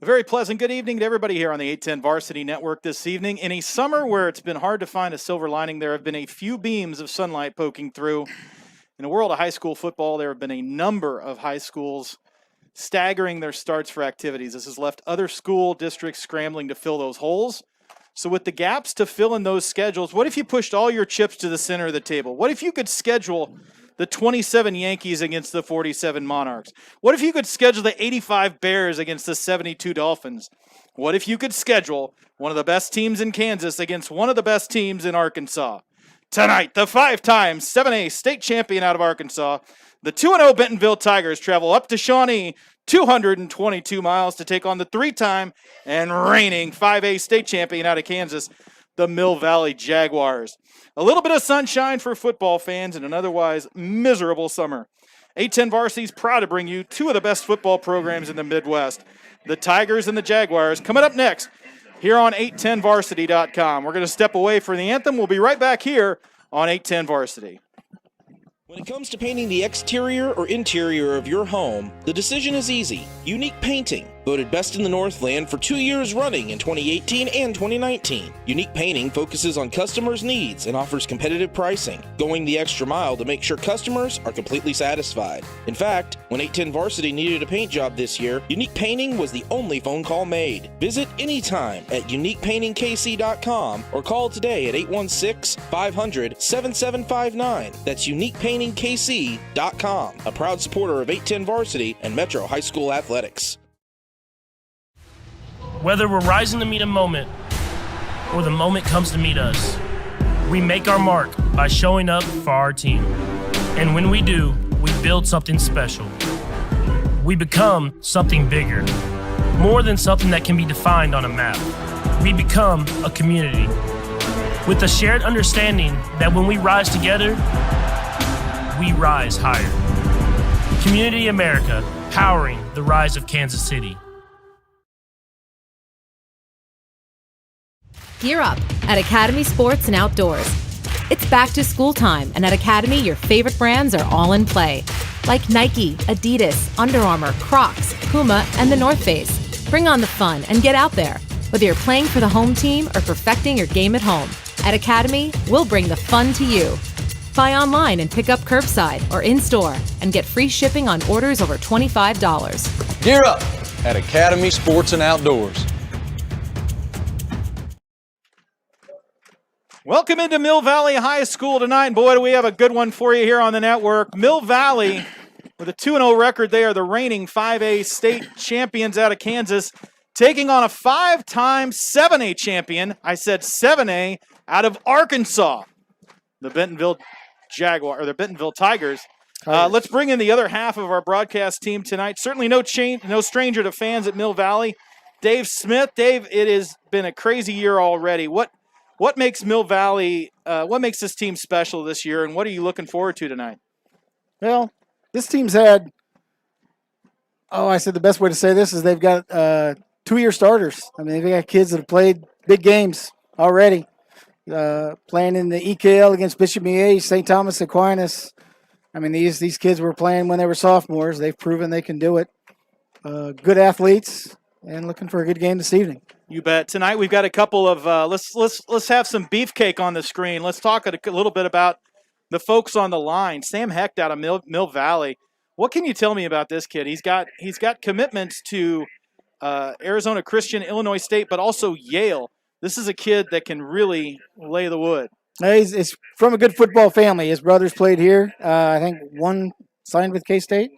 A very pleasant good evening to everybody here on the 810 Varsity Network this evening. In a summer where it's been hard to find a silver lining, there have been a few beams of sunlight poking through. In the world of high school football, there have been a number of high schools staggering their starts for activities. This has left other school districts scrambling to fill those holes. So with the gaps to fill in those schedules, what if you pushed all your chips to the center of the table? What if you could schedule the 27 Yankees against the 47 Monarchs? What if you could schedule the 85 Bears against the 72 Dolphins? What if you could schedule one of the best teams in Kansas against one of the best teams in Arkansas? Tonight, the 5-time 7A state champion out of Arkansas, the 2-0 Bentonville Tigers travel up to Shawnee, 222 miles to take on the 3-time and reigning 5A state champion out of Kansas, the Mill Valley Jaguars. A little bit of sunshine for football fans in an otherwise miserable summer. 810 Varsity is proud to bring you two of the best football programs in the Midwest, the Tigers and the Jaguars. Coming up next here on 810varsity.com. We're going to step away for the anthem. We'll be right back here on 810 Varsity. When it comes to painting the exterior or interior of your home, the decision is easy. Unique Painting, voted best in the Northland for 2 years running in 2018 and 2019. Unique Painting focuses on customers' needs and offers competitive pricing, going the extra mile to make sure customers are completely satisfied. In fact, when 810 Varsity needed a paint job this year, Unique Painting was the only phone call made. Visit anytime at uniquepaintingkc.com or call today at 816-500-7759. That's uniquepaintingkc.com, a proud supporter of 810 Varsity and Metro High School Athletics. Whether we're rising to meet a moment or the moment comes to meet us, we make our mark by showing up for our team. And when we do, we build something special. We become something bigger, more than something that can be defined on a map. We become a community with a shared understanding that when we rise together, we rise higher. Community America, powering the rise of Kansas City. Gear up at Academy Sports and Outdoors. It's back to school time, and at Academy, your favorite brands are all in play. Like Nike, Adidas, Under Armour, Crocs, Puma, and the North Face. Bring on the fun and get out there. Whether you're playing for the home team or perfecting your game at home, at Academy, we'll bring the fun to you. Buy online and pick up curbside or in-store and get free shipping on orders over $25. Gear up at Academy Sports and Outdoors. Welcome into Mill Valley High School tonight. And boy, do we have a good one for you here on the network. Mill Valley, with a 2-0 record, they are the reigning 5A state champions out of Kansas, taking on a 5-time 7A champion. I said 7A out of Arkansas, the Bentonville Tigers. Let's bring in the other half of our broadcast team tonight. Certainly no stranger to fans at Mill Valley. Dave Smith. Dave, it has been a crazy year already. What makes Mill Valley, what makes this team special this year, and what are you looking forward to tonight? Well, this team's had, I said the best way to say this is they've got 2-year starters. I mean, they've got kids that have played big games already, playing in the EKL against Bishop Miege, St. Thomas Aquinas. I mean, these kids were playing when they were sophomores. They've proven they can do it. Good athletes, and looking for a good game this evening. You bet. Tonight we've got a couple of let's have some beefcake on the screen. Let's talk a little bit about the folks on the line. Sam Hecht out of Mill Valley. What can you tell me about this kid? He's got commitments to Arizona Christian, Illinois State, but also Yale. This is a kid that can really lay the wood. He's from a good football family. His brothers played here. I think one signed with K-State.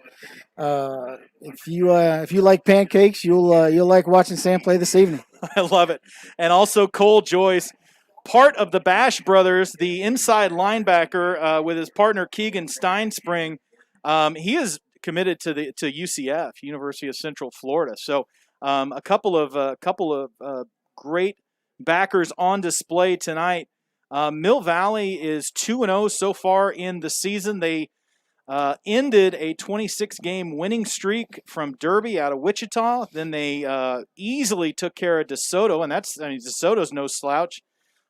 If you like pancakes, you'll like watching Sam play this evening. I love it. And also Cole Joyce, part of the Bash brothers, the inside linebacker with his partner Keegan Steinspring. He is committed to UCF, University of Central Florida. So a couple of great backers on display tonight. Mill Valley is 2-0 so far in the season. They ended a 26-game winning streak from Derby out of Wichita. Then they easily took care of DeSoto, and DeSoto's no slouch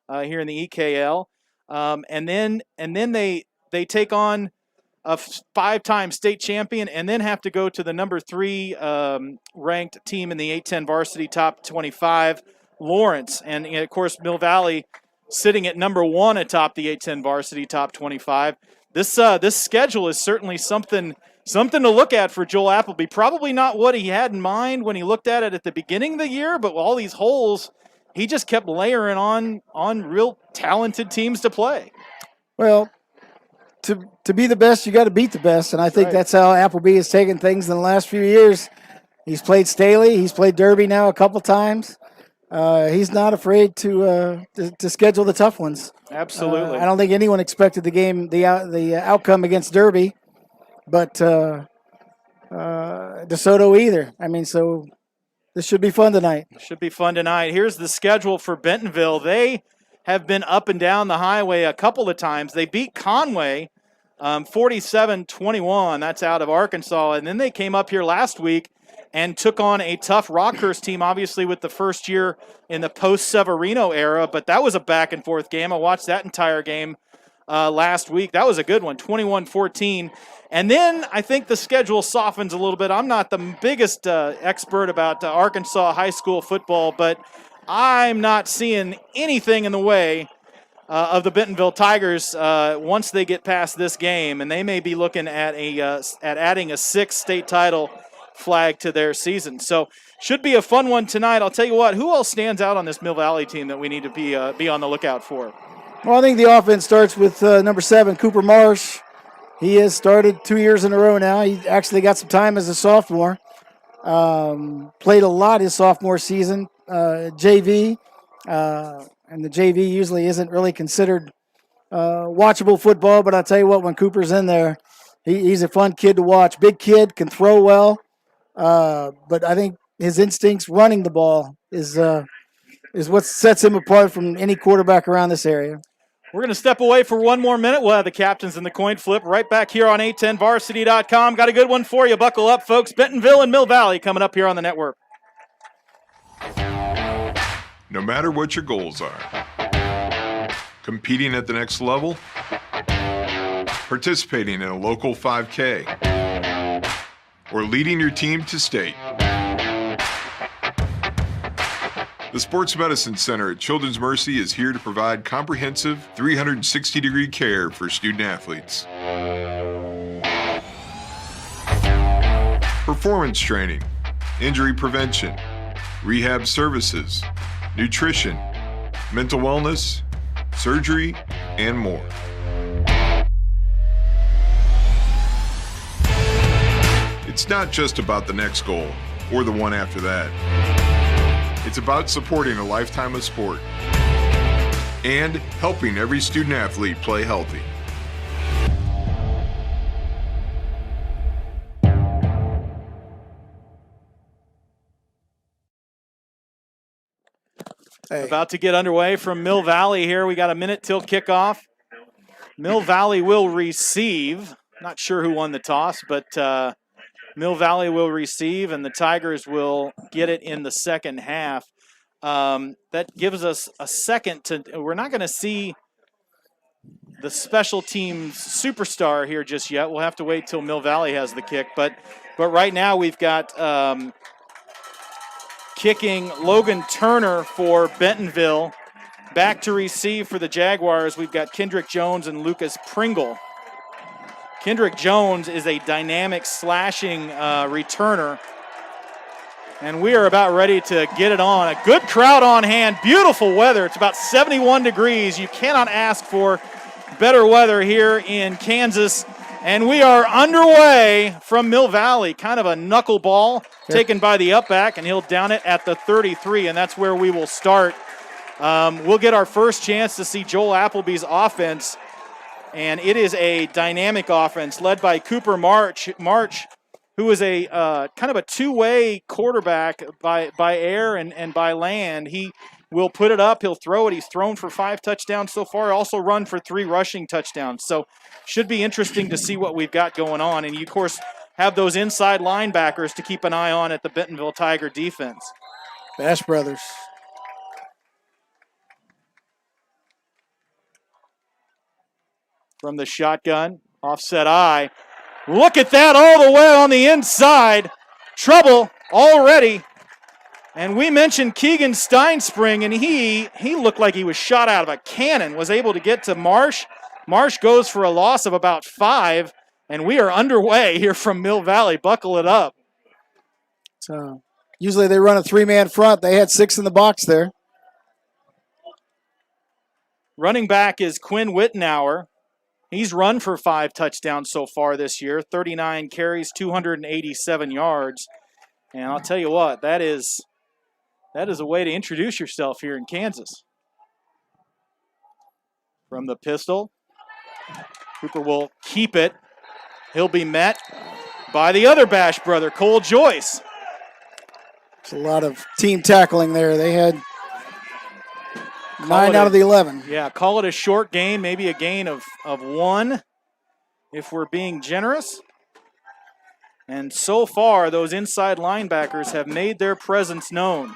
here in the EKL. And then they take on a 5-time state champion, and then have to go to the number 3 ranked team in the 810 varsity top 25, Lawrence. And of course, Mill Valley sitting at number 1 atop the 810 varsity top 25. This schedule is certainly something to look at for Joel Appleby. Probably not what he had in mind when he looked at it at the beginning of the year, but with all these holes, he just kept layering on real talented teams to play. Well, to be the best, you got to beat the best, and I think that's how Appleby has taken things in the last few years. He's played Staley, he's played Derby now a couple times. He's not afraid to schedule the tough ones. Absolutely. I don't think anyone expected the outcome against Derby, but DeSoto either. I mean, so this should be fun tonight. Should be fun tonight. Here's the schedule for Bentonville. They have been up and down the highway a couple of times. They beat Conway 47-21. That's out of Arkansas. And then they came up here last week and took on a tough Rockhurst team, obviously with the first year in the post-Severino era. But that was a back-and-forth game. I watched that entire game last week. That was a good one, 21-14. And then I think the schedule softens a little bit. I'm not the biggest expert about Arkansas high school football, but I'm not seeing anything in the way of the Bentonville Tigers once they get past this game, and they may be looking at adding a 6th state title flag to their season. So should be a fun one tonight. I'll tell you what, who else stands out on this Mill Valley team that we need to be on the lookout for? Well, I think the offense starts with number 7, Cooper Marsh. He has started 2 years in a row now. He actually got some time as a sophomore. Played a lot his sophomore season, JV. And the JV usually isn't really considered watchable football, but I'll tell you what, when Cooper's in there, he's a fun kid to watch. Big kid, can throw well, but I think his instincts running the ball is what sets him apart from any quarterback around this area. We're going to step away for one more minute. We'll have the captains and the coin flip right back here on 810varsity.com. Got a good one for you. Buckle up, folks. Bentonville and Mill Valley coming up here on the network. No matter what your goals are, competing at the next level, participating in a local 5K, or leading your team to state, the Sports Medicine Center at Children's Mercy is here to provide comprehensive 360-degree care for student athletes. Performance training, injury prevention, rehab services, nutrition, mental wellness, surgery, and more. It's not just about the next goal or the one after that. It's about supporting a lifetime of sport and helping every student athlete play healthy. About to get underway from Mill Valley here. We got a minute till kickoff. Mill Valley will receive. Not sure who won the toss, but Mill Valley will receive, and the Tigers will get it in the second half. That gives us a second to. We're not going to see the special teams superstar here just yet. We'll have to wait till Mill Valley has the kick. But right now we've got kicking Logan Turner for Bentonville. Back to receive for the Jaguars, we've got Kendrick Jones and Lucas Pringle. Kendrick Jones is a dynamic slashing returner. And we are about ready to get it on. A good crowd on hand. Beautiful weather. It's about 71 degrees. You cannot ask for better weather here in Kansas. And we are underway from Mill Valley. Kind of a knuckleball taken by the upback, and he'll down it at the 33, and that's where we will start. We'll get our first chance to see Joel Appleby's offense, and it is a dynamic offense led by Cooper March, who is a kind of a two-way quarterback by air and by land. He will put it up. He'll throw it. He's thrown for 5 touchdowns so far. Also run for 3 rushing touchdowns. So should be interesting to see what we've got going on. And you, of course, have those inside linebackers to keep an eye on at the Bentonville Tiger defense. Bash Brothers. From the shotgun, Offset eye. Look at that all the way on the inside. Trouble already. And we mentioned Keegan Steinspring, and he looked like he was shot out of a cannon, was able to get to Marsh. Marsh goes for a loss of about 5, and we are underway here from Mill Valley. Buckle it up. So usually they run a 3-man front. They had 6 in the box there. Running back is Quinn Wittenauer. He's run for 5 touchdowns so far this year, 39 carries, 287 yards. And I'll tell you what, that is a way to introduce yourself here in Kansas. From the pistol, Cooper will keep it. He'll be met by the other Bash brother, Cole Joyce. There's a lot of team tackling there. They had 9 out of the 11. Yeah, call it a short gain, maybe a gain of 1 if we're being generous. And so far, those inside linebackers have made their presence known.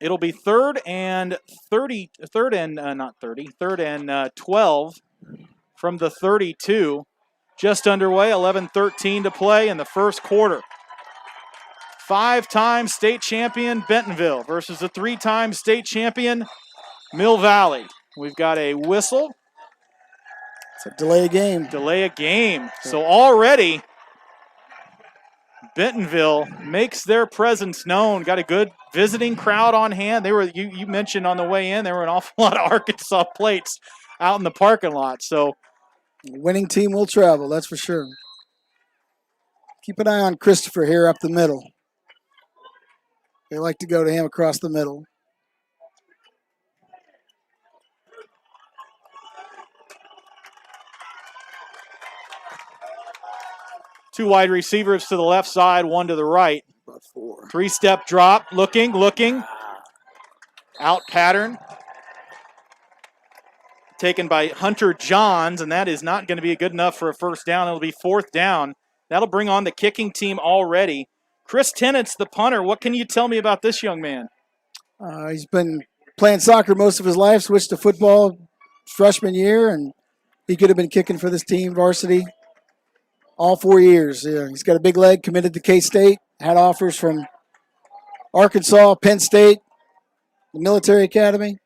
It'll be third and 12 from the 32. Just underway, 11:13 to play in the first quarter. 5-time state champion Bentonville versus the 3-time state champion Mill Valley. We've got a whistle. It's a delay of game. Delay a game. So already Bentonville makes their presence known. Got a good visiting crowd on hand. They were, you mentioned on the way in, there were an awful lot of Arkansas plates out in the parking lot. So the winning team will travel, that's for sure. Keep an eye on Christopher here up the middle. They like to go to him across the middle. Two wide receivers to the left side, one to the right. About 4. 3-step drop, looking. Out pattern. Taken by Hunter Johns, and that is not going to be good enough for a first down. It'll be 4th down. That'll bring on the kicking team already. Chris Tennant's the punter. What can you tell me about this young man? He's been playing soccer most of his life, switched to football freshman year, and he could have been kicking for this team, varsity, all 4 years. Yeah, he's got a big leg, committed to K-State, had offers from Arkansas, Penn State, the military academy.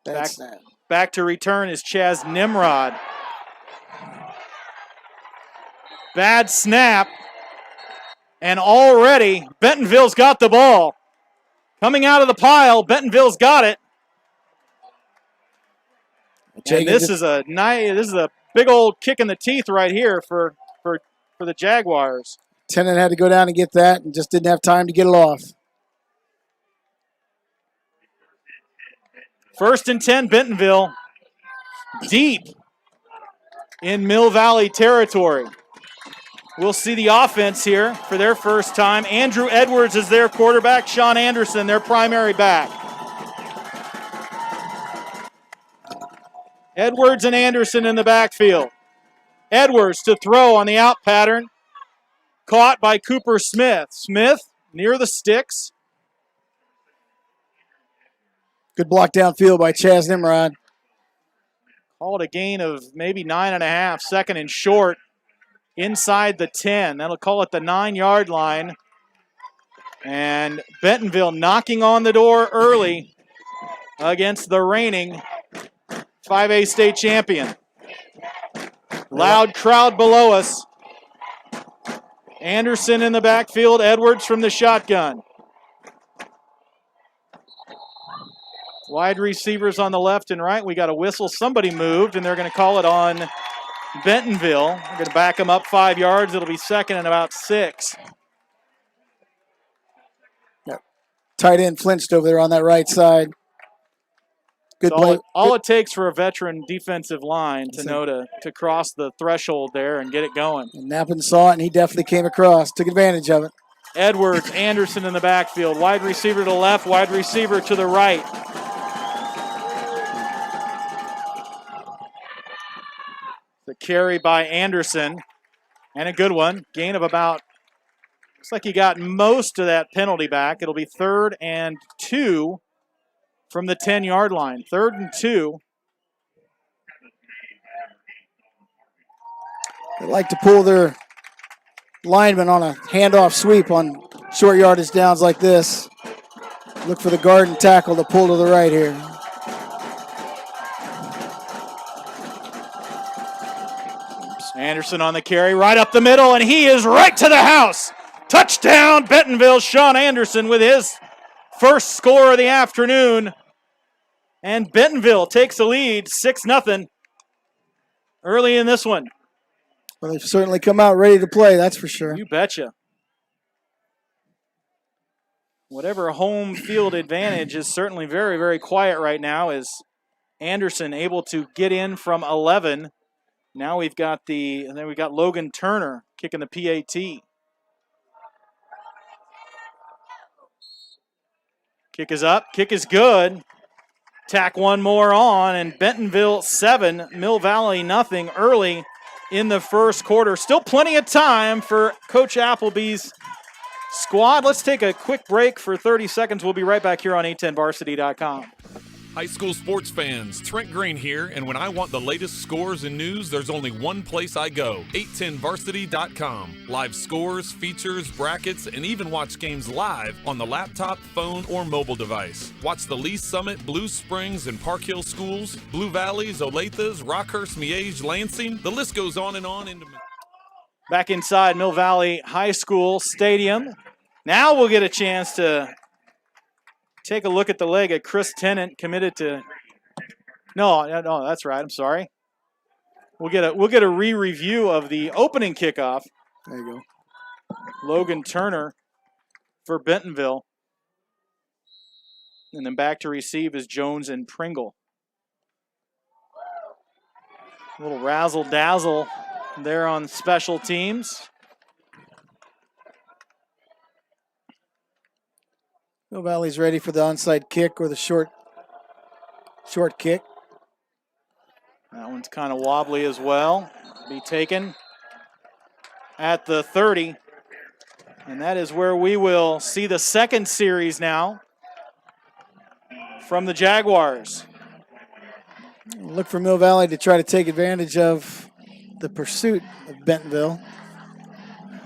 That's that. Back to return is Chaz Nimrod. Bad snap. And already Bentonville's got the ball. Coming out of the pile, Bentonville's got it. And this is a big old kick in the teeth right here for the Jaguars. Tennant had to go down and get that and just didn't have time to get it off. 1st and 10, Bentonville. Deep in Mill Valley territory. We'll see the offense here for their first time. Andrew Edwards is their quarterback. Sean Anderson, their primary back. Edwards and Anderson in the backfield. Edwards to throw on the out pattern. Caught by Cooper Smith. Smith near the sticks. Good block downfield by Chaz Nimrod. Called a gain of maybe 9.5, 2nd and short. Inside the 10. That'll call it the 9-yard line. And Bentonville knocking on the door early against the reigning 5A state champion. Loud crowd below us. Anderson in the backfield, Edwards from the shotgun. Wide receivers on the left and right. We got a whistle. Somebody moved, and they're going to call it on Bentonville. We're going to back them up 5 yards. It'll be 2nd and about 6. Yep. Tight end flinched over there on that right side. Good play. All it takes for a veteran defensive line to know to cross the threshold there and get it going. And Nappin saw it, and he definitely came across, took advantage of it. Edwards, Anderson in the backfield. Wide receiver to the left, wide receiver to the right. The carry by Anderson, and a good one. Gain of about Looks like he got most of that penalty back. It'll be 3rd and 2 from the 10-yard line. 3rd and 2. They like to pull their linemen on a handoff sweep on short yardage downs like this. Look for the guard and tackle to pull to the right here. Anderson on the carry, right up the middle, and he is right to the house. Touchdown, Bentonville. Sean Anderson with his first score of the afternoon. And Bentonville takes the lead, 6-0, early in this one. Well, they've certainly come out ready to play, that's for sure. You betcha. Whatever home field advantage is certainly very, very quiet right now as Anderson able to get in from 11. Now we've got Logan Turner kicking the PAT. Kick is up, kick is good. Tack one more on, and Bentonville 7, Mill Valley nothing early in the first quarter. Still plenty of time for Coach Appleby's squad. Let's take a quick break for 30 seconds. We'll be right back here on 810varsity.com. High school sports fans, Trent Green here, and when I want the latest scores and news, there's only one place I go, 810varsity.com. Live scores, features, brackets, and even watch games live on the laptop, phone, or mobile device. Watch the Lee Summit, Blue Springs, and Park Hill schools, Blue Valleys, Olathes, Rockhurst, Miege, Lansing. The list goes on and on. Back inside Mill Valley High School Stadium. Now we'll get a chance to take a look at the leg of Chris Tennant, committed to. No, that's right. I'm sorry. We'll get a re-review of the opening kickoff. There you go. Logan Turner for Bentonville, and then back to receive is Jones and Pringle. A little razzle dazzle there on special teams. Mill Valley's ready for the onside kick or the short kick. That one's kind of wobbly as well. Be taken at the 30. And that is where we will see the second series now from the Jaguars. Look for Mill Valley to try to take advantage of the pursuit of Bentonville.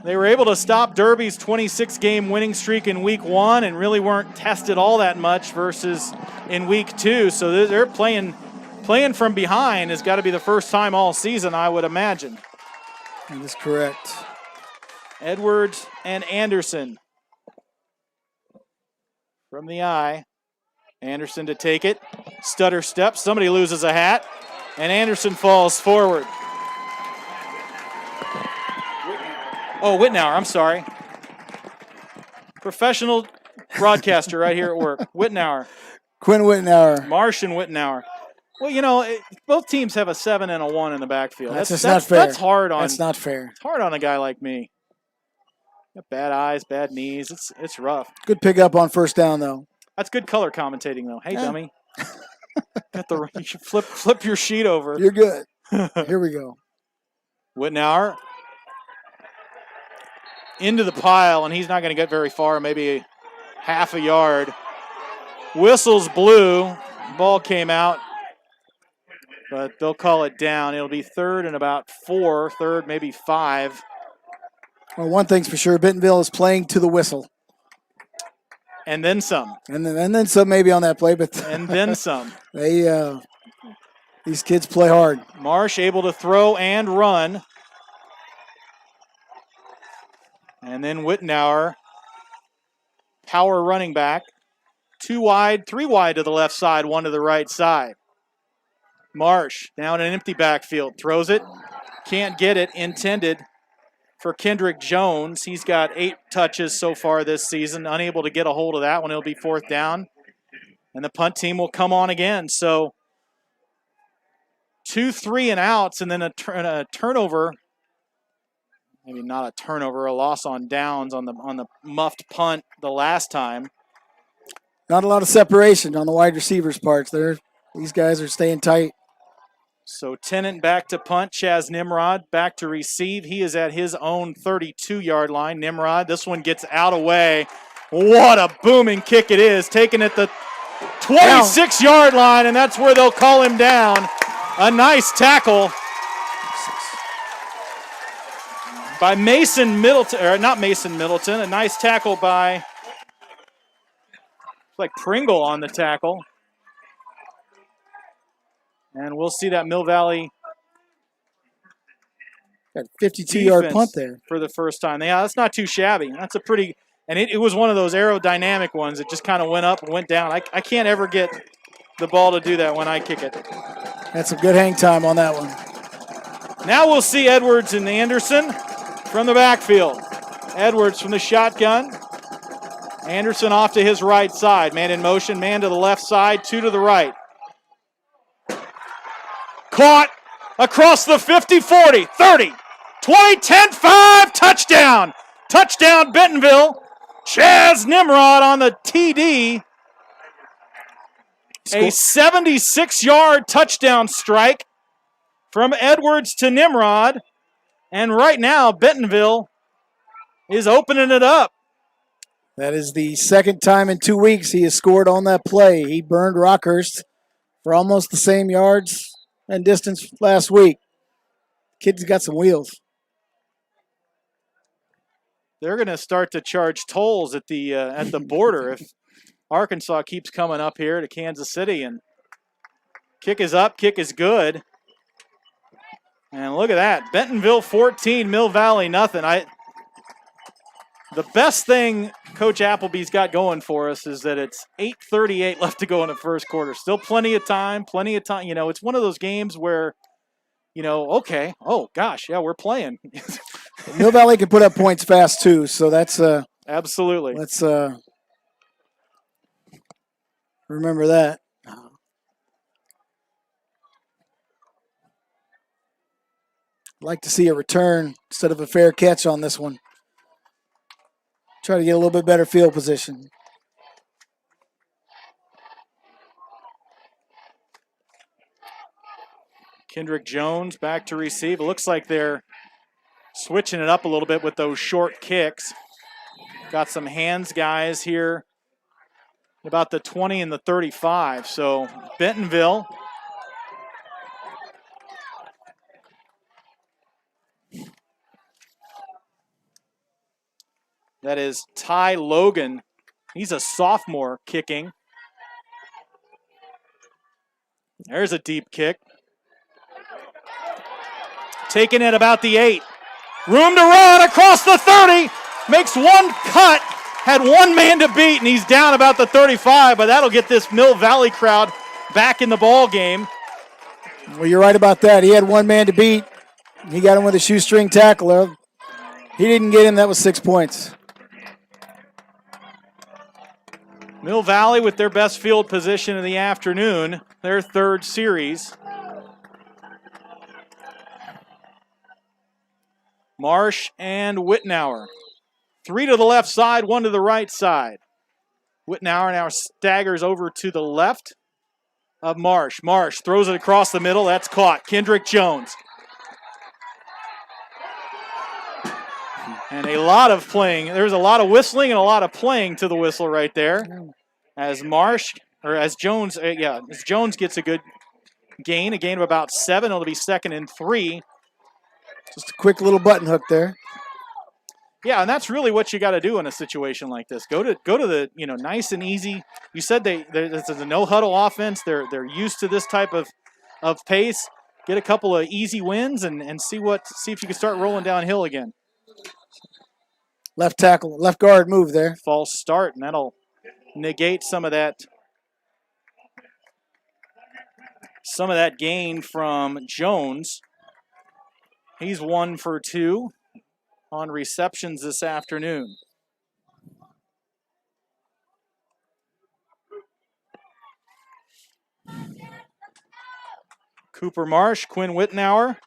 They were able to stop Derby's 26-game winning streak in week 1 and really weren't tested all that much versus in week 2. So they're playing from behind has got to be the first time all season, I would imagine. That is correct. Edwards and Anderson from the eye. Anderson to take it. Stutter step. Somebody loses a hat. And Anderson falls forward. Oh, Whitnauer, I'm sorry. Professional broadcaster right here at work. Whitnauer. Quinn Whitnauer. Martian Whitnauer. Well, both teams have a 7 and a 1 in the backfield. That's just not fair. That's hard on. That's not fair. It's hard on a guy like me. Got bad eyes, bad knees. It's rough. Good pickup on first down, though. That's good color commentating, though. Hey, dummy. You should flip your sheet over. You're good. Here we go. Whitnauer into the pile, and he's not going to get very far, maybe half a yard. Whistles blew. Ball came out, but they'll call it down. It'll be 3rd and about 4, 3rd, maybe 5. Well, one thing's for sure, Bentonville is playing to the whistle. And then some. And then some maybe on that play, but and then some. These kids play hard. Marsh able to throw and run. And then Whitnauer, power running back. 2 wide, 3 wide to the left side, 1 to the right side. Marsh down an empty backfield, throws it, can't get it, intended for Kendrick Jones. He's got 8 touches so far this season, unable to get a hold of that one. It'll be 4th down, and the punt team will come on again. So 2 3 and outs, and then a turnover. Maybe not a turnover, a loss on downs on the muffed punt the last time. Not a lot of separation on the wide receivers' parts there. These guys are staying tight. So Tennant back to punt. Chaz Nimrod back to receive. He is at his own 32-yard line. Nimrod, this one gets out of way. What a booming kick it is. Taken at the 26-yard line, and that's where they'll call him down. A nice tackle by Mason Middleton, or not Mason Middleton. A nice tackle by, like Pringle on the tackle. And we'll see that Mill Valley got a 52-yard punt there for the first time. Yeah, that's not too shabby. That's a pretty, and it was one of those aerodynamic ones that just kind of went up and went down. I can't ever get the ball to do that when I kick it. That's a good hang time on that one. Now we'll see Edwards and Anderson from the backfield. Edwards from the shotgun. Anderson off to his right side. Man in motion, man to the left side, two to the right. Caught across the 50, 40, 30, 20, 10, 5, touchdown. Touchdown, Bentonville. Chaz Nimrod on the TD. A 76-yard touchdown strike from Edwards to Nimrod. And right now, Bentonville is opening it up. That is the second time in 2 weeks he has scored on that play. He burned Rockhurst for almost the same yards and distance last week. Kid's got some wheels. They're going to start to charge tolls at the border if Arkansas keeps coming up here to Kansas City. And kick is up, kick is good. And look at that, Bentonville 14, Mill Valley nothing. The best thing Coach Appleby's got going for us is that it's 8:38 left to go in the first quarter. Still plenty of time. You know, it's one of those games where, you know, okay, oh gosh, yeah, we're playing. Mill Valley can put up points fast too, so that's absolutely. Let's remember that. I'd like to see a return instead of a fair catch on this one. Try to get a little bit better field position. Kendrick Jones back to receive. It looks like they're switching it up a little bit with those short kicks. Got some hands guys here about the 20 and the 35. So Bentonville that is Ty Logan. He's a sophomore kicking. There's a deep kick. Taken at about the 8. Room to run across the 30. Makes one cut. Had one man to beat, and he's down about the 35, but that'll get this Mill Valley crowd back in the ball game. Well, you're right about that. He had one man to beat. He got him with a shoestring tackler. He didn't get him. That was 6 points. Mill Valley with their best field position of the afternoon, their third series. Marsh and Wittenauer. 3 to the left side, 1 to the right side. Wittenauer now staggers over to the left of Marsh. Marsh throws it across the middle. That's caught. Kendrick Jones. And a lot of playing. There's a lot of whistling and a lot of playing to the whistle right there. As Jones gets a good gain, a gain of about 7. It'll be 2nd and 3. Just a quick little button hook there. Yeah, and that's really what you got to do in a situation like this. Go to the nice and easy. You said this is a no huddle offense. They're used to this type of pace. Get a couple of easy wins and see if you can start rolling downhill again. Left tackle, left guard move there. False start, and that'll negate some of that gain from Jones. He's 1 for 2 on receptions this afternoon. Cooper Marsh, Quinn Wittenauer.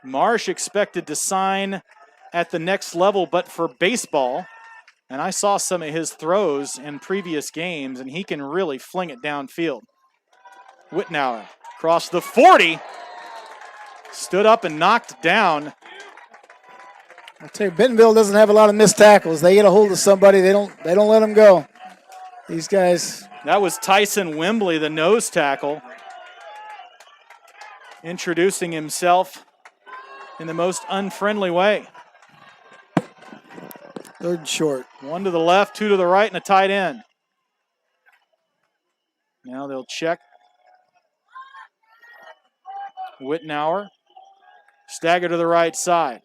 Marsh expected to sign at the next level, but for baseball. And I saw some of his throws in previous games, and he can really fling it downfield. Wittenauer Across the 40. Stood up and knocked down. I tell you, Bentonville doesn't have a lot of missed tackles. They get a hold of somebody, they don't let them go. These guys. That was Tyson Wembley, the nose tackle, introducing himself in the most unfriendly way. 3rd and short. 1 to the left, 2 to the right, and a tight end. Now they'll check. Wittenauer. Stagger to the right side.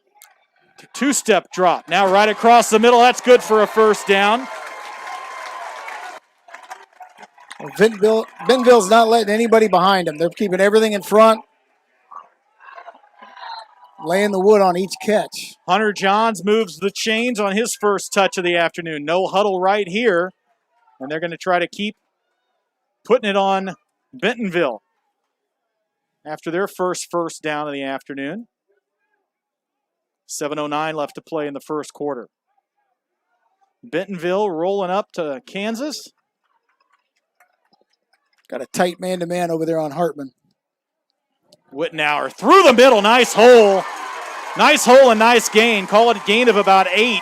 2-step drop. Now right across the middle. That's good for a first down. Well, Bentonville's not letting anybody behind them. They're keeping everything in front. Laying the wood on each catch. Hunter Johns moves the chains on his first touch of the afternoon. No huddle right here. And they're going to try to keep putting it on Bentonville after their first down of the afternoon. 7:09 left to play in the first quarter. Bentonville rolling up to Kansas. Got a tight man-to-man over there on Hartman. Wittenauer through the middle. Nice hole. Nice hole and nice gain. Call it a gain of about 8.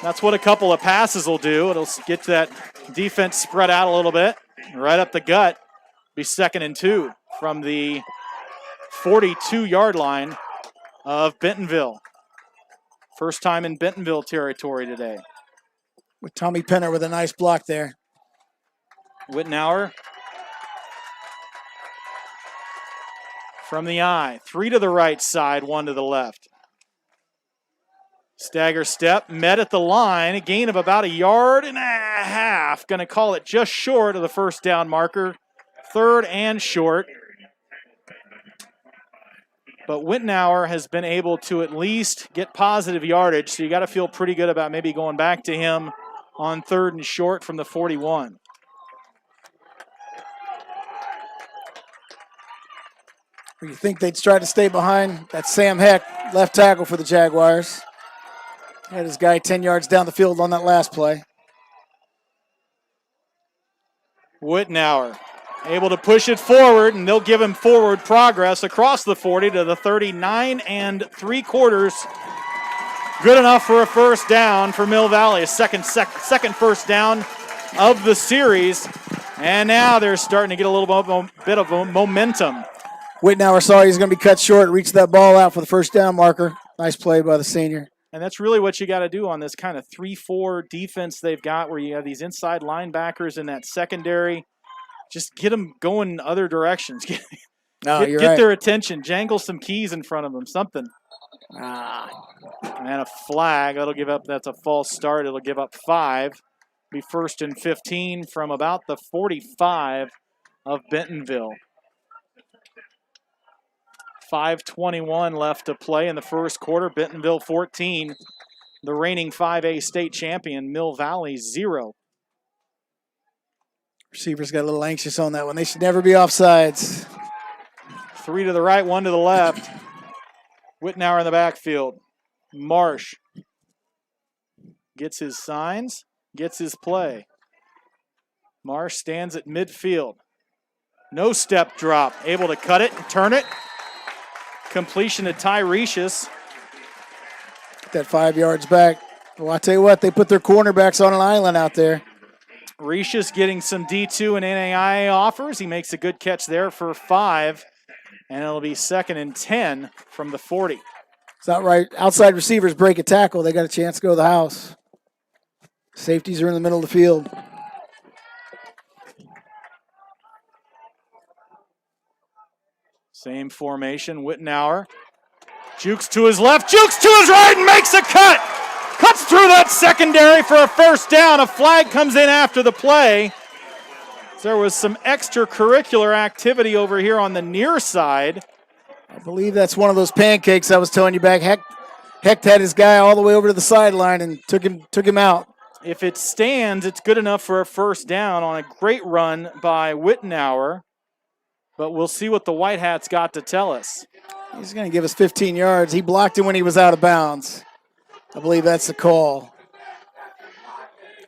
That's what a couple of passes will do. It'll get that defense spread out a little bit. Right up the gut. Be 2nd and 2 from the 42-yard line of Bentonville. First time in Bentonville territory today. With Tommy Penner with a nice block there. Wittenauer from the eye. 3 to the right side, 1 to the left. Stagger step, met at the line. A gain of about 1.5 yards. Going to call it just short of the first down marker. 3rd and short. But Wittenauer has been able to at least get positive yardage, so you got to feel pretty good about maybe going back to him on 3rd and short from the 41. You think they'd try to stay behind? That's Sam Heck, left tackle for the Jaguars. Had his guy 10 yards down the field on that last play. Wittenauer able to push it forward, and they'll give him forward progress across the 40 to the 39 3/4. Good enough for a first down for Mill Valley. A second first down of the series. And now they're starting to get a little bit of momentum. Wittenauer saw he was going to be cut short, reached that ball out for the first down marker. Nice play by the senior. And that's really what you got to do on this kind of 3-4 defense they've got, where you have these inside linebackers in that secondary. Just get them going other directions. Get their attention. Jangle some keys in front of them, something. And a flag. That's a false start. It'll give up 5. Be 1st and 15 from about the 45 of Bentonville. 5:21 left to play in the first quarter. Bentonville 14. The reigning 5A state champion, Mill Valley 0. Receivers got a little anxious on that one. They should never be offsides. 3 to the right, 1 to the left. Wittenauer in the backfield. Marsh gets his signs, gets his play. Marsh stands at midfield. No step drop. Able to cut it and turn it. Completion to Tiresias. Get that 5 yards back. Well, I tell you what, they put their cornerbacks on an island out there. Recius getting some D2 and NAIA offers. He makes a good catch there for 5. And it'll be 2nd and 10 from the 40. It's not right. Outside receivers break a tackle. They got a chance to go to the house. Safeties are in the middle of the field. Same formation. Wittenauer jukes to his left, jukes to his right, and makes a cut. Cuts through that secondary for a first down. A flag comes in after the play. There was some extracurricular activity over here on the near side. I believe that's one of those pancakes I was telling you back. Hecht had his guy all the way over to the sideline and took him out. If it stands, it's good enough for a first down on a great run by Wittenauer. But we'll see what the White Hats got to tell us. He's going to give us 15 yards. He blocked him when he was out of bounds. I believe that's the call.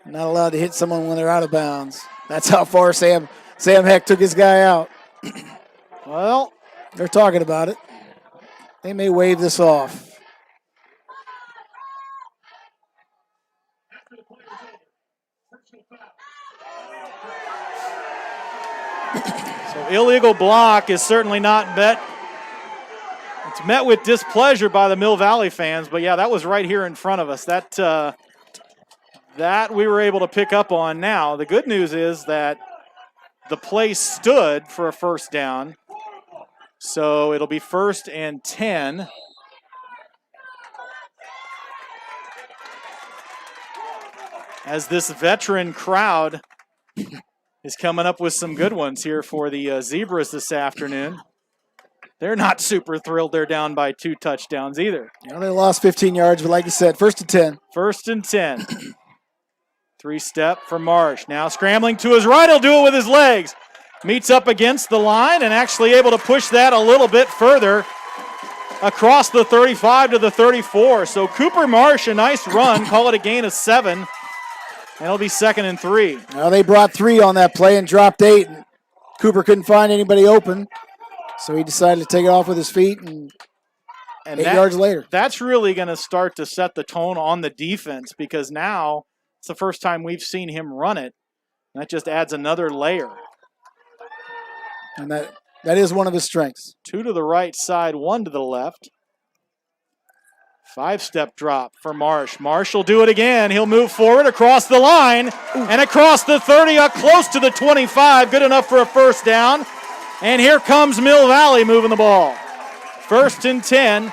Not allowed to hit someone when they're out of bounds. That's how far Sam Sam Heck took his guy out. Well, They're talking about it. They may wave this off. so illegal block is certainly not met. It's met with displeasure by the Mill Valley fans, but yeah, that was right here in front of us. That we were able to pick up on. Now, the good news is that the play stood for a first down, so it'll be 1st and 10. As this veteran crowd is coming up with some good ones here for the Zebras this afternoon. They're not super thrilled they're down by 2 touchdowns either. You know, they lost 15 yards, but like you said, 1st and 10. 1st and 10. 3-step for Marsh. Now scrambling to his right. He'll do it with his legs. Meets up against the line and actually able to push that a little bit further across the 35 to the 34. So Cooper Marsh, a nice run. Call it a gain of 7. And it'll be 2nd and 3. Well, they brought 3 on that play and dropped 8. And Cooper couldn't find anybody open, so he decided to take it off with his feet, and 8 yards later. That's really going to start to set the tone on the defense, because now it's the first time we've seen him run it. And that just adds another layer. And that is one of his strengths. 2 to the right side, 1 to the left. 5-step drop for Marsh. Marsh will do it again. He'll move forward across the line and across the 30, up close to the 25. Good enough for a first down. And here comes Mill Valley moving the ball. 1st and 10.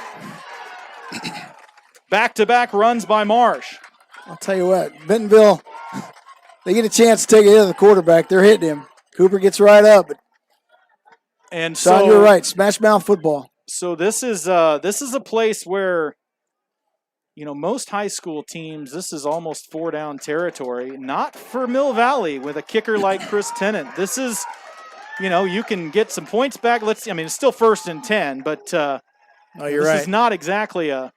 Back-to-back runs by Marsh. I'll tell you what, Bentonville, they get a chance to take it to the quarterback. They're hitting him. Cooper gets right up. But and Sean, you're right. Smash mouth football. So this is a place where, you know, most high school teams, this is almost 4-down territory. Not for Mill Valley with a kicker like Chris Tennant. This is, you know, you can get some points back. It's still 1st and 10, but you're this right. is not exactly a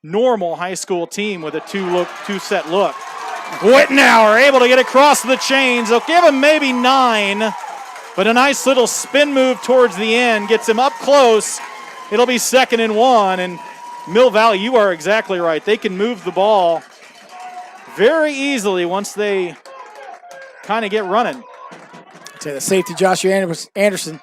normal high school team with a two-set look. Wittenauer able to get across the chains. They'll give him maybe 9, but a nice little spin move towards the end gets him up close. It'll be 2nd and 1, and Mill Valley, you are exactly right. They can move the ball very easily once they kind of get running. I'll tell you, the safety, Joshua Anderson,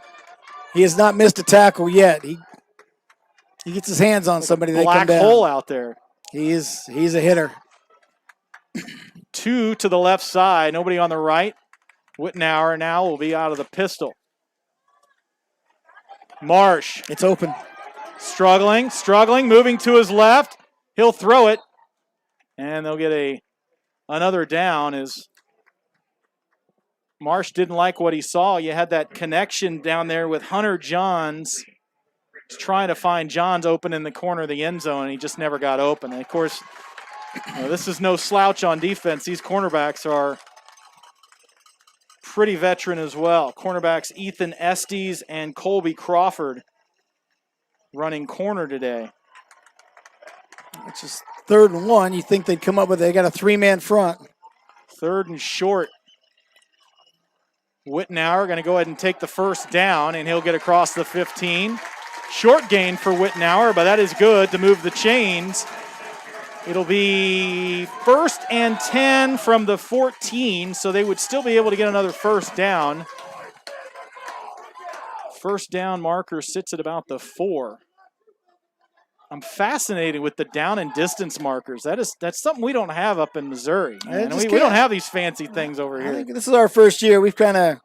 he has not missed a tackle yet. He gets his hands on somebody, they come Black down. hole out there. He's a hitter. 2 to the left side, nobody on the right. Wittenauer now will be out of the pistol. Marsh. It's open. Struggling, moving to his left. He'll throw it, and they'll get another down as Marsh didn't like what he saw. You had that connection down there with Hunter Johns. He's trying to find Johns open in the corner of the end zone, and he just never got open. And, of course, you know, this is no slouch on defense. These cornerbacks are pretty veteran as well. Cornerbacks Ethan Estes and Colby Crawford running corner today. It's just 3rd and 1. You think they'd come up with, they got a 3-man front. 3rd and short. Wittenauer going to go ahead and take the first down, and he'll get across the 15. Short gain for Wittenauer, but that is good to move the chains. It'll be 1st and 10 from the 14, so they would still be able to get another first down. First down marker sits at about the 4. I'm fascinated with the down and distance markers. That's something we don't have up in Missouri. We don't have these fancy things over here. I think this is our first year. We've kind of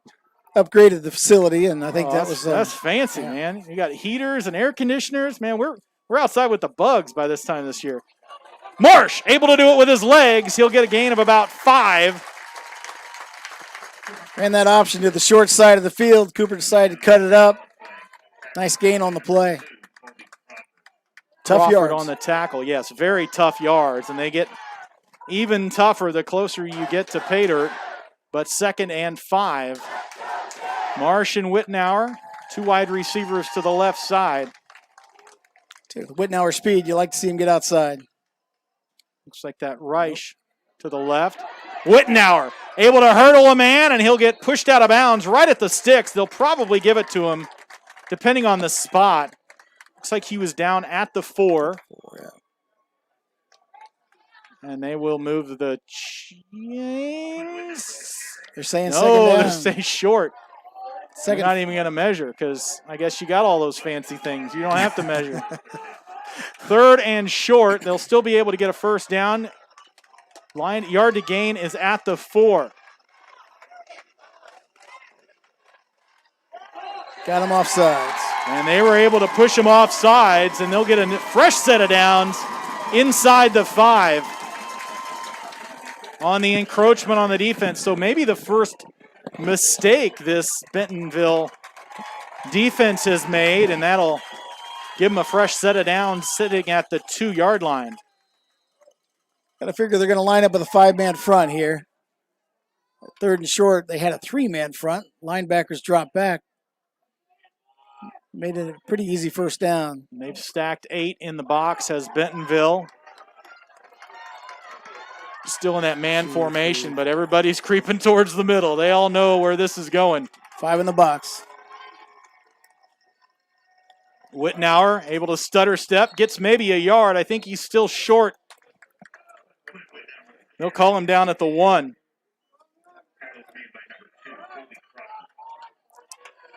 upgraded the facility, and I think that's fancy, man. You got heaters and air conditioners, man. We're outside with the bugs by this time this year. Marsh able to do it with his legs. He'll get a gain of about 5. Ran that option to the short side of the field. Cooper decided to cut it up. Nice gain on the play. Tough Crawford yards on the tackle. Yes, very tough yards, and they get even tougher the closer you get to pay dirt. But 2nd and 5. Marsh and Wittenauer, 2 wide receivers to the left side. With Wittenauer speed, you like to see him get outside. Looks like that Reich to the left. Wittenauer able to hurdle a man, and he'll get pushed out of bounds right at the sticks. They'll probably give it to him, depending on the spot. Looks like he was down at the 4. And they will move the chains. They're saying no, second down. they're saying short. Second. They're not even going to measure because I guess you got all those fancy things. You don't have to measure. 3rd and short. They'll still be able to get a first down. Yard to gain is at the 4. Got him off sides. And they were able to push him off sides, and they'll get a fresh set of downs inside the 5 on the encroachment on the defense. So maybe the first mistake this Bentonville defense has made, and that'll give them a fresh set of downs sitting at the 2-yard line. Got to figure they're going to line up with a 5-man front here. 3rd and short, they had a 3-man front. Linebackers dropped back. Made it a pretty easy first down. They've stacked 8 in the box, has Bentonville. Still in that man formation, but everybody's creeping towards the middle. They all know where this is going. 5 in the box. Wittenauer able to stutter step, gets maybe a yard. I think he's still short. They'll call him down at the 1.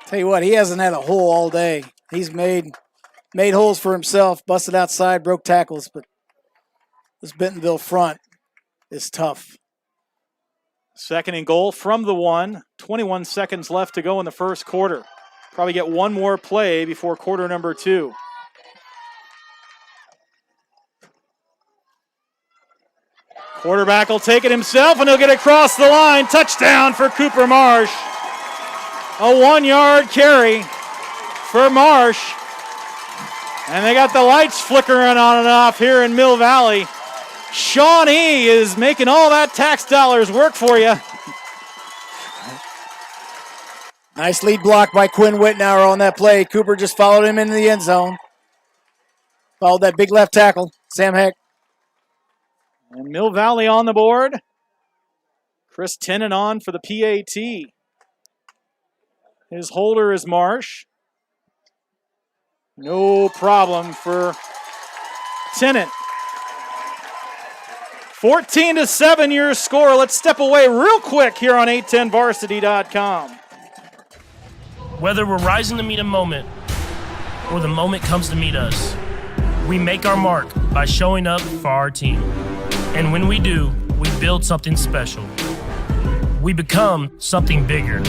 Tell you what, he hasn't had a hole all day. He's made holes for himself, busted outside, broke tackles, but this Bentonville front is tough. 2nd and goal from the 1. 21 seconds left to go in the first quarter. Probably get one more play before quarter number 2. Quarterback will take it himself, and he'll get across the line. Touchdown for Cooper Marsh. A 1-yard carry for Marsh. And they got the lights flickering on and off here in Mill Valley. Shawnee is making all that tax dollars work for you. Nice lead block by Quinn Wittenauer on that play. Cooper just followed him into the end zone. Followed that big left tackle, Sam Heck. And Mill Valley on the board. Chris Tennant on for the PAT. His holder is Marsh. No problem for Tennant. 14-7 your score. Let's step away real quick here on 810varsity.com. Whether we're rising to meet a moment or the moment comes to meet us, we make our mark by showing up for our team. And when we do, we build something special. We become something bigger,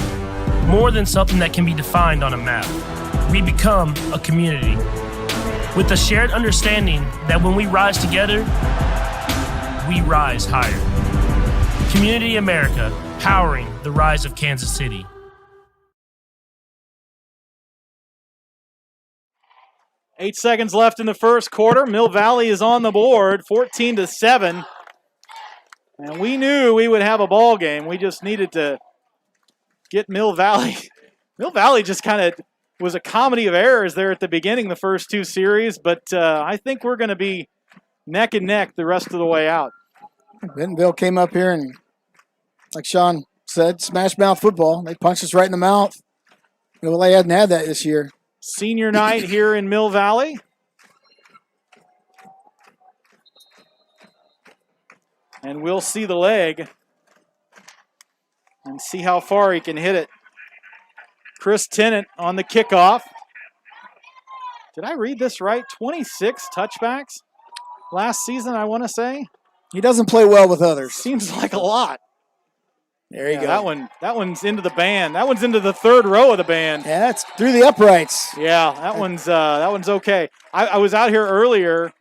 more than something that can be defined on a map. We become a community with a shared understanding that when we rise together, we rise higher. Community America, powering the rise of Kansas City. Eight seconds left in the first quarter. Mill Valley is on the board, 14-7. And we knew we would have a ball game. We just needed to get Mill Valley. Mill Valley just kind of was a comedy of errors there at the beginning, the first 2 series. But I think we're going to be neck and neck the rest of the way out. Bentonville came up here and, like Sean said, smash mouth football. They punched us right in the mouth. Well, they hadn't had that this year. Senior night here in Mill Valley. And we'll see the leg and see how far he can hit it. Chris Tennant on the kickoff. Did I read this right? 26 touchbacks last season, I want to say. He doesn't play well with others. Seems like a lot. There you go. That one's into the band. That one's into the 3rd row of the band. Yeah, it's through the uprights. Yeah, that one's okay. I was out here earlier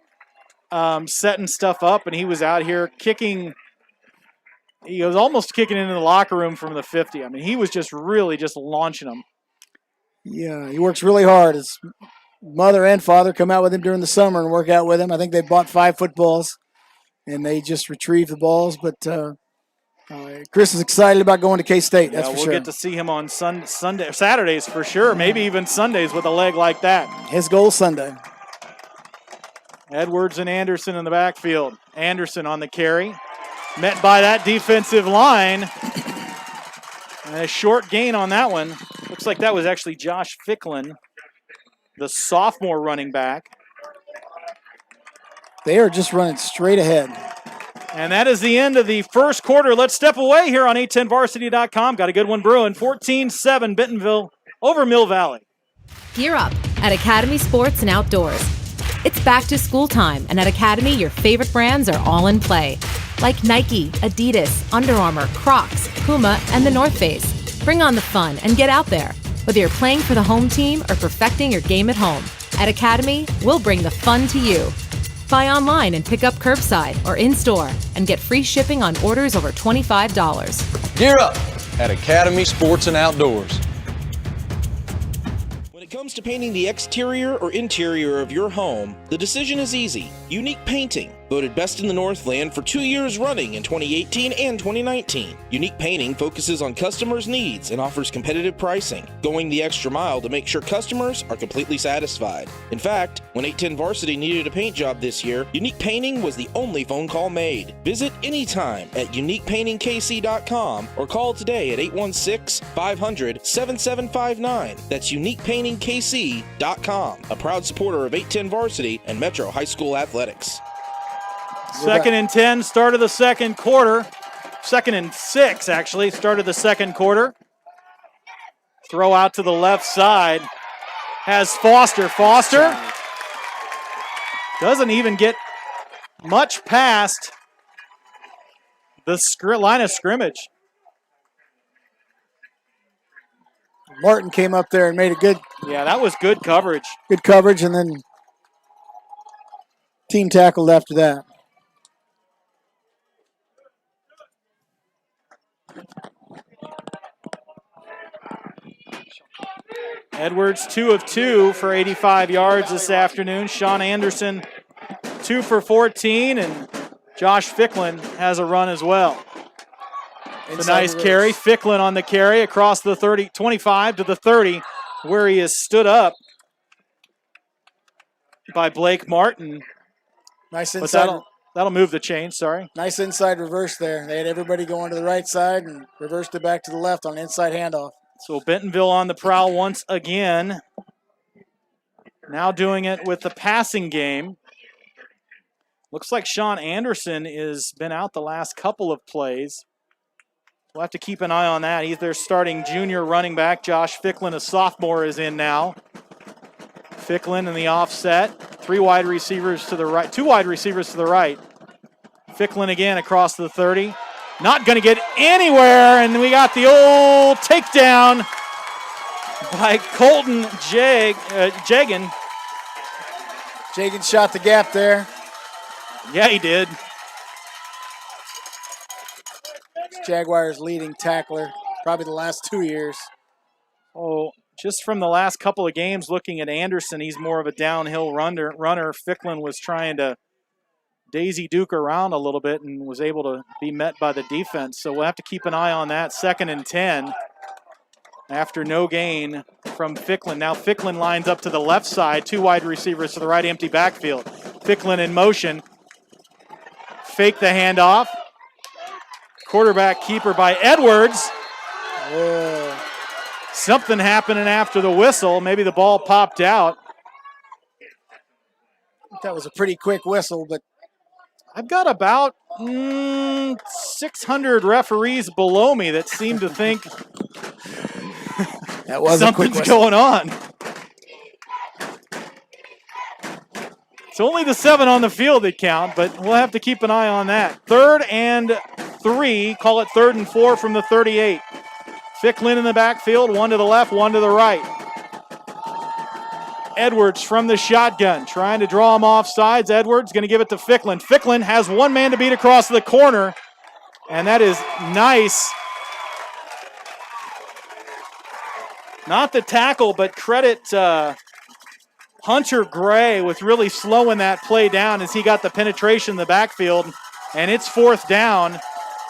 setting stuff up, and he was out here kicking. He was almost kicking into the locker room from the 50. I mean, he was just really just launching them. Yeah, he works really hard. His mother and father come out with him during the summer and work out with him. I think they bought 5 footballs, and they just retrieve the balls. But Chris is excited about going to K-State, that's for sure. We'll get to see him on Saturdays for sure, maybe even Sundays with a leg like that. His goal Sunday. Edwards and Anderson in the backfield. Anderson on the carry. Met by that defensive line. And a short gain on that one. Looks like that was actually Josh Ficklin, the sophomore running back. They are just running straight ahead. And that is the end of the first quarter. Let's step away here on 810varsity.com. Got a good one brewing. 14-7 Bentonville over Mill Valley. Gear up at Academy Sports and Outdoors. It's back to school time, and at Academy, your favorite brands are all in play. Like Nike, Adidas, Under Armour, Crocs, Puma, and the North Face. Bring on the fun and get out there. Whether you're playing for the home team or perfecting your game at home, at Academy, we'll bring the fun to you. Buy online and pick up curbside or in-store and get free shipping on orders over $25. Gear up at Academy Sports and Outdoors. When it comes to painting the exterior or interior of your home, the decision is easy. Unique Painting, voted best in the Northland for 2 years running in 2018 and 2019. Unique Painting focuses on customers' needs and offers competitive pricing, going the extra mile to make sure customers are completely satisfied. In fact, when 810 Varsity needed a paint job this year, Unique Painting was the only phone call made. Visit anytime at uniquepaintingkc.com or call today at 816-500-7759. That's uniquepaintingkc.com, a proud supporter of 810 Varsity and Metro High School athletics. 2nd and 10, start of the second quarter. 2nd and 6, actually, start of the second quarter. Throw out to the left side. Has Foster. Foster doesn't even get much past the line of scrimmage. Martin came up there and made a good Yeah, that was good coverage. coverage, and then team tackled after that. Edwards, 2 of 2 for 85 yards this afternoon. Sean Anderson, 2 for 14, and Josh Ficklin has a run as well. It's a nice carry. Ficklin on the carry across the 25 to the 30, where he is stood up by Blake Martin. Nice But inside. that'll move the chain, sorry. Nice inside reverse there. They had everybody going to the right side and reversed it back to the left on inside handoff. So Bentonville on the prowl once again. Now doing it with the passing game. Looks like Sean Anderson has been out the last couple of plays. We'll have to keep an eye on that. He's their starting junior running back. Josh Ficklin, a sophomore, is in now. Ficklin in the offset. 3 wide receivers to the right. 2 wide receivers to the right. Ficklin again across the 30. Not going to get anywhere, and we got the old takedown by Colton Jagan. Jagan shot the gap there. Yeah, he did. Jaguars leading tackler, probably the last 2 years. Oh, just from the last couple of games, looking at Anderson, he's more of a downhill runner. Ficklin was trying to Daisy Duke around a little bit and was able to be met by the defense. So we'll have to keep an eye on that. 2nd and 10 after no gain from Ficklin. Now Ficklin lines up to the left side. 2 wide receivers to the right, empty backfield. Ficklin in motion. Fake the handoff. Quarterback keeper by Edwards. Whoa. Something happening after the whistle. Maybe the ball popped out. That was a pretty quick whistle, but I've got about 600 referees below me that seem to think that was a quick something's whistle. going on. It's only the 7 on the field that count, but we'll have to keep an eye on that. 3rd and 3, call it 3rd and 4 from the 38. Ficklin in the backfield, 1 to the left, 1 to the right. Edwards from the shotgun, trying to draw him off sides. Edwards going to give it to Ficklin. Ficklin has 1 man to beat across the corner, and that is nice. Not the tackle, but credit Hunter Gray with really slowing that play down as he got the penetration in the backfield, and it's 4th down,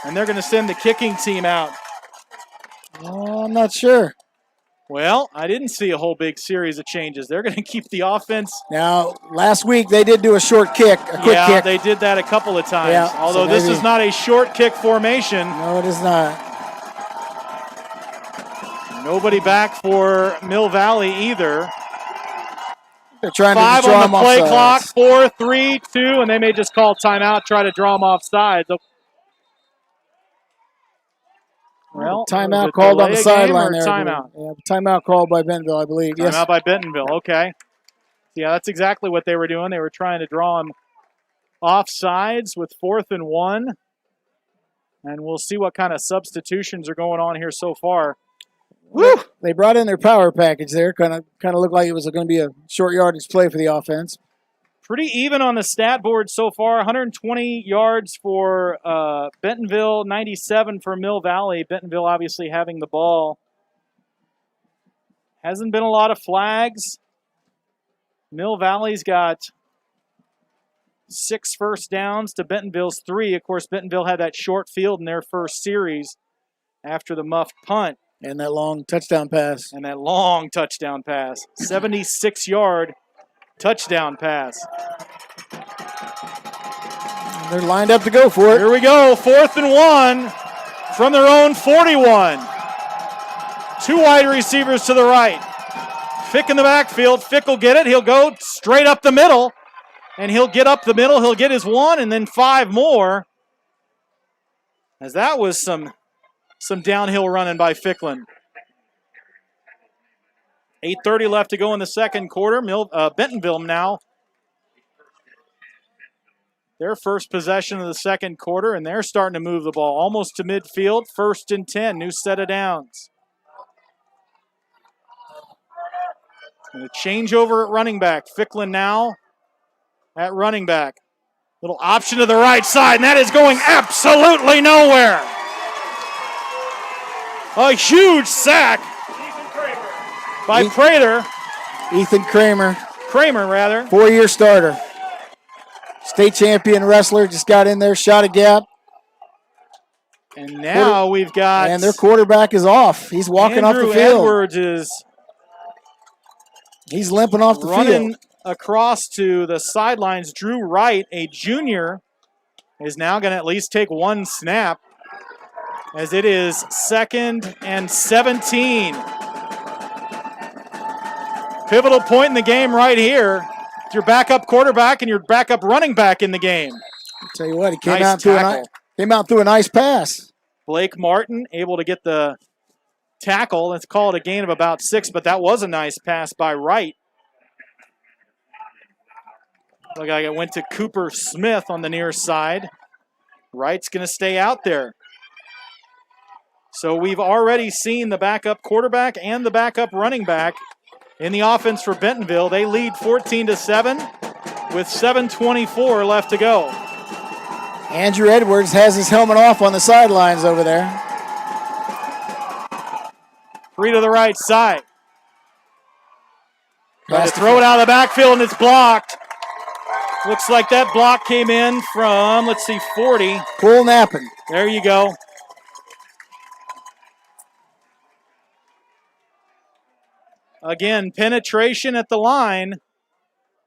and they're going to send the kicking team out. Oh, I'm not sure. Well, I didn't see a whole big series of changes. They're going to keep the offense. Now, last week they did do a short kick, a quick kick. Yeah, they did that a couple of times. Yeah, although so this is not a short kick formation. No, it is not. Nobody back for Mill Valley either. They're trying 5 to draw on the them play off clock, sides. 4, 3, 2, and they may just call timeout, try to draw them off sides. Well, timeout called on the sideline there. Timeout. Yeah, timeout called by Bentonville, I believe. Yes. Timeout by Bentonville. Okay. Yeah, that's exactly what they were doing. They were trying to draw them off sides with 4th and 1. And we'll see what kind of substitutions are going on here so far. Woo! They brought in their power package there. Kind of looked like it was going to be a short yardage play for the offense. Pretty even on the stat board so far. 120 yards for Bentonville, 97 for Mill Valley. Bentonville obviously having the ball. Hasn't been a lot of flags. Mill Valley's got 6 first downs to Bentonville's 3. Of course, Bentonville had that short field in their first series after the muffed punt. And that long touchdown pass. 76-yard touchdown pass. They're lined up to go for it. Here we go, 4th and 1 from their own 41. 2 wide receivers to the right. Fick in the backfield. Fick will get it. He'll go straight up the middle. And he'll get up the middle. He'll get his 1 and then 5 more. As that was some downhill running by Ficklin. 8:30 left to go in the second quarter. Bentonville now. Their first possession of the second quarter, and they're starting to move the ball almost to midfield. 1st and 10, new set of downs. And a changeover at running back. Ficklin now at running back. Little option to the right side, and that is going absolutely nowhere. A huge sack by Prater. Ethan Kramer. Kramer, rather. 4-year starter. State champion wrestler, just got in there, shot a gap. And now we've got... And their quarterback is off. He's walking off the field. Andrew Edwards is... He's limping off the running field. Across to the sidelines. Drew Wright, a junior, is now going to at least take 1 snap, as it is 2nd and 17. Pivotal point in the game right here. It's your backup quarterback and your backup running back in the game. I'll tell you what, he came out through a nice pass. Blake Martin able to get the tackle. Let's call it a gain of about 6, but that was a nice pass by Wright. Look like it went to Cooper Smith on the near side. Wright's going to stay out there. So we've already seen the backup quarterback and the backup running back in the offense for Bentonville. They lead 14-7 with 7:24 left to go. Andrew Edwards has his helmet off on the sidelines over there. 3 to the right side. Trying to throw it out of the backfield, and it's blocked. Looks like that block came in from, 40. Cole Nappin. There you go. Again, penetration at the line.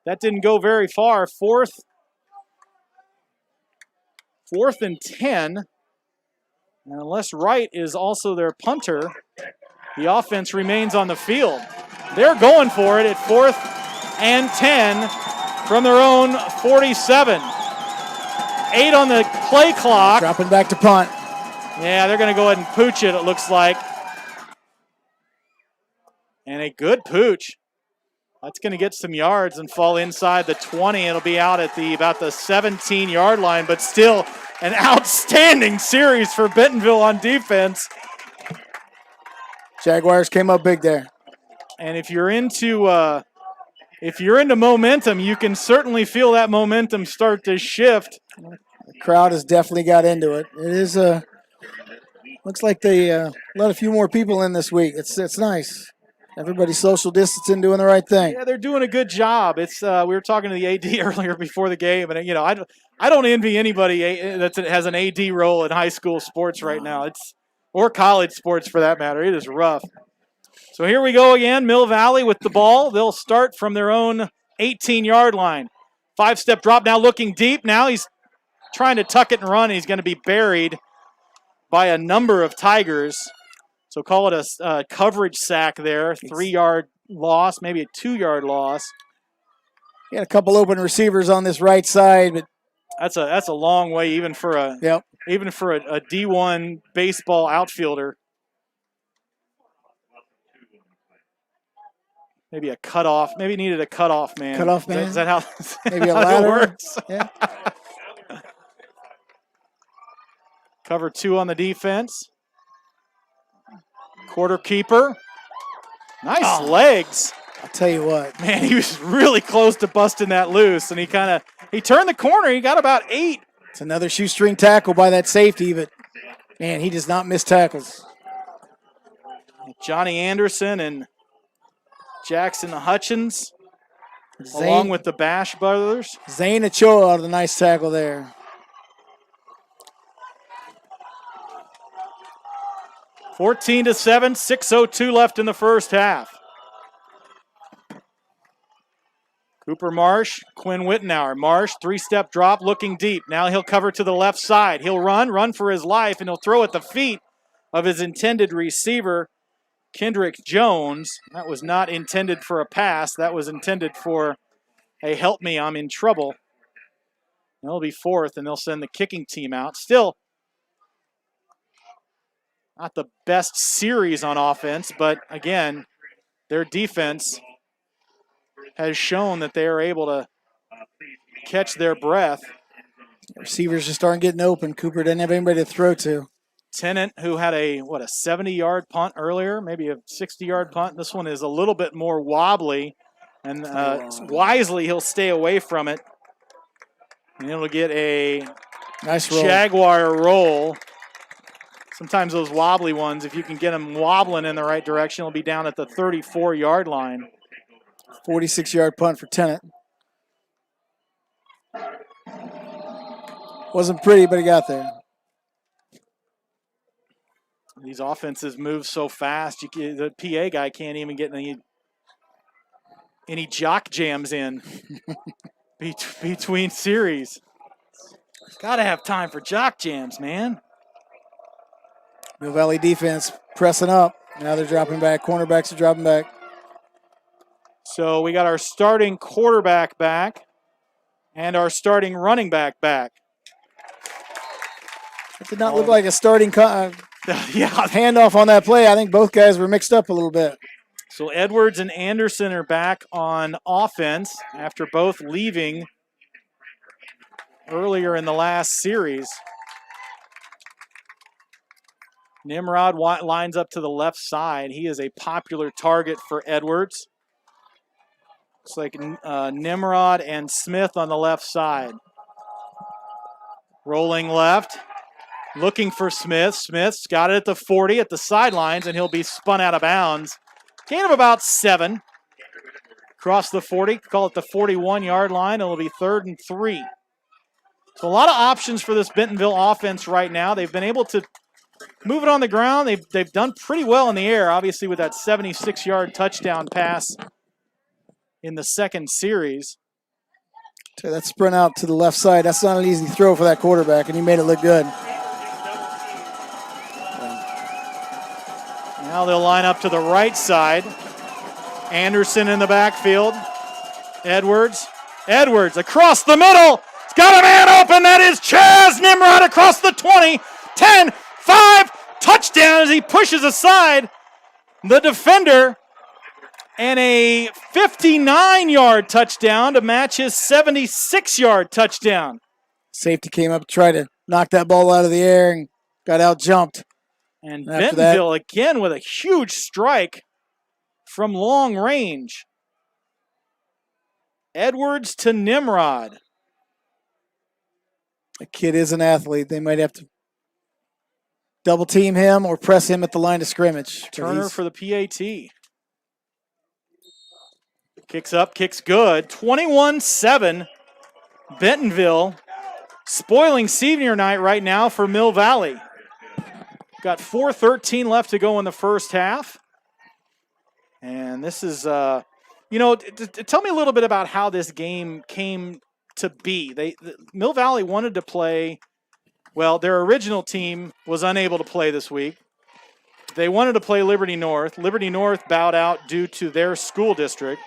That didn't go very far. 4th and 10. And unless Wright is also their punter, the offense remains on the field. They're going for it at 4th and 10 from their own 47. 8 on the play clock. Dropping back to punt. Yeah, they're going to go ahead and pooch it looks like. And a good pooch. That's going to get some yards and fall inside the 20. It'll be out at about the 17-yard line, but still an outstanding series for Bentonville on defense. Jaguars came up big there. And if you're into momentum, you can certainly feel that momentum start to shift. The crowd has definitely got into it. It is looks like they let a few more people in this week. It's nice. Everybody's social distancing, doing the right thing. Yeah, they're doing a good job. It's we were talking to the AD earlier before the game, and I don't envy anybody that has an AD role in high school sports right now. Or college sports for that matter. It is rough. So here we go again. Mill Valley with the ball. They'll start from their own 18-yard line. 5-step drop now, looking deep. Now he's trying to tuck it and run. He's going to be buried by a number of Tigers. So call it a coverage sack there. 3-yard loss, maybe a 2-yard loss. He had a couple open receivers on this right side, but that's a long way even for a D1 baseball outfielder. Maybe a cutoff. Maybe needed a cutoff man. Cutoff man. Is that how? Maybe a how ladder. it works? Yeah. Cover 2 on the defense. Quarter keeper. Nice legs. I'll tell you what. Man, he was really close to busting that loose, and he turned the corner. He got about 8. It's another shoestring tackle by that safety, but man, he does not miss tackles. Johnny Anderson and Jackson Hutchins, along with the Bash brothers. Zane Ochoa out of the nice tackle there. 14-7, 6:02 left in the first half. Cooper Marsh, Quinn Wittenauer. Marsh, 3-step drop, looking deep. Now he'll cover to the left side. He'll run for his life, and he'll throw at the feet of his intended receiver, Kendrick Jones. That was not intended for a pass. That was intended for a help me, I'm in trouble. It'll be 4th, and they'll send the kicking team out. Still, not the best series on offense, but again, their defense has shown that they are able to catch their breath. Receivers just aren't getting open. Cooper doesn't have anybody to throw to. Tennant, who had a 70-yard punt earlier, maybe a 60-yard punt. This one is a little bit more wobbly, and wisely he'll stay away from it. And it'll get a nice roll. Jaguar roll. Sometimes those wobbly ones, if you can get them wobbling in the right direction, will be down at the 34-yard line. 46-yard punt for Tennant. Wasn't pretty, but he got there. These offenses move so fast. The PA guy can't even get any jock jams in between series. Got to have time for jock jams, man. Mill Valley defense pressing up. Now they're dropping back. Cornerbacks are dropping back. So we got our starting quarterback back and our starting running back back. It did not look like a starting yeah, handoff on that play. I think both guys were mixed up a little bit. So Edwards and Anderson are back on offense after both leaving earlier in the last series. Nimrod lines up to the left side. He is a popular target for Edwards. Looks like Nimrod and Smith on the left side. Rolling left. Looking for Smith. Smith's got it at the 40 at the sidelines, and he'll be spun out of bounds. Gain of about 7. Across the 40, call it the 41-yard line. It'll be 3rd and 3. So a lot of options for this Bentonville offense right now. They've been able to move it on the ground. They've done pretty well in the air, obviously with that 76-yard touchdown pass in the second series. So that sprint out to the left side, that's not an easy throw for that quarterback, and he made it look good. Now they'll line up to the right side. Anderson in the backfield. Edwards across the middle. He's got a man open. That is Chaz Nimrod across the 20. 10, 5, touchdown as he pushes aside the defender. And a 59-yard touchdown to match his 76-yard touchdown. Safety came up to try to knock that ball out of the air and got out jumped. And Bentonville again with a huge strike from long range. Edwards to Nimrod. The kid is an athlete. They might have to double team him or press him at the line of scrimmage. Turner for the PAT. Kicks up, kicks good. 21-7. Bentonville spoiling senior night right now for Mill Valley. Got 4:13 left to go in the first half. And this is, tell me a little bit about how this game came to be. Mill Valley wanted to play. Well, their original team was unable to play this week. They wanted to play Liberty North. Liberty North bowed out due to their school district.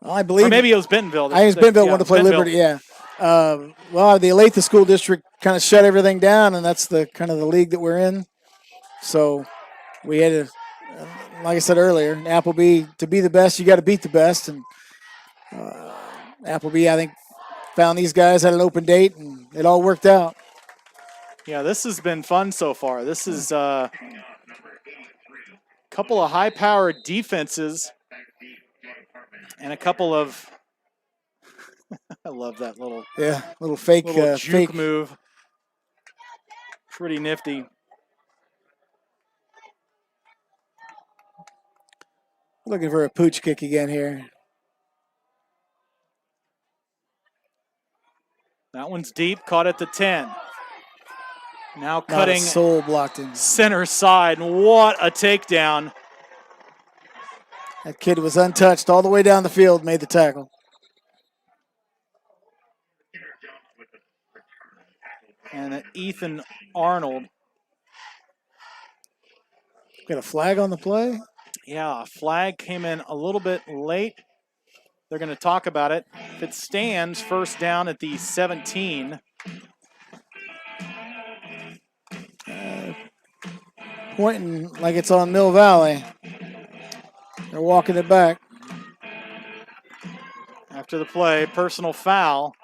Well, I believe. Or maybe it was Bentonville. I think Bentonville wanted to play Liberty, yeah. Well, the Olathe School District kind of shut everything down, and that's the kind of the league that we're in. So we had to, like I said earlier, Appleby, to be the best, you got to beat the best. And Appleby, I think, found these guys, had an open date, and it all worked out. Yeah, this has been fun so far. This is a couple of high-powered defenses and a couple of I love that little fake juke fake move. Pretty nifty. Looking for a pooch kick again here. That one's deep, caught at the 10. Now Not cutting a soul blocked in. Center side, and what a takedown. That kid was untouched all the way down the field, made the tackle. And Ethan Arnold. Got a flag on the play? Yeah, a flag came in a little bit late. They're going to talk about it. If it stands, first down at the 17. Pointing like it's on Mill Valley. They're walking it back. After the play, personal foul.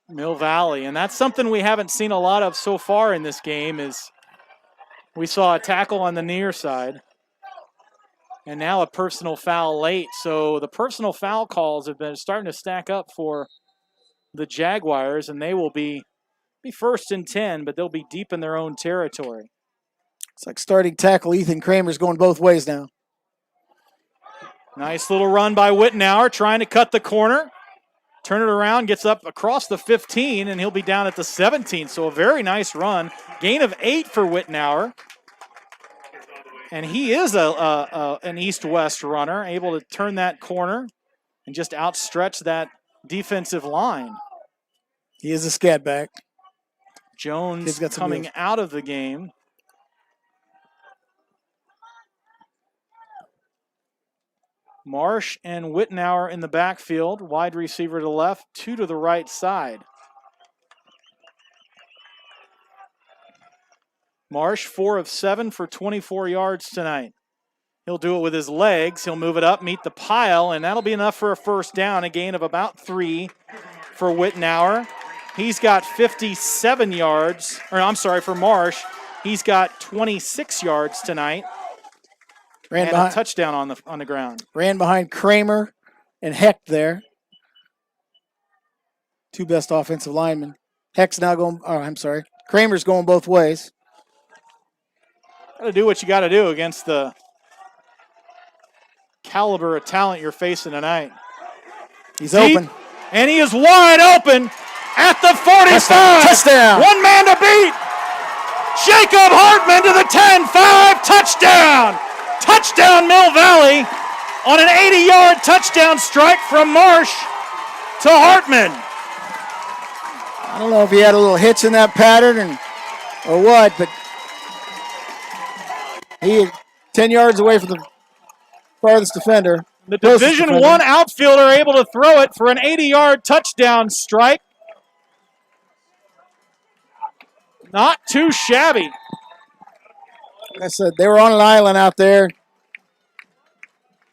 Mill Valley, and that's something we haven't seen a lot of so far in this game. Is we saw a tackle on the near side, and now a personal foul late. So the personal foul calls have been starting to stack up for the Jaguars, and they will be first and 10, but they'll be deep in their own territory. It's like starting tackle Ethan Kramer's going both ways now. Nice little run by Wittenauer, trying to cut the corner. Turn it around, gets up across the 15, and he'll be down at the 17. So a very nice run. Gain of 8 for Wittenauer. And he is an east-west runner, able to turn that corner and just outstretch that defensive line. He is a scat back. Jones coming out of the game. Marsh and Wittenauer in the backfield. Wide receiver to the left, 2 to the right side. Marsh, 4 of 7 for 24 yards tonight. He'll do it with his legs. He'll move it up, meet the pile, and that'll be enough for a first down, a gain of about 3 for Wittenauer. He's got 57 yards, for Marsh. He's got 26 yards tonight. And a touchdown on the ground. Ran behind Kramer and Heck there. 2 best offensive linemen. Heck's now going, Kramer's going both ways. Got to do what you got to do against the caliber of talent you're facing tonight. He's deep, open. And he is wide open at the 45. Touchdown. One man to beat. Jacob Hartman to the 10-5. Touchdown. Touchdown, Mill Valley, on an 80-yard touchdown strike from Marsh to Hartman. I don't know if he had a little hitch in that pattern or what, but he 10 yards away from the farthest defender. The Division I outfielder able to throw it for an 80-yard touchdown strike. Not too shabby. Like I said, they were on an island out there.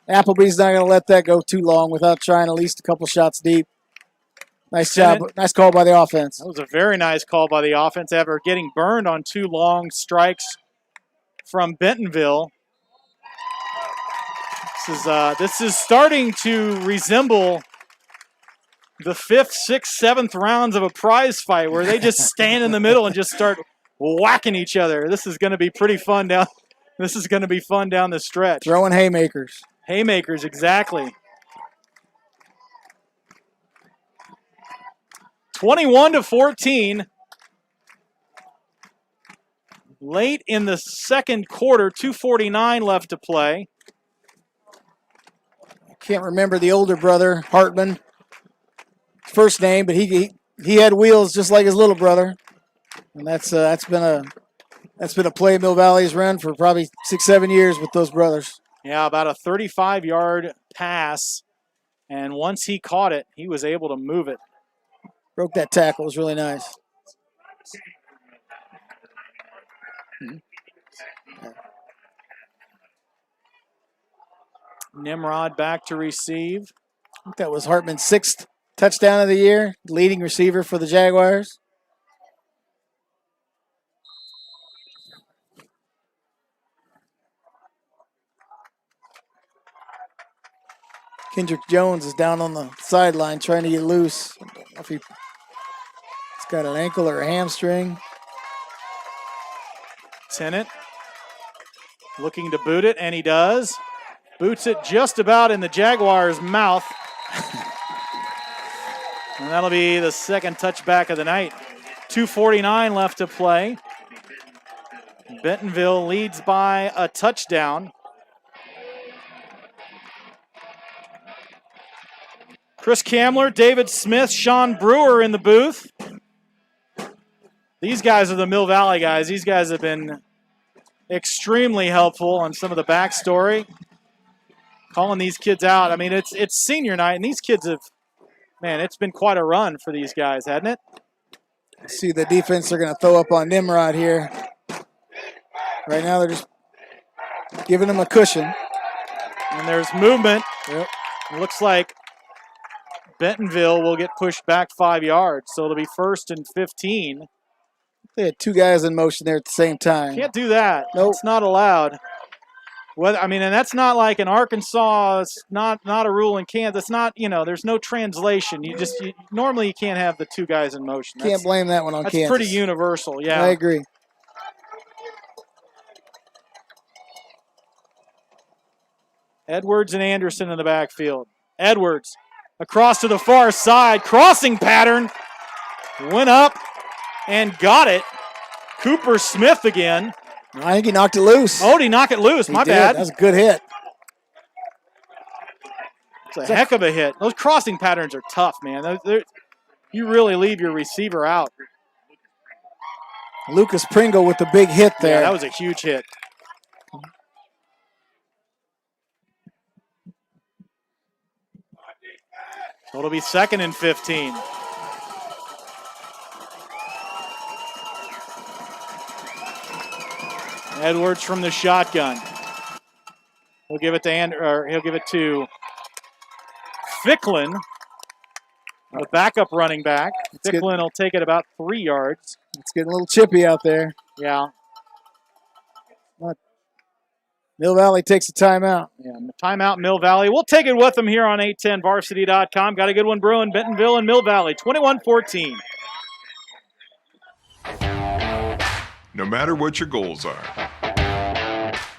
Appleby's not going to let that go too long without trying at least a couple shots deep. Nice job. Nice call by the offense. That was a very nice call by the offense after getting burned on 2 long strikes from Bentonville. This is starting to resemble the 5th, 6th, 7th rounds of a prize fight where they just stand in the middle and just start whacking each other. This is going to be pretty fun down. This is going to be fun down the stretch. Throwing haymakers. Haymakers, exactly. 21-14. Late in the second quarter, 2:49 left to play. Can't remember the older brother, Hartman, first name, but he had wheels just like his little brother, and that's been a play Mill Valley's run for probably 6-7 years with those brothers. Yeah, about a 35-yard pass, and once he caught it, he was able to move it. Broke that tackle. It was really nice. Nimrod back to receive. I think that was Hartman's 6th touchdown of the year, leading receiver for the Jaguars. Kendrick Jones is down on the sideline trying to get loose. I don't know if he's got an ankle or a hamstring. Tennant looking to boot it, and he does. Boots it just about in the Jaguars' mouth. And that'll be the second touchback of the night. 2:49 left to play. Bentonville leads by a touchdown. Chris Kamler, David Smith, Sean Brewer in the booth. These guys are the Mill Valley guys. These guys have been extremely helpful on some of the backstory. Calling these kids out. I mean, it's senior night, and these kids have, man, it's been quite a run for these guys, hasn't it? See the defense are going to throw up on Nimrod here. Right now they're just giving him a cushion. And there's movement. Yep. It looks like Bentonville will get pushed back 5 yards, so it'll be 1st and 15. They had 2 guys in motion there at the same time. Can't do that. Nope. It's not allowed. I mean, and that's not like in Arkansas. It's not a rule in Kansas. It's not, there's no translation. Normally you can't have the 2 guys in motion. Can't blame that one on that's Kansas. That's pretty universal, yeah. I agree. Edwards and Anderson in the backfield. Edwards across to the far side. Crossing pattern. Went up and got it. Cooper Smith again. I think he knocked it loose. Oh, did he knock it loose? My bad. That's a good hit. It's a heck of a hit. Those crossing patterns are tough, man. You really leave your receiver out. Lucas Pringle with the big hit there. Yeah, that was a huge hit. So it'll be 2nd and 15. Edwards from the shotgun. He'll give it to Ficklin, the backup running back. Ficklin will take it about 3 yards. It's getting a little chippy out there. Yeah. Mill Valley takes a timeout. Yeah, timeout, Mill Valley. We'll take it with them here on 810varsity.com. Got a good one brewing, Bentonville and Mill Valley, 21-14. No matter what your goals are,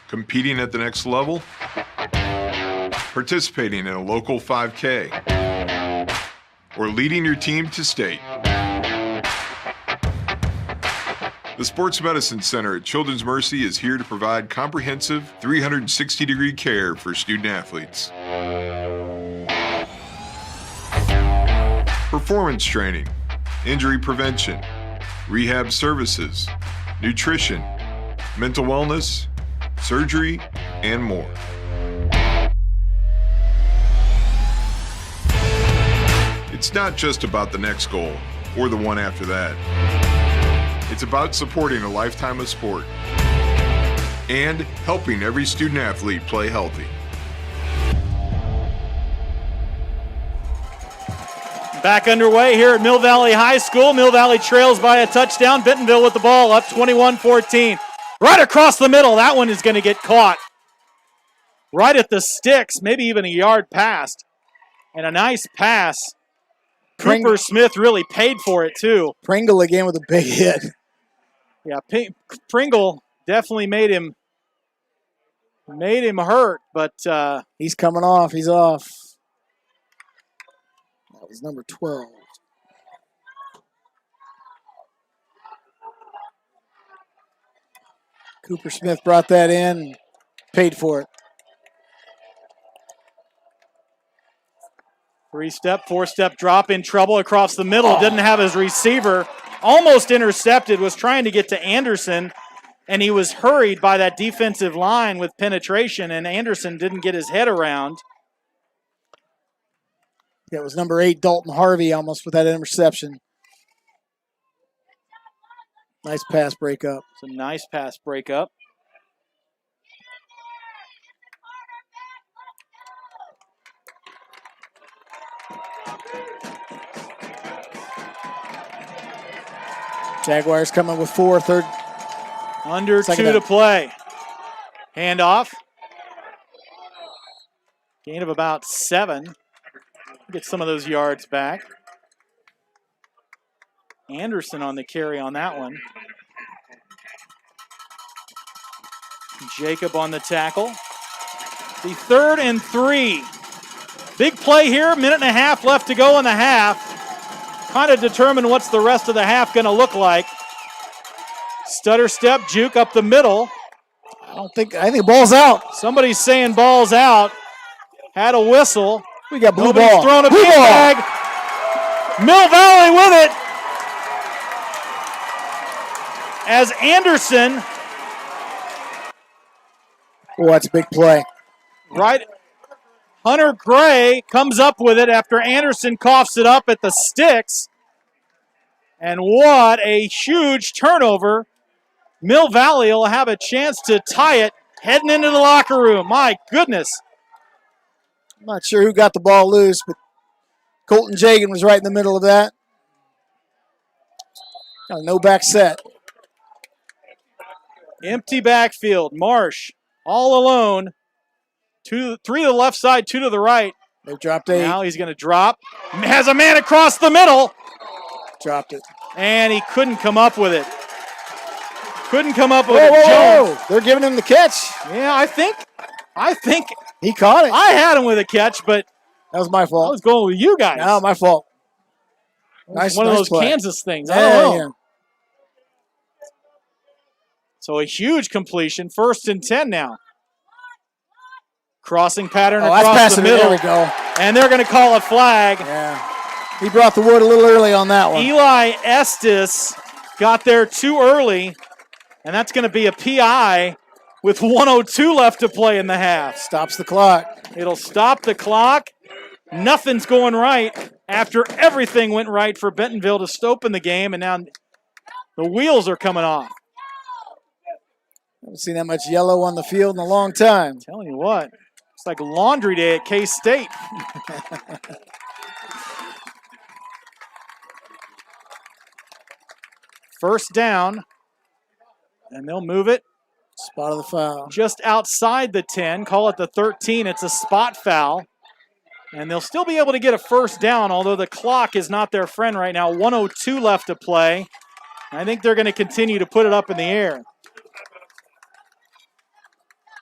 competing at the next level, participating in a local 5K, or leading your team to state. The Sports Medicine Center at Children's Mercy is here to provide comprehensive 360-degree care for student athletes. Performance training, injury prevention, rehab services, nutrition, mental wellness, surgery, and more. It's not just about the next goal or the one after that. It's about supporting a lifetime of sport and helping every student athlete play healthy. Back underway here at Mill Valley High School. Mill Valley trails by a touchdown. Bentonville with the ball up 21-14. Right across the middle. That one is going to get caught. Right at the sticks, maybe even a yard past. And a nice pass. Cooper Smith really paid for it too. Pringle again with a big hit. Yeah, Pringle definitely made him hurt, but he's coming off. He's off. That was number 12. Cooper Smith brought that in and paid for it. 3-step, 4-step drop in trouble across the middle. Didn't have his receiver. Almost intercepted. Was trying to get to Anderson, and he was hurried by that defensive line with penetration, and Anderson didn't get his head around. That was number 8, Dalton Harvey, almost with that interception. Nice pass breakup. It's a nice pass breakup. Jaguars coming with 4, third. Under 2 down. to play. Handoff. Gain of about 7. Get some of those yards back. Anderson on the carry on that one. Jacob on the tackle. The 3rd and 3. Big play here, 1.5 left to go in the half. Kind of determine what's the rest of the half going to look like. Stutter step, juke up the middle. I think the ball's out. Somebody's saying ball's out. Had a whistle. We got blue Nobody's ball. throwing a Blue beanbag. Mill Valley with it. As Anderson, Oh, that's a big play. right, Hunter Gray comes up with it after Anderson coughs it up at the sticks. And what a huge turnover. Mill Valley will have a chance to tie it heading into the locker room. My goodness. I'm not sure who got the ball loose, but Colton Jagan was right in the middle of that. Got a no-back set. Empty backfield. Marsh all alone. 3 to the left side, 2 to the right. They dropped 8. Now he's going to drop. Has a man across the middle. Dropped it. And he couldn't come up with it. Couldn't come up with Whoa, it. whoa, Jones. whoa. They're giving him the catch. Yeah, I think He caught it. I had him with a catch, but That was my I fault. was going with you guys. No, my fault. It's one of those play. Kansas things. I don't know. Yeah. So a huge completion. 1st and 10 now. Crossing pattern Oh, that's across the passing it. middle. There we go. And they're going to call a flag. Yeah. He brought the wood a little early on that one. Eli Estes got there too early, and that's going to be a PI with 1:02 left to play in the half. Stops the clock. It'll stop the clock. Nothing's going right after everything went right for Bentonville to open the game, and now the wheels are coming off. Haven't seen that much yellow on the field in a long time. Telling you what, it's like laundry day at K-State. First down, and they'll move it Spot of the foul. just outside the 10. Call it the 13. It's a spot foul. And they'll still be able to get a first down, although the clock is not their friend right now. 1:02 left to play. I think they're going to continue to put it up in the air.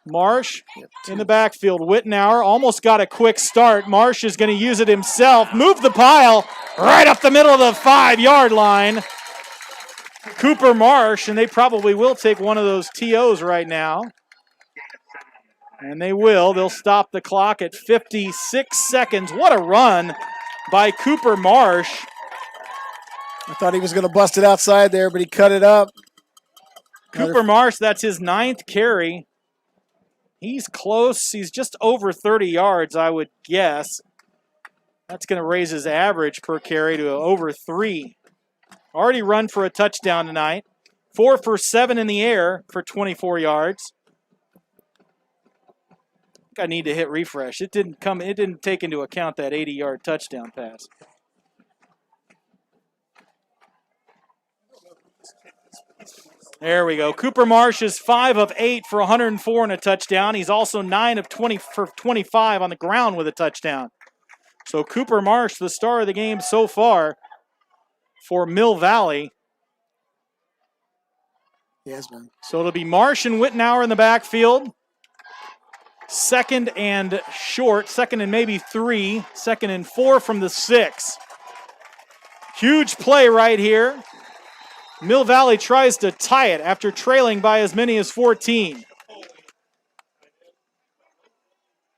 Marsh in the backfield. Wittenauer almost got a quick start. Marsh is going to use it himself. Move the pile right up the middle of the 5-yard line. Cooper Marsh, and they probably will take one of those TOs right now. And they will. They'll stop the clock at 56 seconds. What a run by Cooper Marsh. I thought he was going to bust it outside there, but he cut it up. Cooper Marsh, that's his 9th carry. He's close. He's just over 30 yards, I would guess. That's going to raise his average per carry to over 3. Already run for a touchdown tonight. 4 for 7 in the air for 24 yards. I think I need to hit refresh. It didn't take into account that 80-yard touchdown pass. There we go. Cooper Marsh is 5 of 8 for 104 and a touchdown. He's also 9 of 20 for 25 on the ground with a touchdown. So Cooper Marsh, the star of the game so far for Mill Valley. Yes, man. So it'll be Marsh and Wittenauer in the backfield. 2nd and short, 2nd and maybe 3, 2nd and 4 from the 6. Huge play right here. Mill Valley tries to tie it after trailing by as many as 14.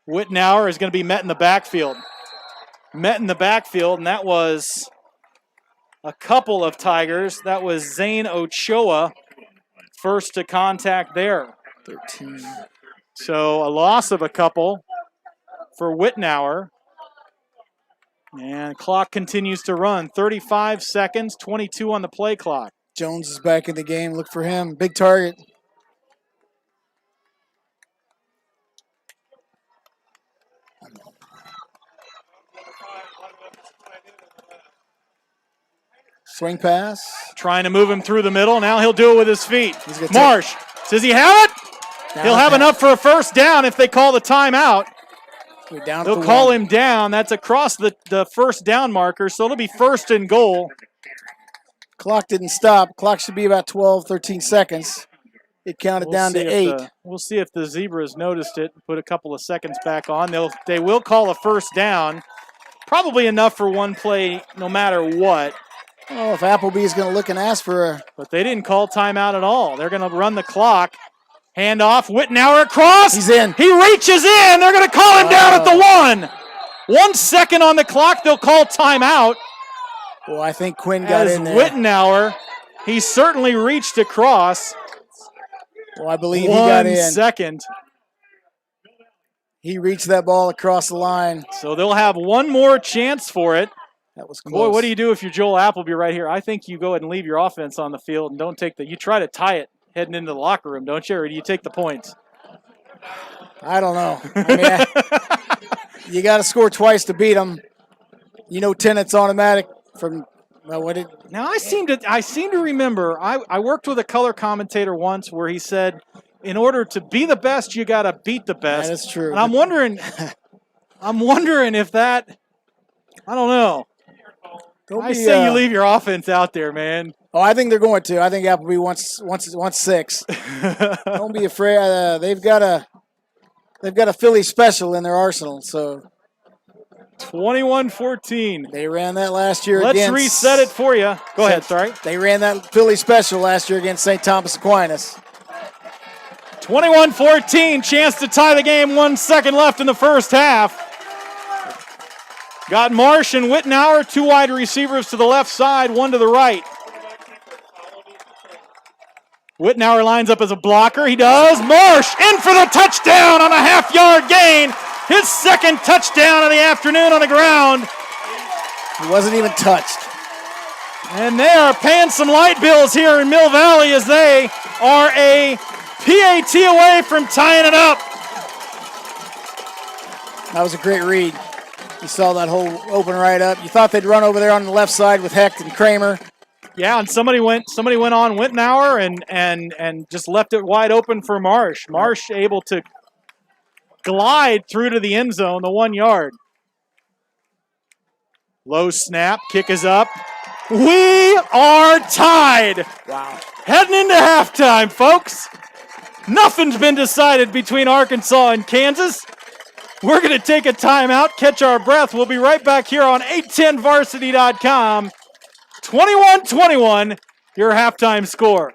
Wittenauer is going to be met in the backfield. And that was a couple of Tigers. That was Zane Ochoa, first to contact there. 13. So a loss of a couple for Wittenauer. And clock continues to run. 35 seconds, 22 on the play clock. Jones is back in the game. Look for him. Big target. Swing pass. Trying to move him through the middle. Now he'll do it with his feet. gonna Marsh, does he have it? He'll have enough for a first down if they call the timeout. We're down They'll for call one. him down. That's across the first down marker, so it'll be first and goal. Clock didn't stop. Clock should be about 12, 13 seconds. It counted down to 8. We'll see if the Zebras noticed it and put a couple of seconds back on. They will call a first down. Probably enough for one play no matter what. Oh, if Applebee's going to look and ask for a... But they didn't call timeout at all. They're going to run the clock. Hand off. Wittenauer across. He's in. He reaches in. They're going to call him down at the 1. 1 second on the clock. They'll call timeout. Well, I think Quinn got in there. Wittenauer, he certainly reached across. Well, I believe he got in. 1 second. He reached that ball across the line. So they'll have one more chance for it. That was close. Boy, what do you do if you're Joel Appleby right here? I think you go ahead and leave your offense on the field and don't take you try to tie it heading into the locker room, don't you? Or do you take the points? I don't know. I mean, you got to score twice to beat them. You know, Tenet's automatic from what it. Now I seem to remember. I worked with a color commentator once where he said, in order to be the best, you got to beat the best. That is true. And I'm wondering if that. I don't know. I say you leave your offense out there, man. Oh, I think they're going to. I think Appleby wants 6. Don't be afraid. They've got a Philly special in their arsenal. So 21-14. They ran that last year. Let's reset it for you. Go ahead. Sorry. They ran that Philly special last year against St. Thomas Aquinas. 21-14. Chance to tie the game. 1 second left in the first half. Got Marsh and Wittenauer, 2 wide receivers to the left side, 1 to the right. Wittenauer lines up as a blocker. He does. Marsh in for the touchdown on a half-yard gain. His second touchdown of the afternoon on the ground. He wasn't even touched. And they are paying some light bills here in Mill Valley as they are a PAT away from tying it up. That was a great read. You saw that hole open right up. You thought they'd run over there on the left side with Hecht and Kramer. Yeah, and somebody went on Wittenauer and just left it wide open for Marsh. Marsh able to glide through to the end zone, the 1 yard. Low snap, kick is up. We are tied. Wow. Heading into halftime, folks. Nothing's been decided between Arkansas and Kansas. We're going to take a timeout, catch our breath. We'll be right back here on 810varsity.com. 21-21, your halftime score.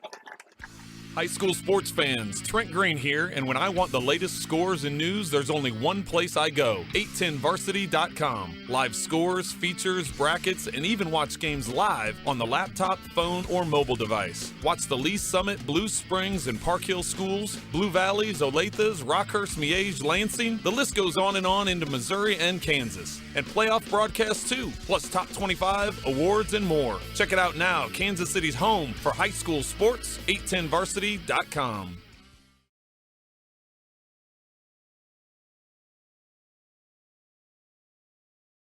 High school sports fans, Trent Green here, and when I want the latest scores and news, there's only one place I go, 810varsity.com. Live scores, features, brackets, and even watch games live on the laptop, phone, or mobile device. Watch the Lee Summit, Blue Springs, and Park Hill schools, Blue Valleys, Olathes, Rockhurst, Miege, Lansing. The list goes on and on into Missouri and Kansas. And playoff broadcasts too, plus top 25, awards, and more. Check it out now, Kansas City's home for high school sports, 810varsity.com.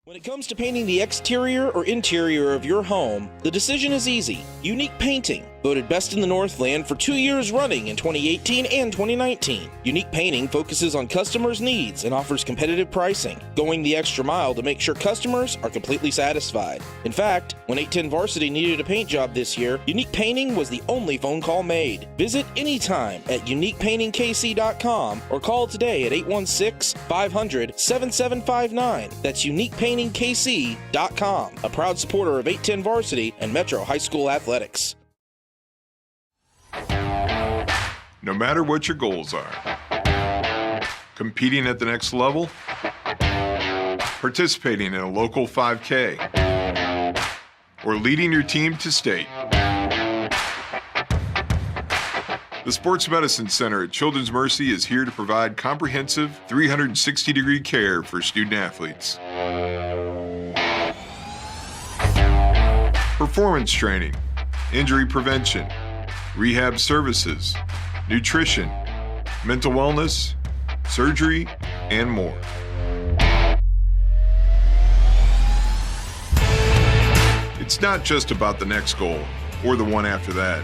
When it comes to painting the exterior or interior of your home, the decision is easy. Unique Painting, voted best in the Northland for 2 years running in 2018 and 2019. Unique Painting focuses on customers' needs and offers competitive pricing, going the extra mile to make sure customers are completely satisfied. In fact, when 810 Varsity needed a paint job this year, Unique Painting was the only phone call made. Visit anytime at uniquepaintingkc.com or call today at 816-500-7759. That's uniquepaintingkc.com, a proud supporter of 810 Varsity and Metro High School Athletics. no matter what your goals are. Competing at the next level, participating in a local 5K, or leading your team to state. The Sports Medicine Center at Children's Mercy is here to provide comprehensive 360-degree care for student athletes. Performance training, injury prevention, rehab services, nutrition, mental wellness, surgery, and more. It's not just about the next goal or the one after that.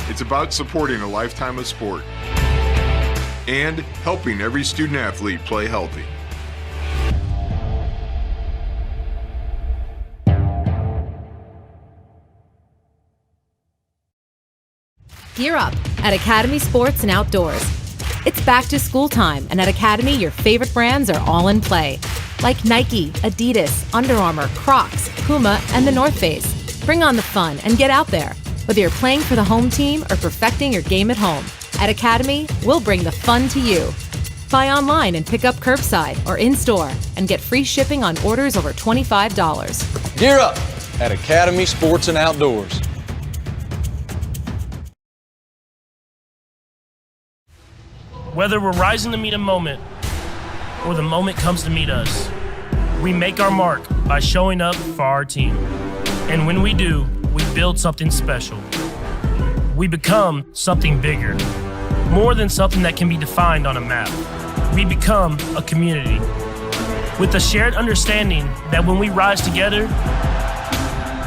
It's about supporting a lifetime of sport and helping every student athlete play healthy. Gear up at Academy Sports and Outdoors. It's back to school time, and at Academy, your favorite brands are all in play. Like Nike, Adidas, Under Armour, Crocs, Puma, and the North Face. Bring on the fun and get out there. Whether you're playing for the home team or perfecting your game at home, at Academy, we'll bring the fun to you. Buy online and pick up curbside or in-store and get free shipping on orders over $25. Gear up at Academy Sports and Outdoors. Whether we're rising to meet a moment or the moment comes to meet us, we make our mark by showing up for our team. And when we do, we build something special. We become something bigger, more than something that can be defined on a map. We become a community with a shared understanding that when we rise together,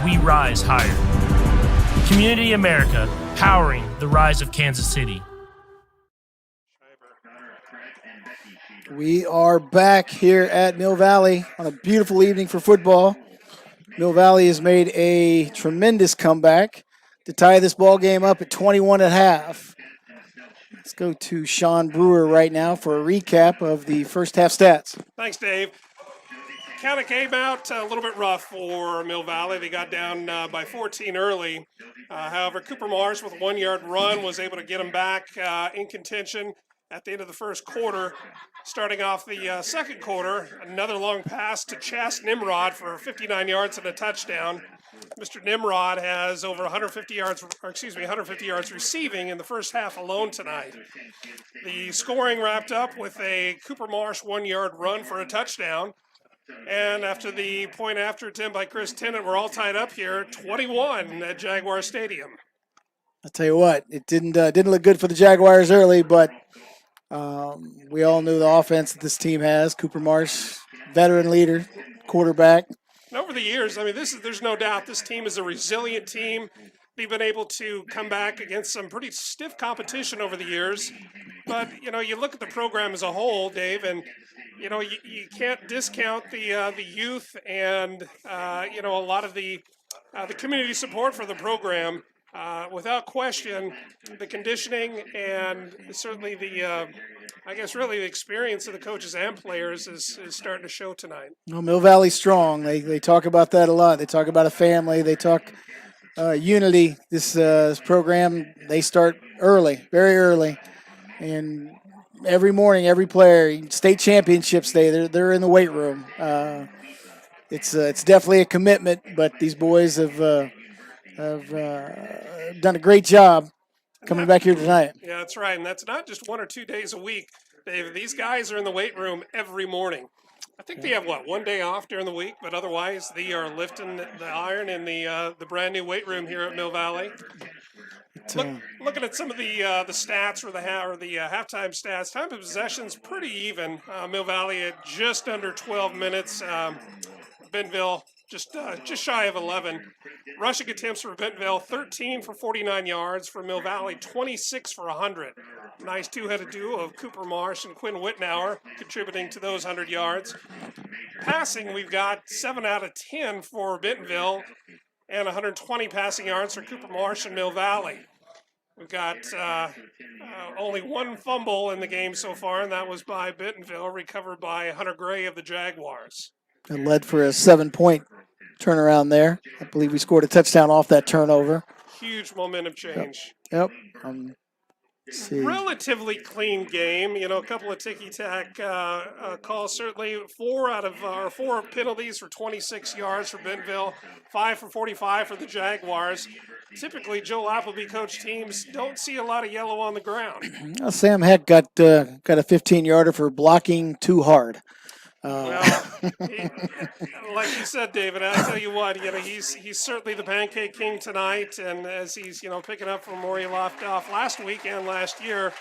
we rise higher. Community America, powering the rise of Kansas City. We are back here at Mill Valley on a beautiful evening for football. Mill Valley has made a tremendous comeback to tie this ball game up at 21 at half. Let's go to Sean Brewer right now for a recap of the first half stats. Thanks, Dave. Kind of came out a little bit rough for Mill Valley. They got down by 14 early. However, Cooper Marsh with a 1-yard run was able to get them back in contention at the end of the first quarter. Starting off the second quarter, another long pass to Chas Nimrod for 59 yards and a touchdown. Mr. Nimrod has over 150 yards receiving in the first half alone tonight. The scoring wrapped up with a Cooper Marsh 1-yard run for a touchdown. And after the point after attempt by Chris Tennant, we're all tied up here, 21 at Jaguar Stadium. I'll tell you what, it didn't look good for the Jaguars early, but we all knew the offense that this team has. Cooper Marsh, veteran leader, quarterback. And over the years, I mean, there's no doubt this team is a resilient team. They've been able to come back against some pretty stiff competition over the years. But, you look at the program as a whole, Dave, and, you can't discount the youth and, a lot of the community support for the program. Without question, the conditioning and certainly the experience of the coaches and players is starting to show tonight. Well, Mill Valley's strong. They talk about that a lot. They talk about a family. They talk unity. This program, they start early, very early. And every morning, every player, state championships day, they're in the weight room. It's definitely a commitment, but these boys have done a great job coming back here tonight. Yeah, that's right. And that's not just 1 or 2 days a week, Dave. These guys are in the weight room every morning. I think they have, 1 day off during the week, but otherwise they are lifting the iron in the brand new weight room here at Mill Valley. Looking at some of the stats or the halftime stats, time of possession's pretty even. Mill Valley at just under 12 minutes. Bentonville just shy of 11. Rushing attempts for Bentonville, 13 for 49 yards. For Mill Valley, 26 for 100. Nice two-headed duo of Cooper Marsh and Quinn Wittenauer contributing to those 100 yards. Passing, we've got 7 out of 10 for Bentonville and 120 passing yards for Cooper Marsh and Mill Valley. We've got only 1 fumble in the game so far, and that was by Bentonville, recovered by Hunter Gray of the Jaguars. It led for a 7-point turnaround there. I believe we scored a touchdown off that turnover. Huge momentum change. Yep. Relatively clean game. You know, a couple of ticky-tack calls. Certainly 4 penalties for 26 yards for Bentonville, 5 for 45 for the Jaguars. Typically, Joel Appleby coach teams don't see a lot of yellow on the ground. Well, Sam Heck got a 15-yarder for blocking too hard. Well, like you said, David, I tell you what, he's certainly the pancake king tonight, and as he's picking up from where he left off last week and last year,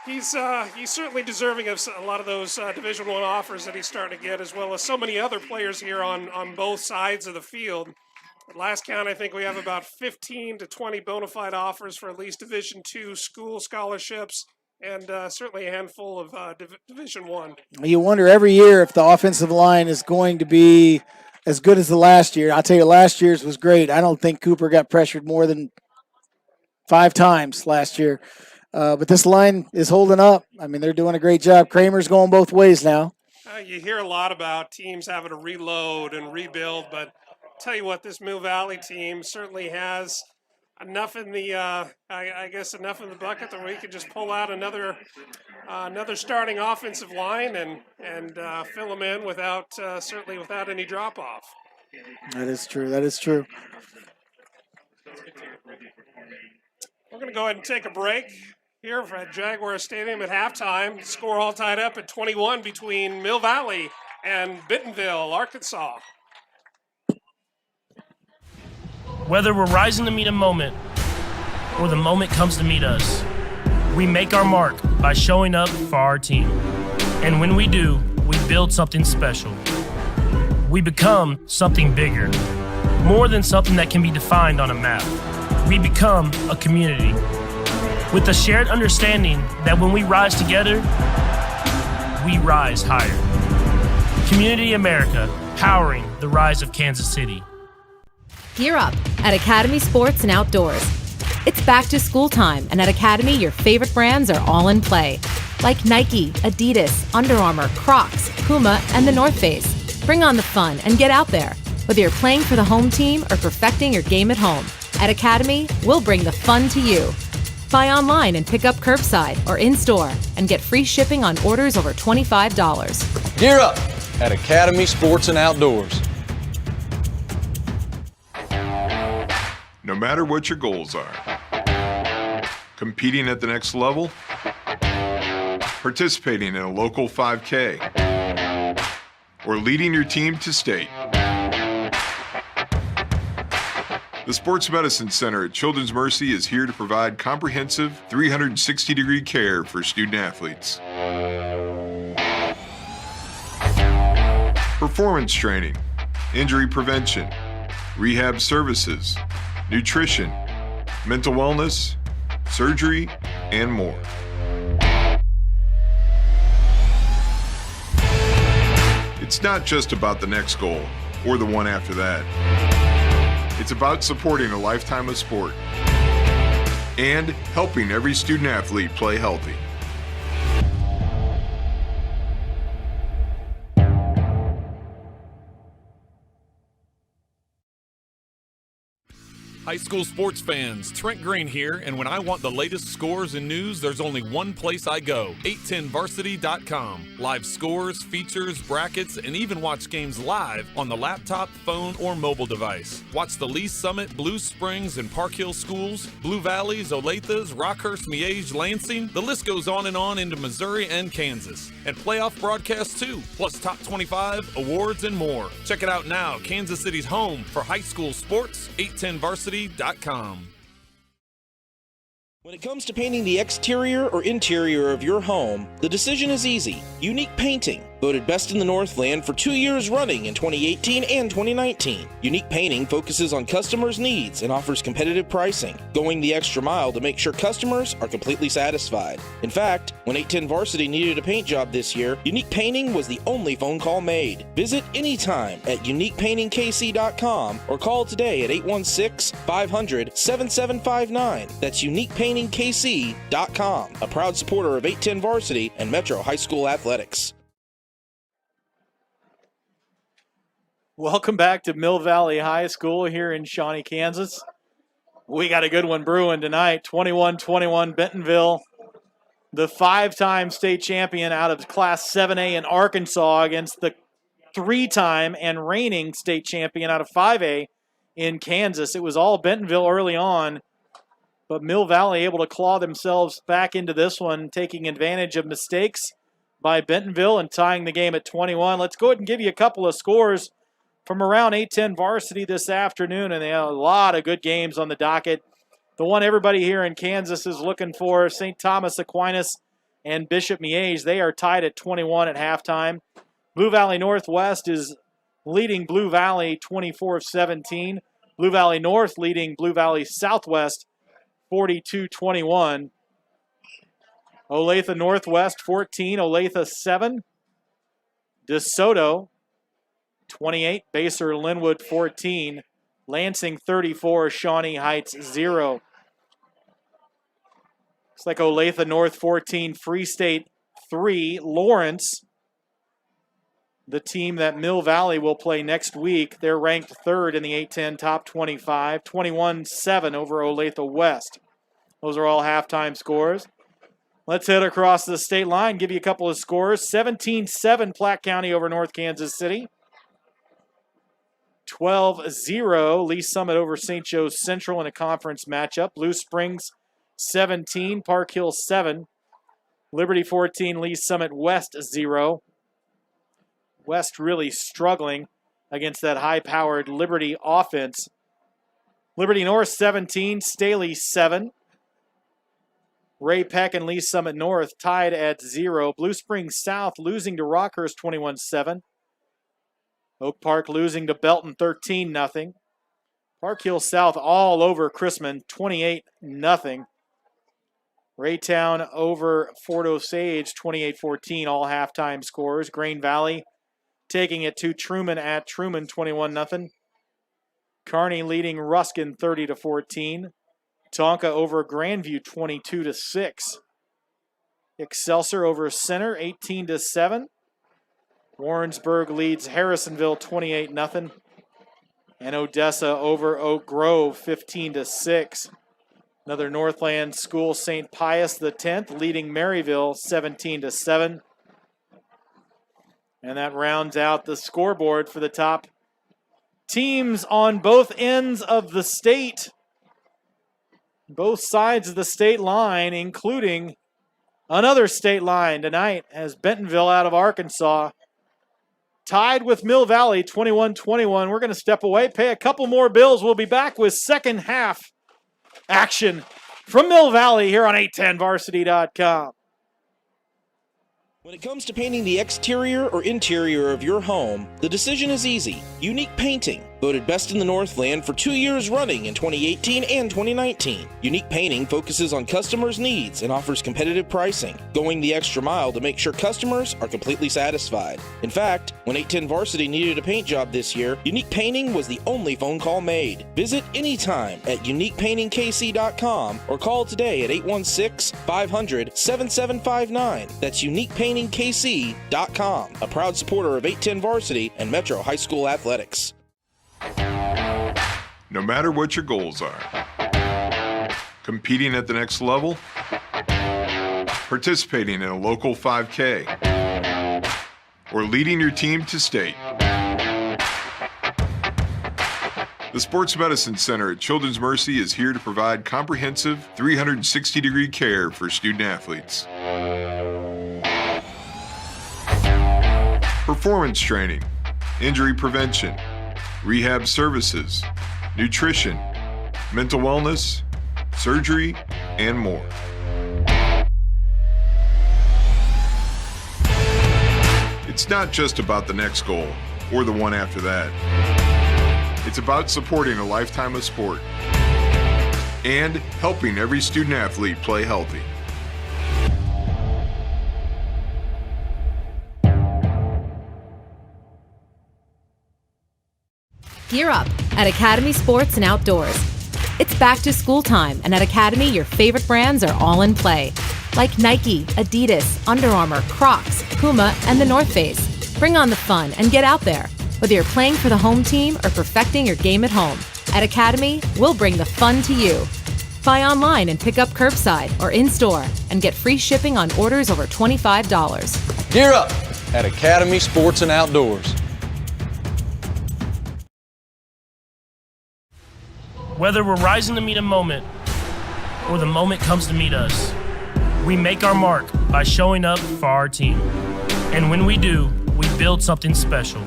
he's certainly deserving of a lot of those Division I offers that he's starting to get, as well as so many other players here on both sides of the field. At last count, I think we have about 15 to 20 bona fide offers for at least Division II school scholarships, and certainly a handful of Division I. You wonder every year if the offensive line is going to be as good as the last year. I'll tell you, last year's was great. I don't think Cooper got pressured more than 5 times last year. But this line is holding up. I mean, they're doing a great job. Kramer's going both ways now. You hear a lot about teams having to reload and rebuild, but I'll tell you what, this Mill Valley team certainly has enough in the, enough in the bucket that we could just pull out another starting offensive line and fill them in without any drop off. That is true. That is true. We're going to go ahead and take a break here at Jaguar Stadium at halftime. Score all tied up at 21 between Mill Valley and Bentonville, Arkansas. Whether we're rising to meet a moment or the moment comes to meet us, we make our mark by showing up for our team. And when we do, we build something special. We become something bigger, more than something that can be defined on a map. We become a community with a shared understanding that when we rise together, we rise higher. Community America, powering the rise of Kansas City. Gear up at Academy Sports and Outdoors. It's back to school time, and at Academy, your favorite brands are all in play. Like Nike, Adidas, Under Armour, Crocs, Puma, and the North Face. Bring on the fun and get out there. Whether you're playing for the home team or perfecting your game at home, at Academy, we'll bring the fun to you. Buy online and pick up curbside or in-store and get free shipping on orders over $25. Gear up at Academy Sports and Outdoors. No matter what your goals are, competing at the next level, participating in a local 5K, or leading your team to state, the Sports Medicine Center at Children's Mercy is here to provide comprehensive 360-degree care for student athletes. Performance training, injury prevention, rehab services, nutrition, mental wellness, surgery, and more. It's not just about the next goal or the one after that. It's about supporting a lifetime of sport and helping every student athlete play healthy. High school sports fans, Trent Green here, and when I want the latest scores and news, there's only one place I go, 810varsity.com. Live scores, features, brackets, and even watch games live on the laptop, phone, or mobile device. Watch the Lee Summit, Blue Springs, and Park Hill schools, Blue Valleys, Olathes, Rockhurst, Miege, Lansing. The list goes on and on into Missouri and Kansas. And playoff broadcasts too, plus top 25, awards, and more. Check it out now, Kansas City's home for high school sports, 810varsity.com. When it comes to painting the exterior or interior of your home, the decision is easy. Unique Painting, voted best in the Northland for 2 years running in 2018 and 2019. Unique Painting focuses on customers' needs and offers competitive pricing, going the extra mile to make sure customers are completely satisfied. In fact, when 810 Varsity needed a paint job this year, Unique Painting was the only phone call made. Visit anytime at uniquepaintingkc.com or call today at 816-500-7759. That's uniquepaintingkc.com, a proud supporter of 810 Varsity and Metro High School Athletics. Welcome back to Mill Valley High School here in Shawnee, Kansas. We got a good one brewing tonight. 21-21 Bentonville, the 5-time state champion out of Class 7A in Arkansas against the 3-time and reigning state champion out of 5A in Kansas. It was all Bentonville early on, but Mill Valley able to claw themselves back into this one, taking advantage of mistakes by Bentonville and tying the game at 21. Let's go ahead and give you a couple of scores from around 810 Varsity this afternoon, and they have a lot of good games on the docket. The one everybody here in Kansas is looking for, St. Thomas Aquinas and Bishop Miege. They are tied at 21 at halftime. Blue Valley Northwest is leading Blue Valley 24-17. Blue Valley North leading Blue Valley Southwest 42-21. Olathe Northwest 14, Olathe 7. DeSoto 28, Baser Linwood 14, Lansing 34, Shawnee Heights 0. Looks like Olathe North 14, Free State 3, Lawrence, the team that Mill Valley will play next week. They're ranked 3rd in the 810 top 25, 21-7 over Olathe West. Those are all halftime scores. Let's head across the state line, give you a couple of scores. 17-7 Platte County over North Kansas City. 12-0 Lee Summit over St. Joe Central in a conference matchup. Blue Springs 17, Park Hill 7. Liberty 14, Lee Summit West 0. West really struggling against that high-powered Liberty offense. Liberty North 17, Staley 7. Ray Peck and Lee Summit North tied at 0. Blue Springs South losing to Rockhurst 21-7. Oak Park losing to Belton 13-0. Park Hill South all over Chrisman 28-0. Raytown over Fort Osage 28-14, all halftime scores. Grain Valley taking it to Truman at Truman 21-0. Kearney leading Ruskin 30-14. Tonka over Grandview 22-6. Excelsior over Center 18-7. Warrensburg leads Harrisonville 28-0. And Odessa over Oak Grove 15-6. Another Northland school, St. Pius X, leading Maryville 17-7. And that rounds out the scoreboard for the top teams on both ends of the state. Both sides of the state line, including another state line tonight, as Bentonville out of Arkansas tied with Mill Valley 21-21. We're going to step away, pay a couple more bills. We'll be back with second half action from Mill Valley here on 810varsity.com. When it comes to painting the exterior or interior of your home, the decision is easy. Unique Painting, voted best in the Northland for 2 years running in 2018 and 2019. Unique Painting focuses on customers' needs and offers competitive pricing, going the extra mile to make sure customers are completely satisfied. In fact, when 810 Varsity needed a paint job this year, Unique Painting was the only phone call made. Visit anytime at uniquepaintingkc.com or call today at 816-500-7759. That's uniquepaintingkc.com, a proud supporter of 810 Varsity and Metro High School athletics. No matter what your goals are, competing at the next level, participating in a local 5K, or leading your team to state, the Sports Medicine Center at Children's Mercy is here to provide comprehensive 360-degree care for student athletes. Performance training, injury prevention, rehab services, nutrition, mental wellness, surgery, and more. It's not just about the next goal or the one after that. It's about supporting a lifetime of sport and helping every student athlete play healthy. Gear up at Academy Sports and Outdoors. It's back to school time, and at Academy, your favorite brands are all in play. Like Nike, Adidas, Under Armour, Crocs, Puma, and the North Face. Bring on the fun and get out there. Whether you're playing for the home team or perfecting your game at home, At Academy, we'll bring the fun to you. Buy online and pick up curbside or in-store and get free shipping on orders over $25. Gear up at Academy Sports and Outdoors. Whether we're rising to meet a moment or the moment comes to meet us, we make our mark by showing up for our team. And when we do, we build something special.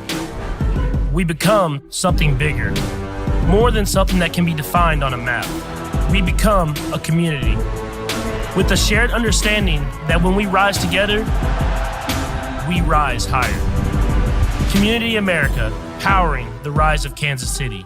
We become something bigger, more than something that can be defined on a map. We become a community with the shared understanding that when we rise together, we rise higher. Community America, powering the rise of Kansas City.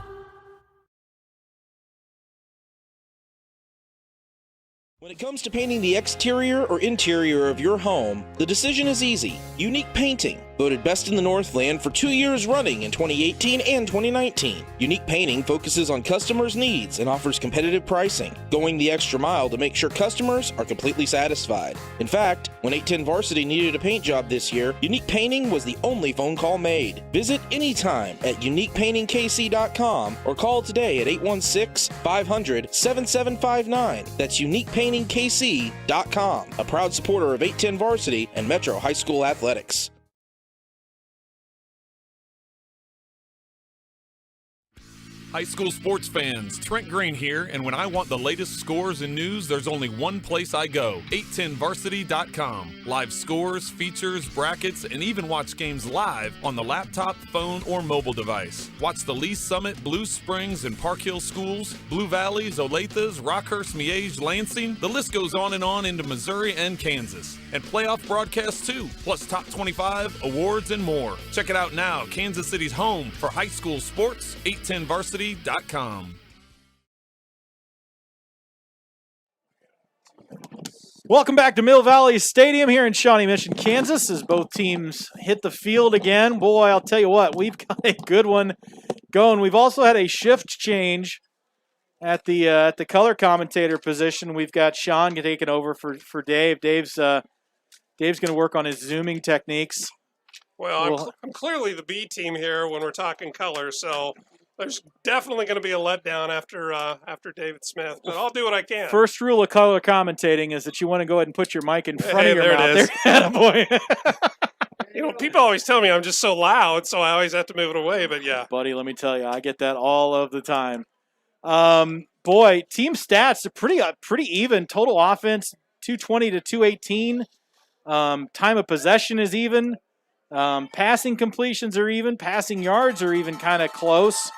When it comes to painting the exterior or interior of your home, the decision is easy. Unique Painting, voted best in the Northland for 2 years running in 2018 and 2019. Unique Painting focuses on customers' needs and offers competitive pricing, going the extra mile to make sure customers are completely satisfied. In fact, when 810 Varsity needed a paint job this year, Unique Painting was the only phone call made. Visit anytime at uniquepaintingkc.com or call today at 816-500-7759. That's uniquepaintingkc.com, a proud supporter of 810 Varsity and Metro High School athletics. High school sports fans, Trent Green here, and when I want the latest scores and news, there's only one place I go, 810varsity.com. Live scores, features, brackets, and even watch games live on the laptop, phone, or mobile device. Watch the Lee Summit, Blue Springs, and Park Hill schools, Blue Valleys, Olathes, Rockhurst, Miege, Lansing. The list goes on and on into Missouri and Kansas. And playoff broadcasts too, plus top 25, awards, and more. Check it out now, Kansas City's home for high school sports, 810varsity.com. Welcome back to Mill Valley Stadium here in Shawnee Mission, Kansas, as both teams hit the field again. Boy, I'll tell you what, we've got a good one going. We've also had a shift change at the color commentator position. We've got Sean taking over for Dave. Dave's going to work on his zooming techniques. Well, I'm clearly the B team here when we're talking color, so there's definitely going to be a letdown after David Smith, but I'll do what I can. First rule of color commentating is that you want to go ahead and put your mic in front of your there mouth. It is. Boy. You know, people always tell me I'm just so loud, so I always have to move it away, but yeah. Buddy, let me tell you, I get that all of the time. Boy, team stats are pretty even. Total offense, 220 to 218. Time of possession is even. Passing completions are even. Passing yards are even kind of close.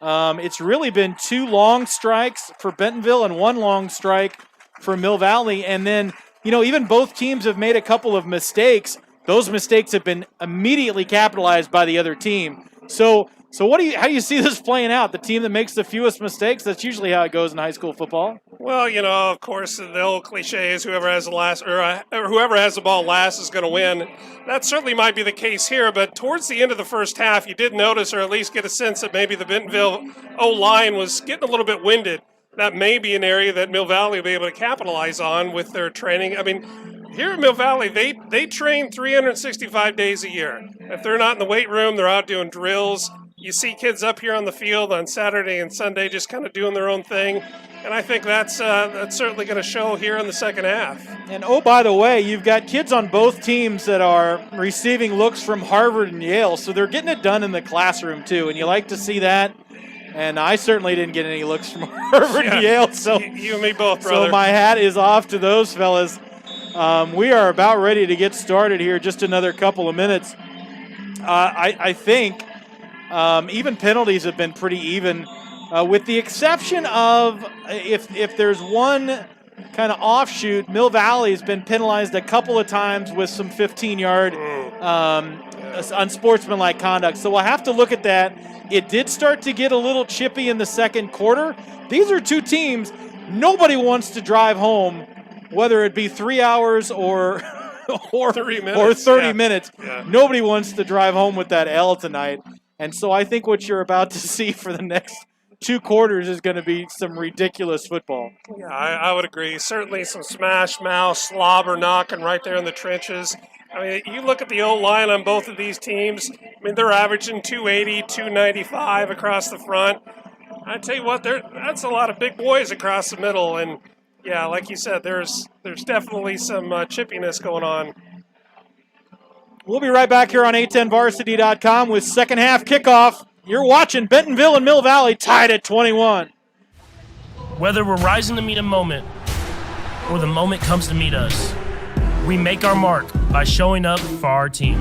It's really been 2 long strikes for Bentonville and 1 long strike for Mill Valley. And then, you know, even both teams have made a couple of mistakes. Those mistakes have been immediately capitalized by the other team. So how do you see this playing out? The team that makes the fewest mistakes, that's usually how it goes in high school football. Well, you know, of course, the old cliche is whoever has the last, or whoever has the ball last is going to win. That certainly might be the case here, but towards the end of the first half, you did notice, or at least get a sense that maybe the Bentonville O-line was getting a little bit winded. That may be an area that Mill Valley will be able to capitalize on with their training. I mean, here at Mill Valley, they train 365 days a year. If they're not in the weight room, they're out doing drills. You see kids up here on the field on Saturday and Sunday just kind of doing their own thing. And I think that's certainly going to show here in the second half. And, oh, by the way, you've got kids on both teams that are receiving looks from Harvard and Yale, so they're getting it done in the classroom, too. And you like to see that. And I certainly didn't get any looks from Harvard and Yale. So you and me both, brother. So my hat is off to those fellas. We are about ready to get started here, just another couple of minutes. I think even penalties have been pretty even, with the exception of if there's one kind of offshoot, Mill Valley has been penalized a couple of times with some 15-yard unsportsmanlike conduct. So we'll have to look at that. It did start to get a little chippy in the second quarter. These are two teams, nobody wants to drive home, whether it be 3 hours or 3 minutes, 30 minutes. Yeah. Nobody wants to drive home with that L tonight. And so I think what you're about to see for the next 2 quarters is going to be some ridiculous football. Yeah, I would agree. Certainly some smash mouth, slobber knocking right there in the trenches. I mean, you look at the O-line on both of these teams. I mean, they're averaging 280, 295 across the front. I tell you what, that's a lot of big boys across the middle, and yeah, like you said, there's definitely some chippiness going on. We'll be right back here on a10varsity.com with second half kickoff. You're watching Bentonville and Mill Valley tied at 21. Whether we're rising to meet a moment or the moment comes to meet us, we make our mark by showing up for our team.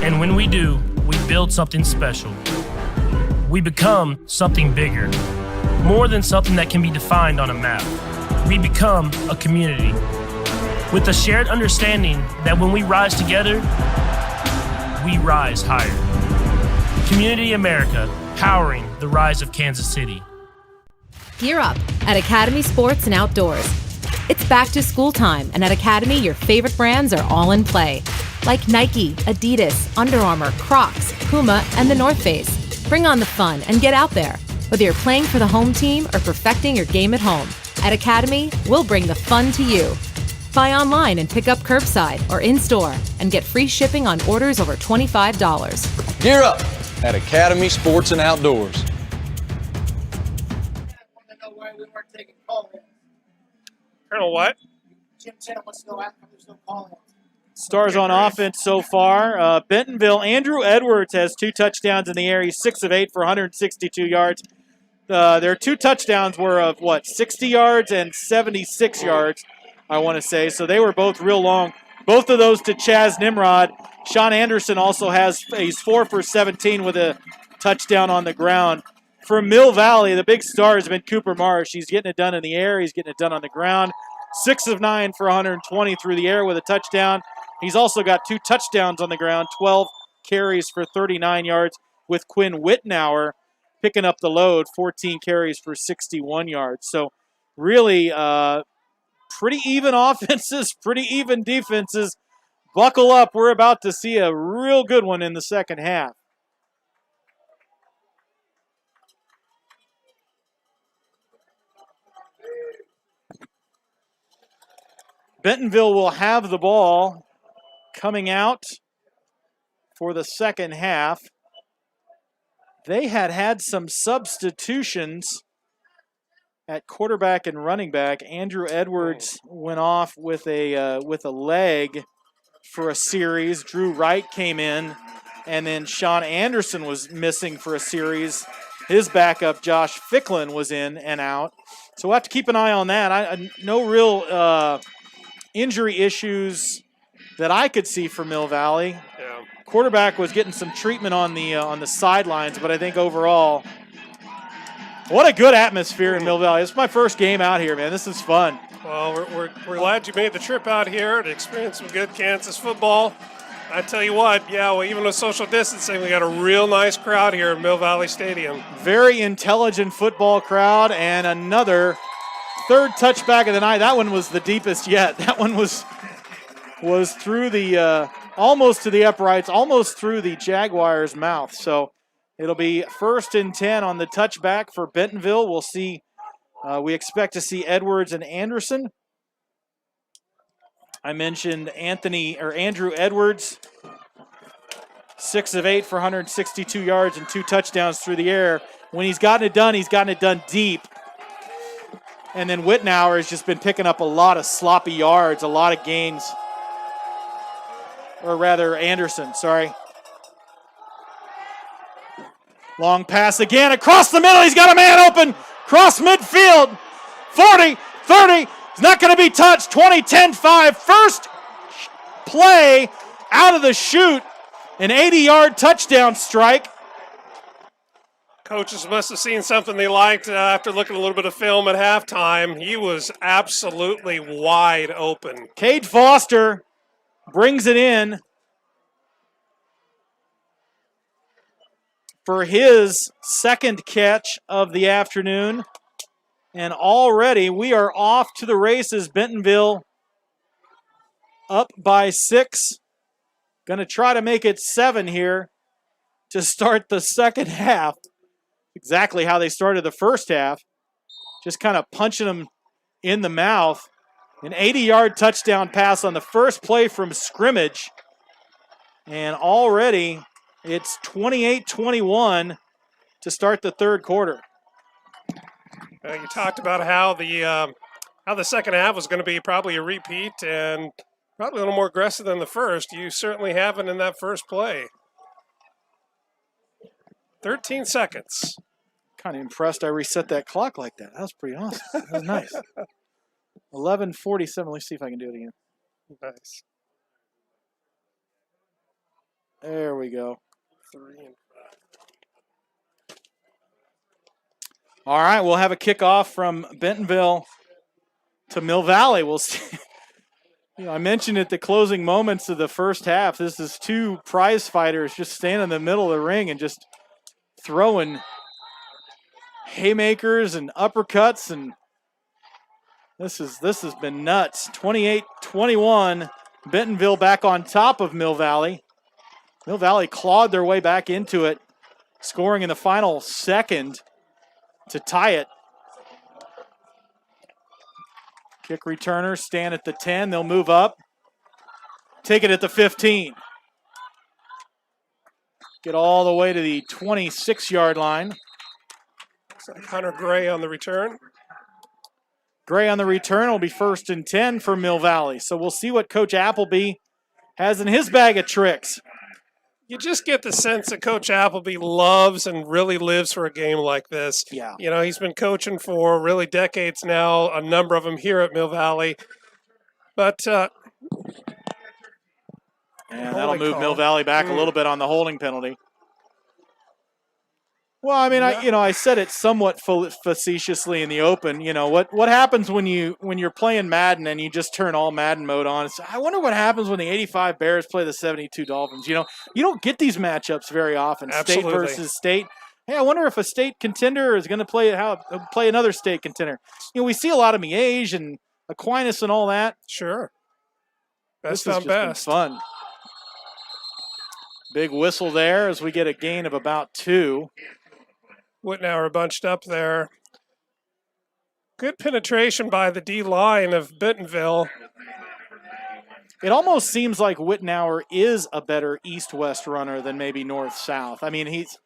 And when we do, we build something special. We become something bigger, more than something that can be defined on a map. We become a community with a shared understanding that when we rise together, we rise higher. Community America, powering the rise of Kansas City. Gear up at Academy Sports and Outdoors. It's back to school time, and at Academy, your favorite brands are all in play. Like Nike, Adidas, Under Armour, Crocs, Puma, and the North Face. Bring on the fun and get out there. Whether you're playing for the home team or perfecting your game at home, at Academy, we'll bring the fun to you. Buy online and pick up curbside or in-store and get free shipping on orders over $25. Gear up at Academy Sports and Outdoors. Colonel what? Jim Cheney wants to know how come there's no call-in. Stars on offense so far. Bentonville, Andrew Edwards has 2 touchdowns in the air. He's 6 of 8 for 162 yards. Their 2 touchdowns were of, 60 yards and 76 yards, I want to say. So they were both real long. Both of those to Chaz Nimrod. Sean Anderson also he's 4 for 17 with a touchdown on the ground. For Mill Valley, the big star has been Cooper Marsh. He's getting it done in the air. He's getting it done on the ground. 6 of 9 for 120 through the air with a touchdown. He's also got 2 touchdowns on the ground, 12 carries for 39 yards, with Quinn Wittenauer picking up the load, 14 carries for 61 yards. So really pretty even offenses, pretty even defenses. Buckle up. We're about to see a real good one in the second half. Bentonville will have the ball coming out for the second half. They had some substitutions at quarterback and running back. Andrew Edwards went off with a leg for a series. Drew Wright came in, and then Sean Anderson was missing for a series. His backup, Josh Ficklin, was in and out. So we'll have to keep an eye on that. No real injury issues that I could see for Mill Valley. Yeah. Quarterback was getting some treatment on the sidelines, but I think overall, what a good atmosphere in Mill Valley. It's my first game out here, man. This is fun. Well, we're glad you made the trip out here to experience some good Kansas football. I tell you what, even with social distancing, we got a real nice crowd here at Mill Valley Stadium. Very intelligent football crowd, and another third touchback of the night. That one was the deepest yet. That one was through the almost to the uprights, almost through the Jaguars' mouth. So it'll be 1st and 10 on the touchback for Bentonville. We'll see. We expect to see Edwards and Anderson. I mentioned Andrew Edwards, 6 of 8 for 162 yards and 2 touchdowns through the air. When he's gotten it done deep. And then Wittenauer has just been picking up a lot of sloppy yards, a lot of gains. Or rather, Anderson, sorry. Long pass again across the middle. He's got a man open. Cross midfield. 40, 30. He's not going to be touched. 20, 10, 5. First play out of the chute. An 80-yard touchdown strike. Coaches must have seen something they liked after looking a little bit of film at halftime. He was absolutely wide open. Cade Foster brings it in for his second catch of the afternoon. And already we are off to the races. Bentonville up by 6. Going to try to make it 7 here to start the second half. Exactly how they started the first half. Just kind of punching them in the mouth. An 80-yard touchdown pass on the first play from scrimmage. And already it's 28-21 to start the third quarter. You talked about how the second half was going to be probably a repeat and probably a little more aggressive than the first. You certainly haven't in that first play. 13 seconds. Kind of impressed I reset that clock like that. That was pretty awesome. That was nice. 11:47. Let's see if I can do it again. Nice. There we go. 3 and 5. All right, we'll have a kickoff from Bentonville to Mill Valley. We'll see. I mentioned at the closing moments of the first half, this is two prize fighters just standing in the middle of the ring and just throwing haymakers and uppercuts, and this has been nuts. 28-21, Bentonville back on top of Mill Valley. Mill Valley clawed their way back into it, scoring in the final second to tie it. Kick returners stand at the 10. They'll move up. Take it at the 15. Get all the way to the 26-yard line. Looks like Hunter Gray on the return. Gray on the return will be 1st and 10 for Mill Valley. So we'll see what Coach Appleby has in his bag of tricks. You just get the sense that Coach Appleby loves and really lives for a game like this. Yeah. You know, he's been coaching for really decades now, a number of them here at Mill Valley. But and that'll move Mill Valley back a little bit on the holding penalty. Well, I mean, I said it somewhat facetiously in the open. You know what happens when you're playing Madden and you just turn all Madden mode on. I wonder what happens when the 85 Bears play the 72 Dolphins. You don't get these matchups very often. Absolutely. State versus state. Hey, I wonder if a state contender is going to play another state contender. We see a lot of Miege and Aquinas and all that. Sure. Best on best. Fun. Big whistle there as we get a gain of about 2. Wittenauer bunched up there. Good penetration by the D-line of Bentonville. It almost seems like Wittenauer is a better east-west runner than maybe north-south. I mean, he's,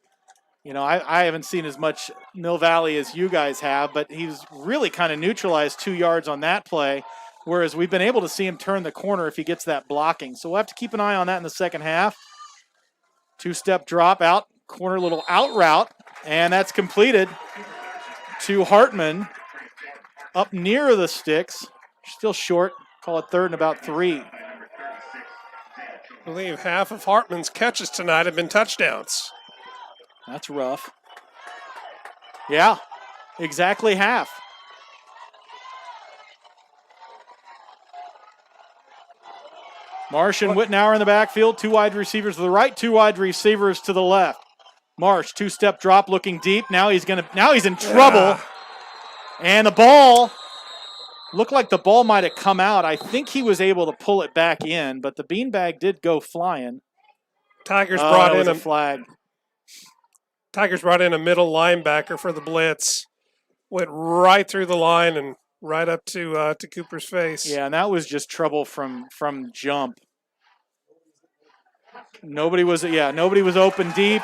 I haven't seen as much Mill Valley as you guys have, but he's really kind of neutralized 2 yards on that play, whereas we've been able to see him turn the corner if he gets that blocking. So we'll have to keep an eye on that in the second half. 2-step drop out, corner little out route. And that's completed to Hartman up near the sticks. Still short. Call it 3rd and about 3. I believe half of Hartman's catches tonight have been touchdowns. That's rough. Yeah, exactly half. Marsh and Wittenauer in the backfield. 2 wide receivers to the right, 2 wide receivers to the left. Marsh, 2-step drop, looking deep. Now he's in trouble. Yeah. And the ball looked like the ball might have come out. I think he was able to pull it back in, but the beanbag did go flying. Tigers brought in a flag. Tigers brought in a middle linebacker for the blitz. Went right through the line and right up to Cooper's face. Yeah, and that was just trouble from jump. Nobody was open deep.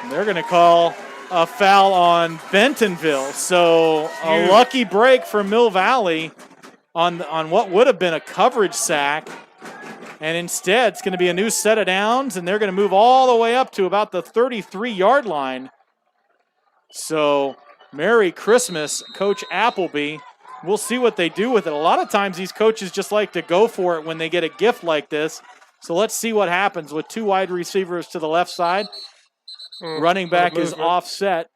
They're going to call a foul on Bentonville. So a lucky break for Mill Valley on what would have been a coverage sack. And instead, it's going to be a new set of downs, and they're going to move all the way up to about the 33-yard line. So Merry Christmas, Coach Appleby. We'll see what they do with it. A lot of times these coaches just like to go for it when they get a gift like this. So let's see what happens with 2 wide receivers to the left side. Running back is offset.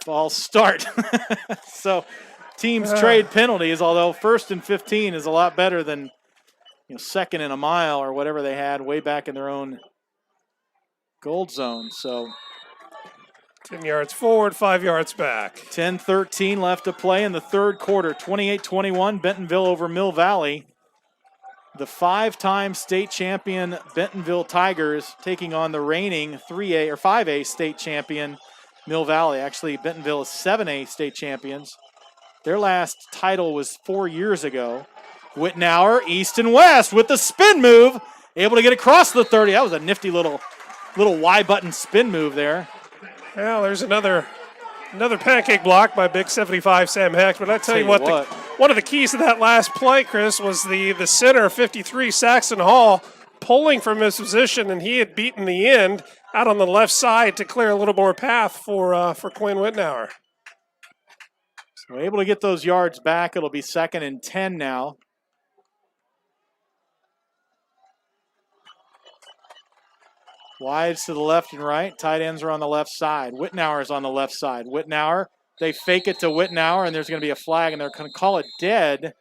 False start. So teams trade penalties, although 1st and 15 is a lot better than 2nd and a mile or whatever they had way back in their own gold zone. So 10 yards forward, 5 yards back. 10-13 left to play in the 3rd quarter. 28-21, Bentonville over Mill Valley. The 5-time state champion Bentonville Tigers taking on the reigning 3A or 5A state champion Mill Valley. Actually, Bentonville is 7A state champions. Their last title was 4 years ago. Wittenauer, east and west with the spin move. Able to get across the 30. That was a nifty little Little Y button spin move there. Well, there's another pancake block by Big 75 Sam Hecht. But I tell you what, one of the keys to that last play, Chris, was the center 53 Saxon Hall pulling from his position, and he had beaten the end out on the left side to clear a little more path for Quinn Wittenauer. So able to get those yards back. It'll be 2nd and 10 now. Wides to the left and right. Tight ends are on the left side. Wittenauer's on the left side. Wittenauer, they fake it to Wittenauer, and there's going to be a flag, and they're going to call it dead.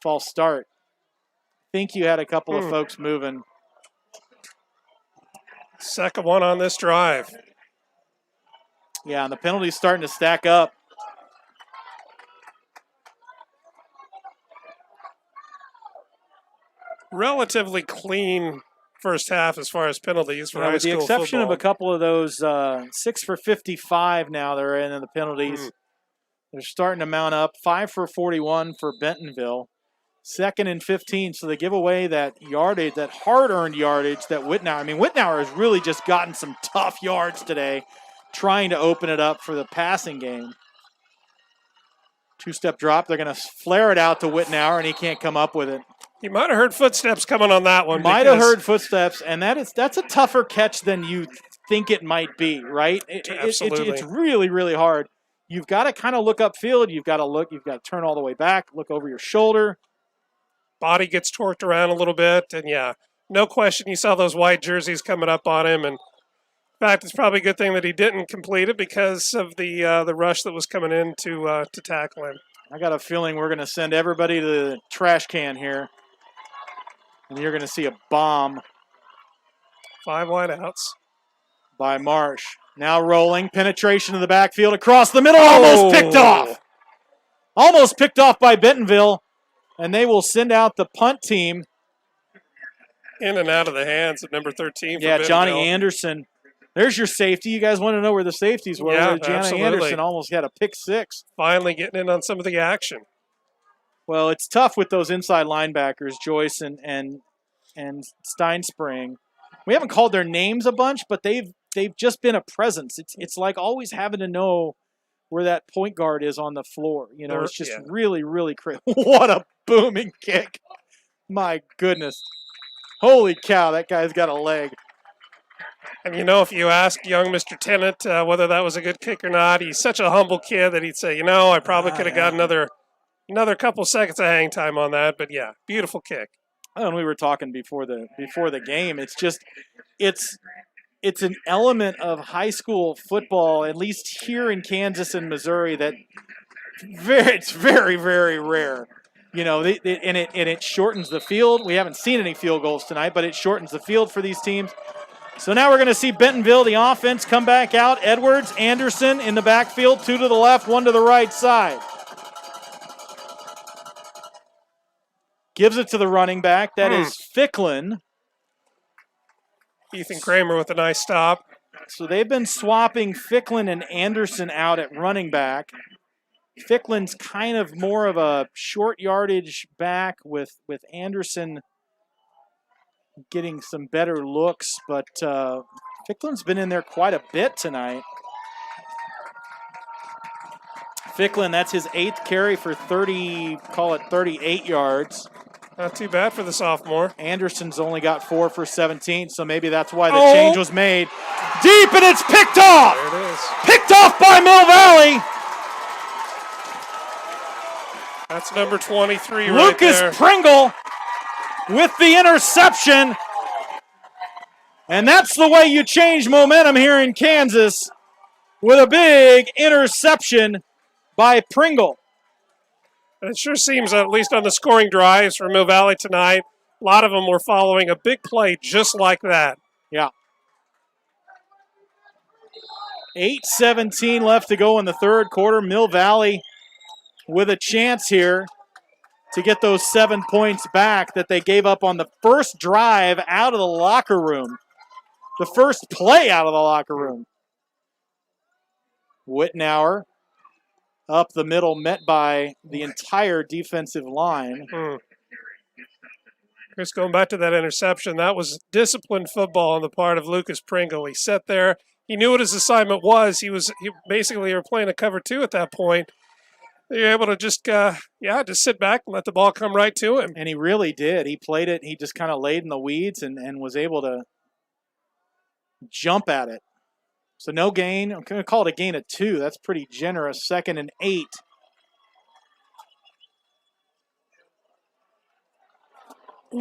False start. Think you had a couple of folks moving. Second one on this drive. Yeah, and the penalty's starting to stack up. Relatively clean first half as far as penalties for high with the school exception football. of a couple of those 6 for 55 now they're in the penalties. They're starting to mount up. 5 for 41 for Bentonville. 2nd and 15, so they give away that yardage, that hard-earned yardage that Wittenauer. I mean, Wittenauer has really just gotten some tough yards today, trying to open it up for the passing game. Two-step drop. They're going to flare it out to Wittenauer, and he can't come up with it. You might have heard footsteps coming on that one. Might have heard footsteps, and that's a tougher catch than you think it might be, right? Absolutely. It's really, really hard. You've got to kind of look upfield. You've got to turn all the way back, look over your shoulder. Body gets torqued around a little bit, and yeah, no question you saw those white jerseys coming up on him. And in fact, it's probably a good thing that he didn't complete it because of the rush that was coming in to tackle him. I got a feeling we're going to send everybody to the trash can here. And you're going to see a bomb. 5 wideouts. By Marsh. Now rolling. Penetration of the backfield across the middle. Almost picked off. Almost picked off by Bentonville. And they will send out the punt team. In and out of the hands of number 13 for Yeah, Johnny Bentonville. Anderson. There's your safety. You guys want to know where the safeties were. Yeah, Johnny absolutely. Anderson almost had a pick 6. Finally getting in on some of the action. Well, it's tough with those inside linebackers, Joyce and Steinspring. We haven't called their names a bunch, but they've just been a presence. It's like always having to know where that point guard is on the floor. You know, it's just really, really crazy. What a booming kick. My goodness. Holy cow, that guy's got a leg. And you know, if you ask young Mr. Tennant whether that was a good kick or not, he's such a humble kid that he'd say, you know, I probably could have got another couple seconds of hang time on that. But yeah, beautiful kick. And we were talking before the game. It's just it's an element of high school football, at least here in Kansas and Missouri, that it's very, very rare. You know, and it shortens the field. We haven't seen any field goals tonight, but it shortens the field for these teams. So now we're going to see Bentonville, the offense, come back out. Edwards, Anderson in the backfield, 2 to the left, 1 to the right side. Gives it to the running back. That is Ficklin. Ethan Kramer with a nice stop. So they've been swapping Ficklin and Anderson out at running back. Ficklin's kind of more of a short yardage back with Anderson getting some better looks, but Ficklin's been in there quite a bit tonight. Ficklin, that's his 8th carry for 38 yards. Not too bad for the sophomore. Anderson's only got 4 for 17, so maybe that's why the change was made. Deep, and it's picked off! There it is. Picked off by Mill Valley! That's number 23 Lucas right there. Pringle with the interception. And that's the way you change momentum here in Kansas, with a big interception by Pringle. And it sure seems, at least on the scoring drives for Mill Valley tonight, a lot of them were following a big play just like that. Yeah. 8:17 left to go in the third quarter. Mill Valley with a chance here to get those 7 points back that they gave up on the first drive out of the locker room. The first play out of the locker room. Wittenauer up the middle, met by the entire defensive line. Going Chris, going back to that interception, that was disciplined football on the part of Lucas Pringle. He sat there. He knew what his assignment was. He basically were playing a cover 2 at that point. They were able to just sit back and let the ball come right to him. And he really did. He played it. He just kind of laid in the weeds and was able to jump at it. So no gain. I'm going to call it a gain of 2. That's pretty generous. 2nd and 8.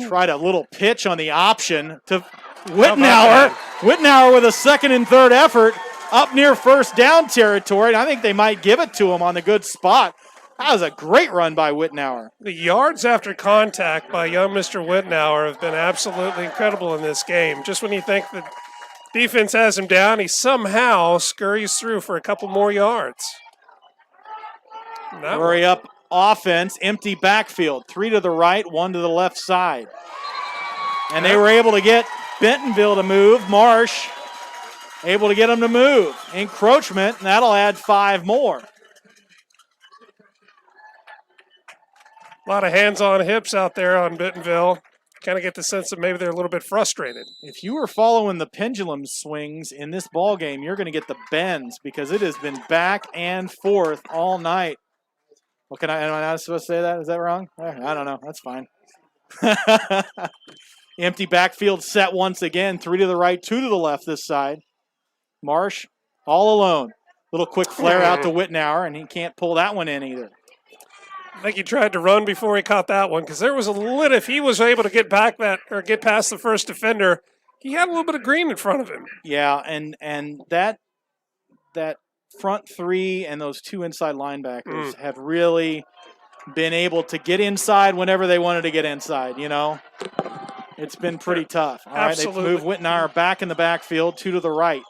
Tried a little pitch on the option to Wittenauer. Wittenauer with a 2nd and 3rd effort up near first down territory. And I think they might give it to him on the good spot. That was a great run by Wittenauer. The yards after contact by young Mr. Wittenauer have been absolutely incredible in this game. Just when you think the defense has him down, he somehow scurries through for a couple more yards. Hurry up offense, empty backfield. 3 to the right, 1 to the left side. And they were able to get Bentonville to move. Marsh able to get them to move. Encroachment, and that'll add 5 more. A lot of hands on hips out there on Bentonville. Kind of get the sense that maybe they're a little bit frustrated. If you were following the pendulum swings in this ball game, you're going to get the bends because it has been back and forth all night. Am I not supposed to say that? Is that wrong? I don't know. That's fine. Empty backfield set once again. 3 to the right, 2 to the left this side. Marsh all alone. Little quick flare out to Wittenauer, and he can't pull that one in either. I think he tried to run before he caught that one because there was a little, if he was able to get past the first defender, he had a little bit of green in front of him. Yeah, and that front 3 and those 2 inside linebackers have really been able to get inside whenever they wanted to get inside, you know. It's been pretty tough. All right, they've moved Wittenauer back in the backfield, 2 to the right.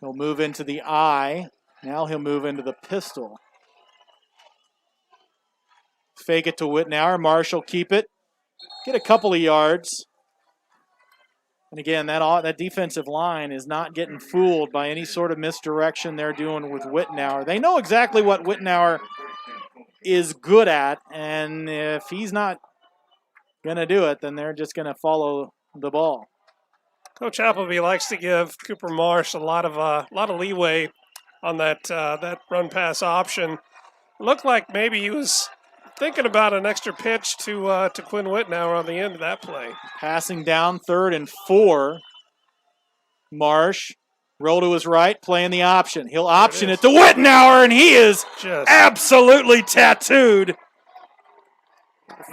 He'll move into the I. Now he'll move into the pistol. Fake it to Wittenauer. Marshall keep it. Get a couple of yards. And again, that defensive line is not getting fooled by any sort of misdirection they're doing with Wittenauer. They know exactly what Wittenauer is good at, and if he's not going to do it, then they're just going to follow the ball. Coach Appleby likes to give Cooper Marsh a lot of leeway on that run pass option. Looked like maybe he was thinking about an extra pitch to Quinn Wittenauer on the end of that play. Passing down 3rd and 4. Marsh, roll to his right, playing the option. He'll option it to Wittenauer, and he is just absolutely tattooed.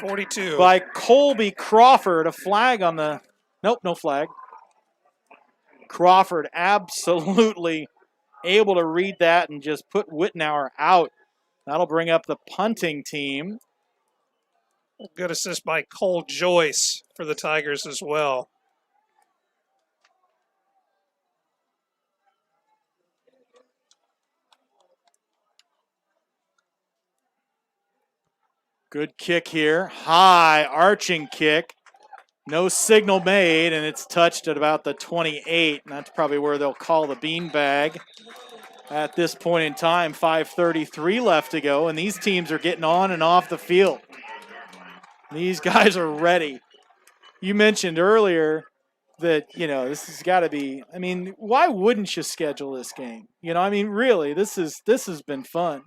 42. By Colby Crawford. A flag on the... Nope, no flag. Crawford absolutely able to read that and just put Wittenauer out. That'll bring up the punting team. Good assist by Cole Joyce for the Tigers as well. Good kick here. High arching kick. No signal made, and it's touched at about the 28, and that's probably where they'll call the beanbag. At this point in time, 5:33 left to go, and these teams are getting on and off the field. These guys are ready. You mentioned earlier that, you know, this has got to be, I mean, why wouldn't you schedule this game? You know, I mean, really, this has been fun.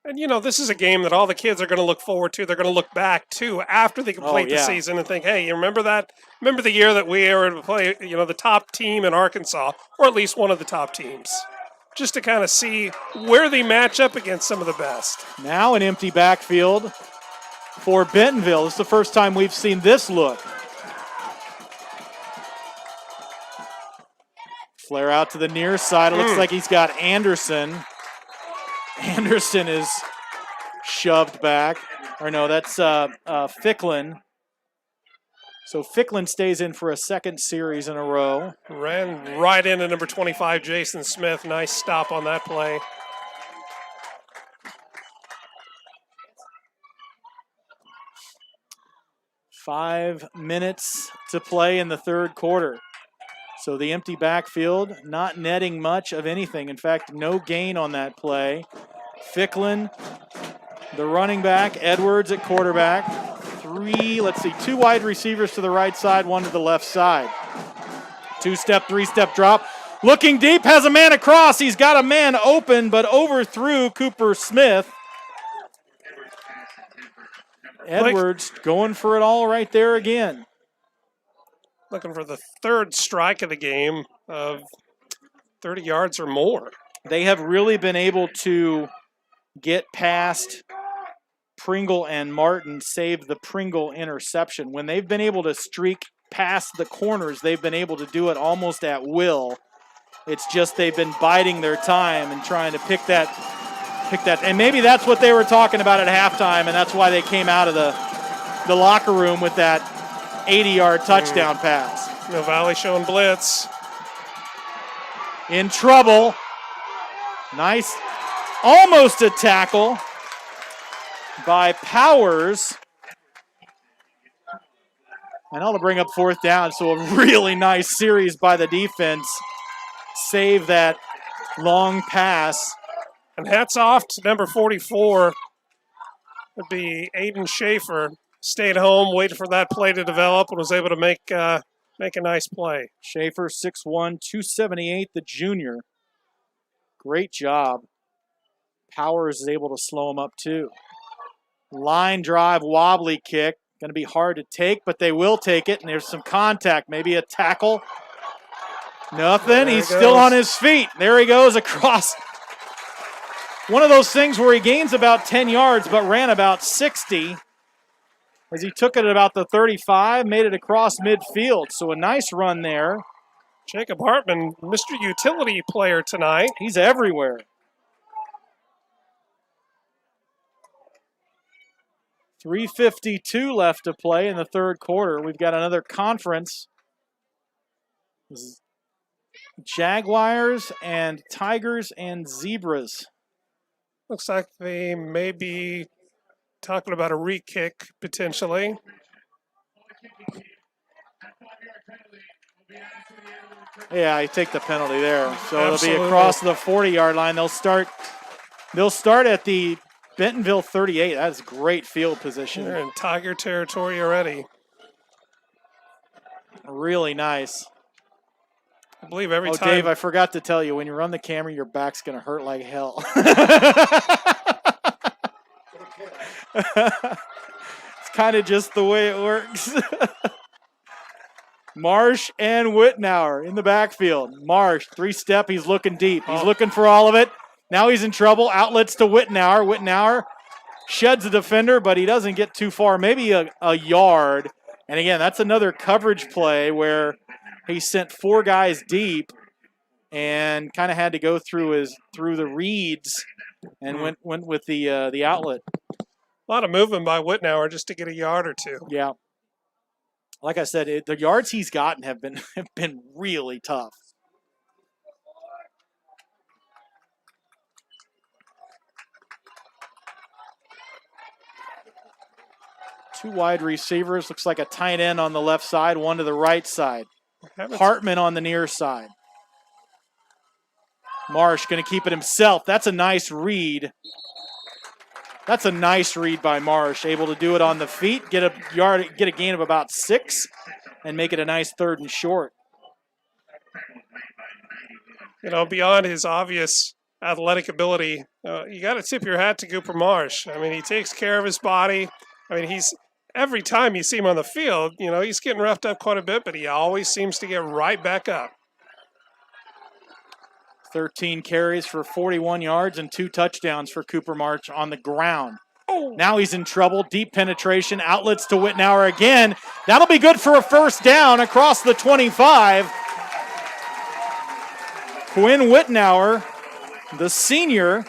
And, you know, this is a game that all the kids are going to look forward to. They're going to look back to after they complete the season and think, hey, you remember that? Remember the year that we were to play, you know, the top team in Arkansas, or at least one of the top teams, just to kind of see where they match up against some of the best. Now an empty backfield for Bentonville. This is the first time we've seen this look. Flare out to the near side. It looks like he's got Anderson. Anderson is shoved back. Or no, that's Ficklin. So Ficklin stays in for a second series in a row. Ran right into number 25, Jason Smith. Nice stop on that play. Five minutes to play in the third quarter. So the empty backfield, not netting much of anything. In fact, no gain on that play. Ficklin The running back, Edwards at quarterback. Two wide receivers to the right side, one to the left side. Two-step, three-step drop. Looking deep, has a man across. He's got a man open, but overthrew Cooper Smith. Edwards going for it all right there again. Looking for the third strike of the game of 30 yards or more. They have really been able to get past Pringle and Martin, save the Pringle interception. When they've been able to streak past the corners, they've been able to do it almost at will. It's just they've been biding their time and trying to pick that. And maybe that's what they were talking about at halftime, and that's why they came out of the locker room with that 80-yard touchdown pass. Mill Valley showing blitz. In trouble. Nice. Almost a tackle by Powers. And all to bring up fourth down, so a really nice series by the defense. Save that long pass. And hats off to number 44. Would be Aiden Schaefer. Stayed home, waited for that play to develop, and was able to make a nice play. Schaefer, 6'1", 278, the junior. Great job. Powers is able to slow him up too. Line drive, wobbly kick. Going to be hard to take, but they will take it, and there's some contact. Maybe a tackle. Nothing. He's still on his feet. There he goes across. One of those things where he gains about 10 yards, but ran about 60 as he took it at about the 35, made it across midfield. So a nice run there. Jacob Hartman, Mr. Utility player tonight. He's everywhere. 3:52 left to play in the third quarter. We've got another conference. Jaguars and Tigers and Zebras. Looks like they may be talking about a re-kick potentially. Yeah, I take the penalty there. So It'll be across the 40-yard line. They'll start at the Bentonville 38. That's great field position. They're in Tiger territory already. Really nice. I believe every time. Dave, I forgot to tell you, when you run the camera, your back's going to hurt like hell. It's kind of just the way it works. Marsh and Wittenauer in the backfield. Marsh, three-step, he's looking deep. He's looking for all of it. Now he's in trouble. Outlets to Wittenauer. Wittenauer sheds a defender, but he doesn't get too far, maybe a yard. And again, that's another coverage play where he sent four guys deep and kind of had to go through the reads and went with the outlet. A lot of movement by Wittenauer just to get a yard or two. Yeah. Like I said, the yards he's gotten have been really tough. Two wide receivers. Looks like a tight end on the left side, one to the right side. Hartman on the near side. Marsh going to keep it himself. That's a nice read. That's a nice read by Marsh. Able to do it on the feet, get a gain of about 6, and make it a nice 3rd and short. You know, beyond his obvious athletic ability, you got to tip your hat to Cooper Marsh. I mean, he takes care of his body. I mean, every time you see him on the field, you know, he's getting roughed up quite a bit, but he always seems to get right back up. 13 carries for 41 yards and 2 touchdowns for Cooper Marsh on the ground. Now he's in trouble. Deep penetration. Outlets to Wittenauer again. That'll be good for a first down across the 25. Quinn Wittenauer, the senior.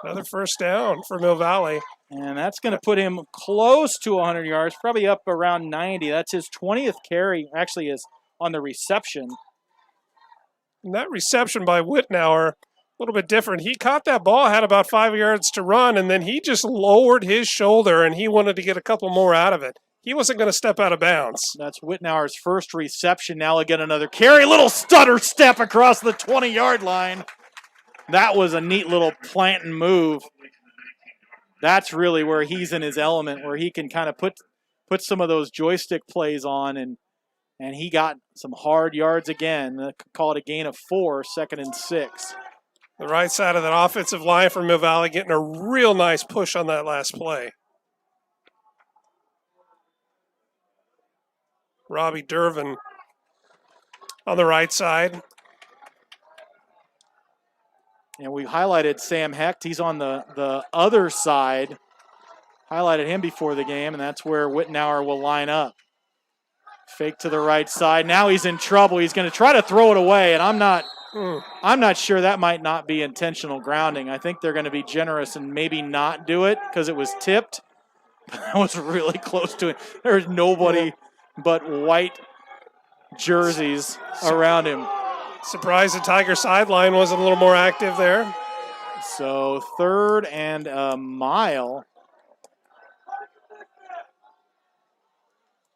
Another first down for Mill Valley. And that's going to put him close to 100 yards, probably up around 90. That's his 20th carry, actually is on the reception. And that reception by Wittenauer, a little bit different. He caught that ball, had about 5 yards to run, and then he just lowered his shoulder, and he wanted to get a couple more out of it. He wasn't going to step out of bounds. That's Wittenauer's first reception. Now again, another carry. Little stutter step across the 20-yard line. That was a neat little plant and move. That's really where he's in his element, where he can kind of put some of those joystick plays on, and he got some hard yards again. Call it a gain of 4, 2nd and 6. The right side of that offensive line for Mill Valley getting a real nice push on that last play. Robbie Dervin on the right side. And we highlighted Sam Hecht. He's on the other side. Highlighted him before the game, and that's where Wittenauer will line up. Fake to the right side. Now he's in trouble. He's going to try to throw it away, and I'm not sure that might not be intentional grounding. I think they're going to be generous and maybe not do it because it was tipped. That was really close to it. There's nobody but white jerseys around him. Surprised the Tiger sideline wasn't a little more active there. So 3rd and a mile.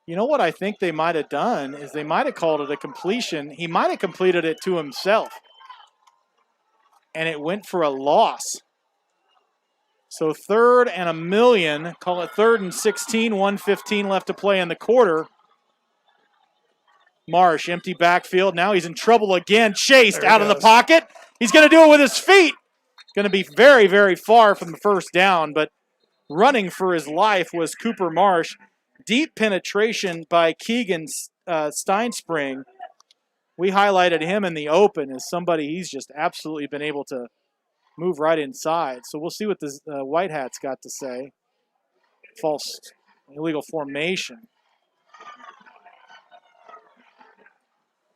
You know what I think they might have done is they might have called it a completion. He might have completed it to himself. And it went for a loss. So 3rd and a million. Call it 3rd and 16. 1:15 left to play in the quarter. Marsh, empty backfield. Now he's in trouble again. Chased out of the pocket. He's going to do it with his feet. Going to be very, very far from the first down, but running for his life was Cooper Marsh. Deep penetration by Keegan Steinspring. We highlighted him in the open as somebody he's just absolutely been able to move right inside. So we'll see what the White Hats got to say. False illegal formation.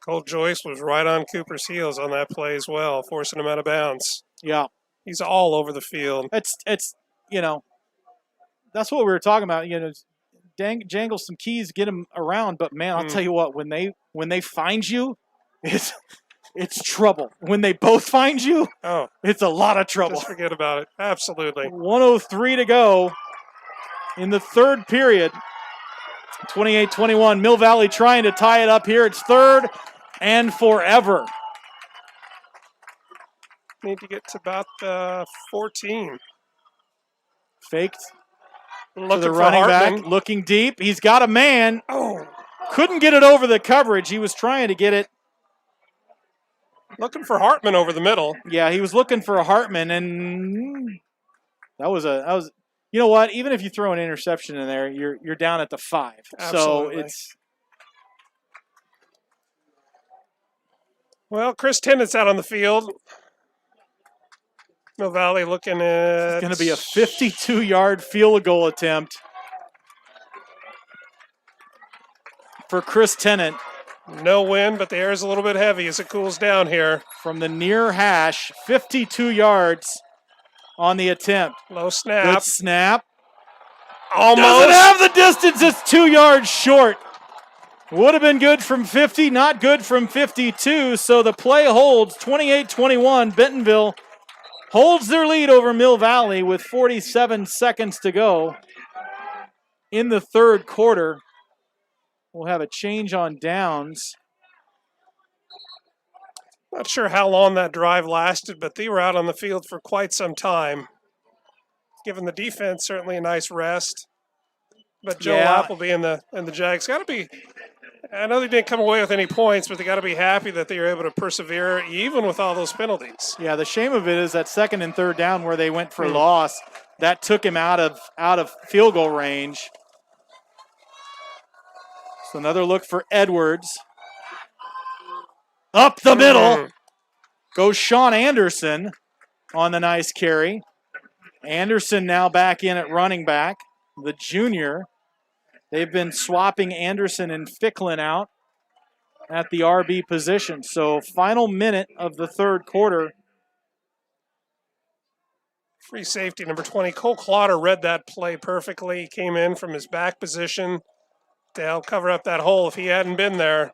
Cole Joyce was right on Cooper's heels on that play as well, forcing him out of bounds. Yeah. He's all over the field. It's that's what we were talking about. Jangle some keys, get them around. But man, I'll tell you what, when they find you, it's trouble. When they both find you, it's a lot of trouble. Just forget about it. Absolutely. 1:03 to go in the 3rd period. 28-21. Mill Valley trying to tie it up here. It's 3rd and forever. Need to get to about 14. Faked. Looking to the for running Hartman. back, looking deep. He's got a man. Oh. Couldn't get it over the coverage. He was trying to get it. Looking for Hartman over the middle. Yeah, he was looking for a Hartman, and that was you know what? Even if you throw an interception in there, you're down at the 5. Absolutely. So it's. Well, Chris Tennant's out on the field. Mill Valley looking at. It's going to be a 52-yard field goal attempt for Chris Tennant. No wind, but the air is a little bit heavy as it cools down here. From the near hash, 52 yards on the attempt. Low snap. Good snap. Almost. Doesn't have the distance. It's 2 yards short. Would have been good from 50, not good from 52. So the play holds 28-21. Bentonville holds their lead over Mill Valley with 47 seconds to go in the 3rd quarter. We'll have a change on downs. Not sure how long that drive lasted, but they were out on the field for quite some time. Giving the defense certainly a nice rest. But Joe Appleby and the Jags got to be. I know they didn't come away with any points, but they got to be happy that they were able to persevere even with all those penalties. Yeah, the shame of it is that 2nd and 3rd down where they went for loss, that took him out of field goal range. So another look for Edwards. Up the middle goes Sean Anderson on the nice carry. Anderson now back in at running back, the junior. They've been swapping Anderson and Ficklin out at the RB position. So final minute of the 3rd quarter. Free safety number 20. Cole Clotter read that play perfectly. He came in from his back position to help cover up that hole. If he hadn't been there,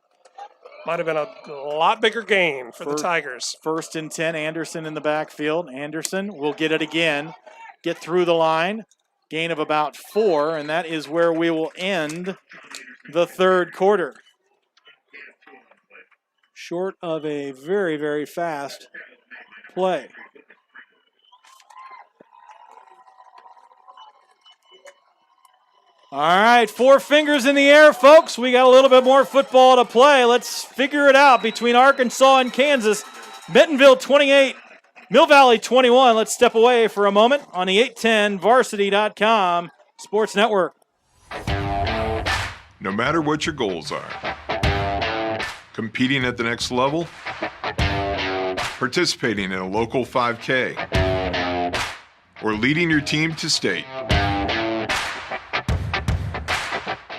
might have been a lot bigger gain for the Tigers. 1st and 10, Anderson in the backfield. Anderson will get it again, get through the line. Gain of about 4, and that is where we will end the 3rd quarter. Short of a very, very fast play. All right, 4 fingers in the air, folks. We got a little bit more football to play. Let's figure it out between Arkansas and Kansas. Bentonville 28, Mill Valley 21. Let's step away for a moment on the 810varsity.com Sports Network. No matter what your goals are, competing at the next level, participating in a local 5K, or leading your team to state.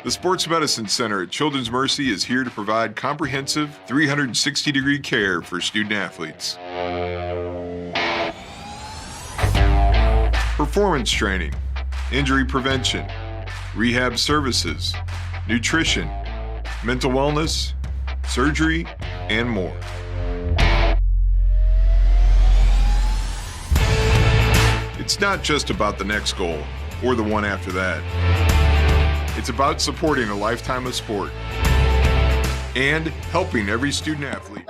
The Sports Medicine Center at Children's Mercy is here to provide comprehensive 360-degree care for student athletes. Performance training, injury prevention, rehab services, nutrition, mental wellness, surgery, and more. It's not just about the next goal or the one after that. It's about supporting a lifetime of sport and helping every student athlete.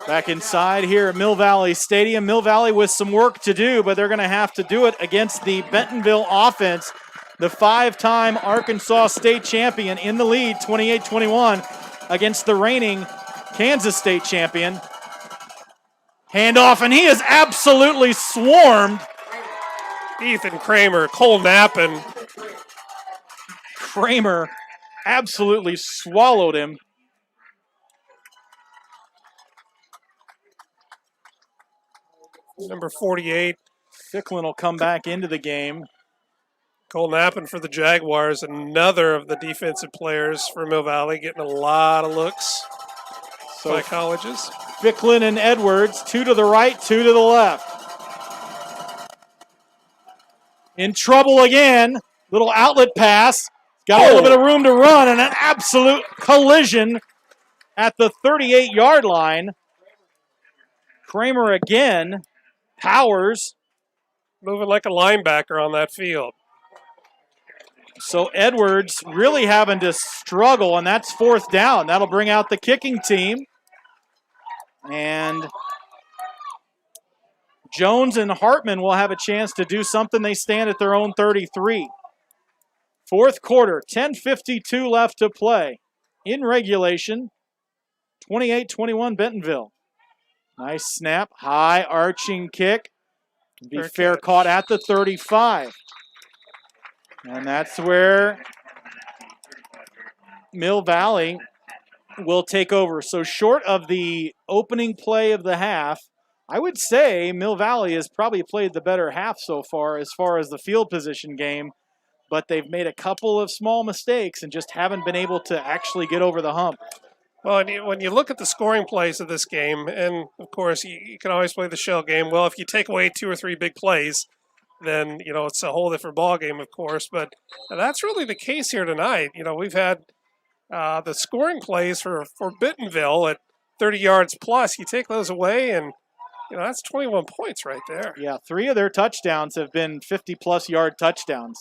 Back inside here at Mill Valley Stadium. Mill Valley with some work to do, but they're going to have to do it against the Bentonville offense, the 5-time Arkansas State champion in the lead, 28-21, against the reigning Kansas State champion. Handoff, and he is absolutely swarmed. Ethan Kramer, Cole Knappen. Kramer absolutely swallowed him. Number 48. Ficklin will come back into the game. Cole Knappen for the Jaguars, another of the defensive players for Mill Valley, getting a lot of looks by colleges. Ficklin and Edwards, 2 to the right, 2 to the left. In trouble again. Little outlet pass. Got a little bit of room to run, and an absolute collision at the 38-yard line. Kramer again powers. Moving like a linebacker on that field. So Edwards really having to struggle, and that's 4th down. That'll bring out the kicking team. And Jones and Hartman will have a chance to do something. They stand at their own 33. 4th quarter, 10:52 left to play. In regulation, 28-21 Bentonville. Nice snap, high arching kick. Be fair caught at the 35. And that's where Mill Valley will take over. So short of the opening play of the half, I would say Mill Valley has probably played the better half so far as the field position game, but they've made a couple of small mistakes and just haven't been able to actually get over the hump. Well, when you look at the scoring plays of this game, and of course you can always play the shell game. Well, if you take away 2 or 3 big plays, then it's a whole different ball game, of course. But that's really the case here tonight. We've had the scoring plays for Bentonville at 30 yards plus. You take those away, and that's 21 points right there. Yeah, 3 of their touchdowns have been 50-plus yard touchdowns.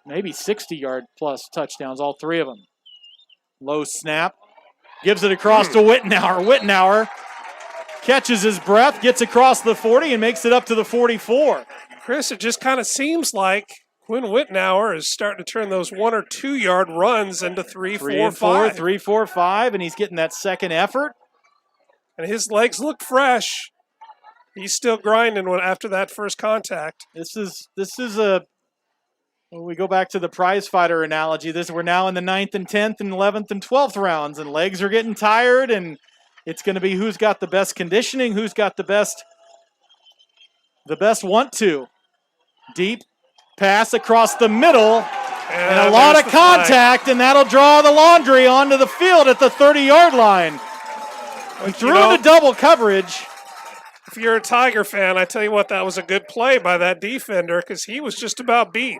Maybe 60-yard plus touchdowns, all 3 of them. Low snap. Gives it across to Wittenauer. Wittenauer catches his breath, gets across the 40, and makes it up to the 44. Chris, it just kind of seems like Quinn Wittenauer is starting to turn those 1 or 2 yard runs into 3, 4, 5. 3, 4, 5, and he's getting that second effort. And his legs look fresh. He's still grinding after that first contact. This is a. When we go back to the prize fighter analogy, we're now in the 9th and 10th and 11th and 12th rounds, and legs are getting tired, and it's going to be who's got the best conditioning, who's got the best want to. Deep pass across the middle, and a lot of contact, and that'll draw the laundry onto the field at the 30-yard line. And through into double coverage. If you're a Tiger fan, I tell you what, that was a good play by that defender because he was just about beat.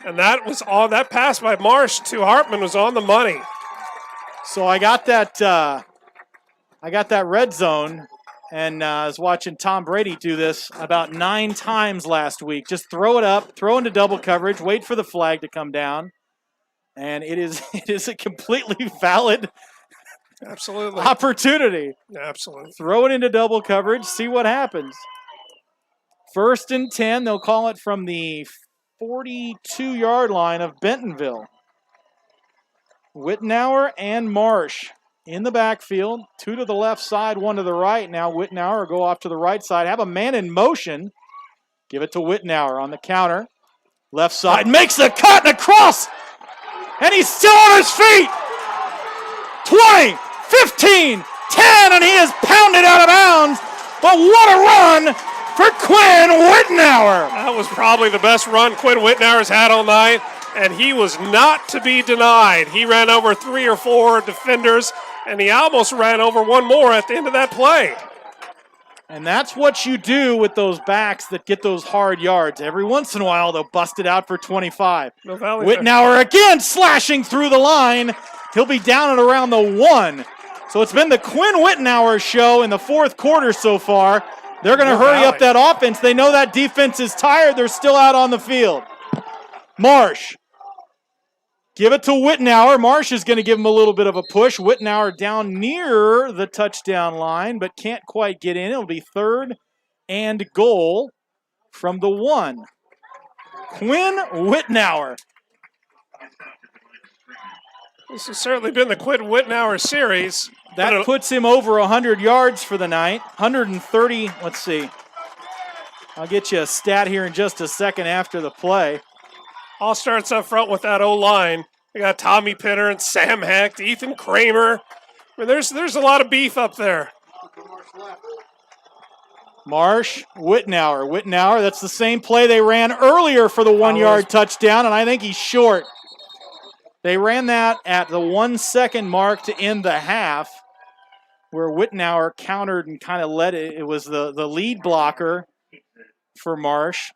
And that pass by Marsh to Hartman was on the money. So I got that red zone, and I was watching Tom Brady do this about 9 times last week. Just throw it up, throw into double coverage, wait for the flag to come down, and it is a completely valid opportunity. Absolutely. Throw it into double coverage, see what happens. 1st and 10, they'll call it from the 42-yard line of Bentonville. Wittenauer and Marsh in the backfield. 2 to the left side, 1 to the right. Now Wittenauer will go off to the right side. Have a man in motion. Give it to Wittenauer on the counter. Left side, makes the cut and across. And he's still on his feet. 20, 15, 10, and he is pounded out of bounds. But what a run for Quinn Wittenauer. That was probably the best run Quinn Wittenauer's had all night, and he was not to be denied. He ran over 3 or 4 defenders, and he almost ran over one more at the end of that play. And that's what you do with those backs that get those hard yards. Every once in a while, they'll bust it out for 25. Wittenauer again slashing through the line. He'll be down at around the 1. So it's been the Quinn Wittenauer show in the fourth quarter so far. They're going to hurry up that offense. They know that defense is tired. They're still out on the field. Marsh. Give it to Wittenauer. Marsh is going to give him a little bit of a push. Wittenauer down near the touchdown line, but can't quite get in. It'll be 3rd and goal from the 1. Quinn Wittenauer. This has certainly been the Quinn Wittenauer series. That puts him over 100 yards for the night. 130, let's see. I'll get you a stat here in just a second after the play. All starts up front with that O-line. We got Tommy Pitter and Sam Hecht, Ethan Kramer. I mean, there's a lot of beef up there. Marsh, Wittenauer. Wittenauer, that's the same play they ran earlier for the 1-yard touchdown, and I think he's short. They ran that at the 1-second mark to end the half, where Wittenauer countered and kind of led it. It was the lead blocker for Marsh.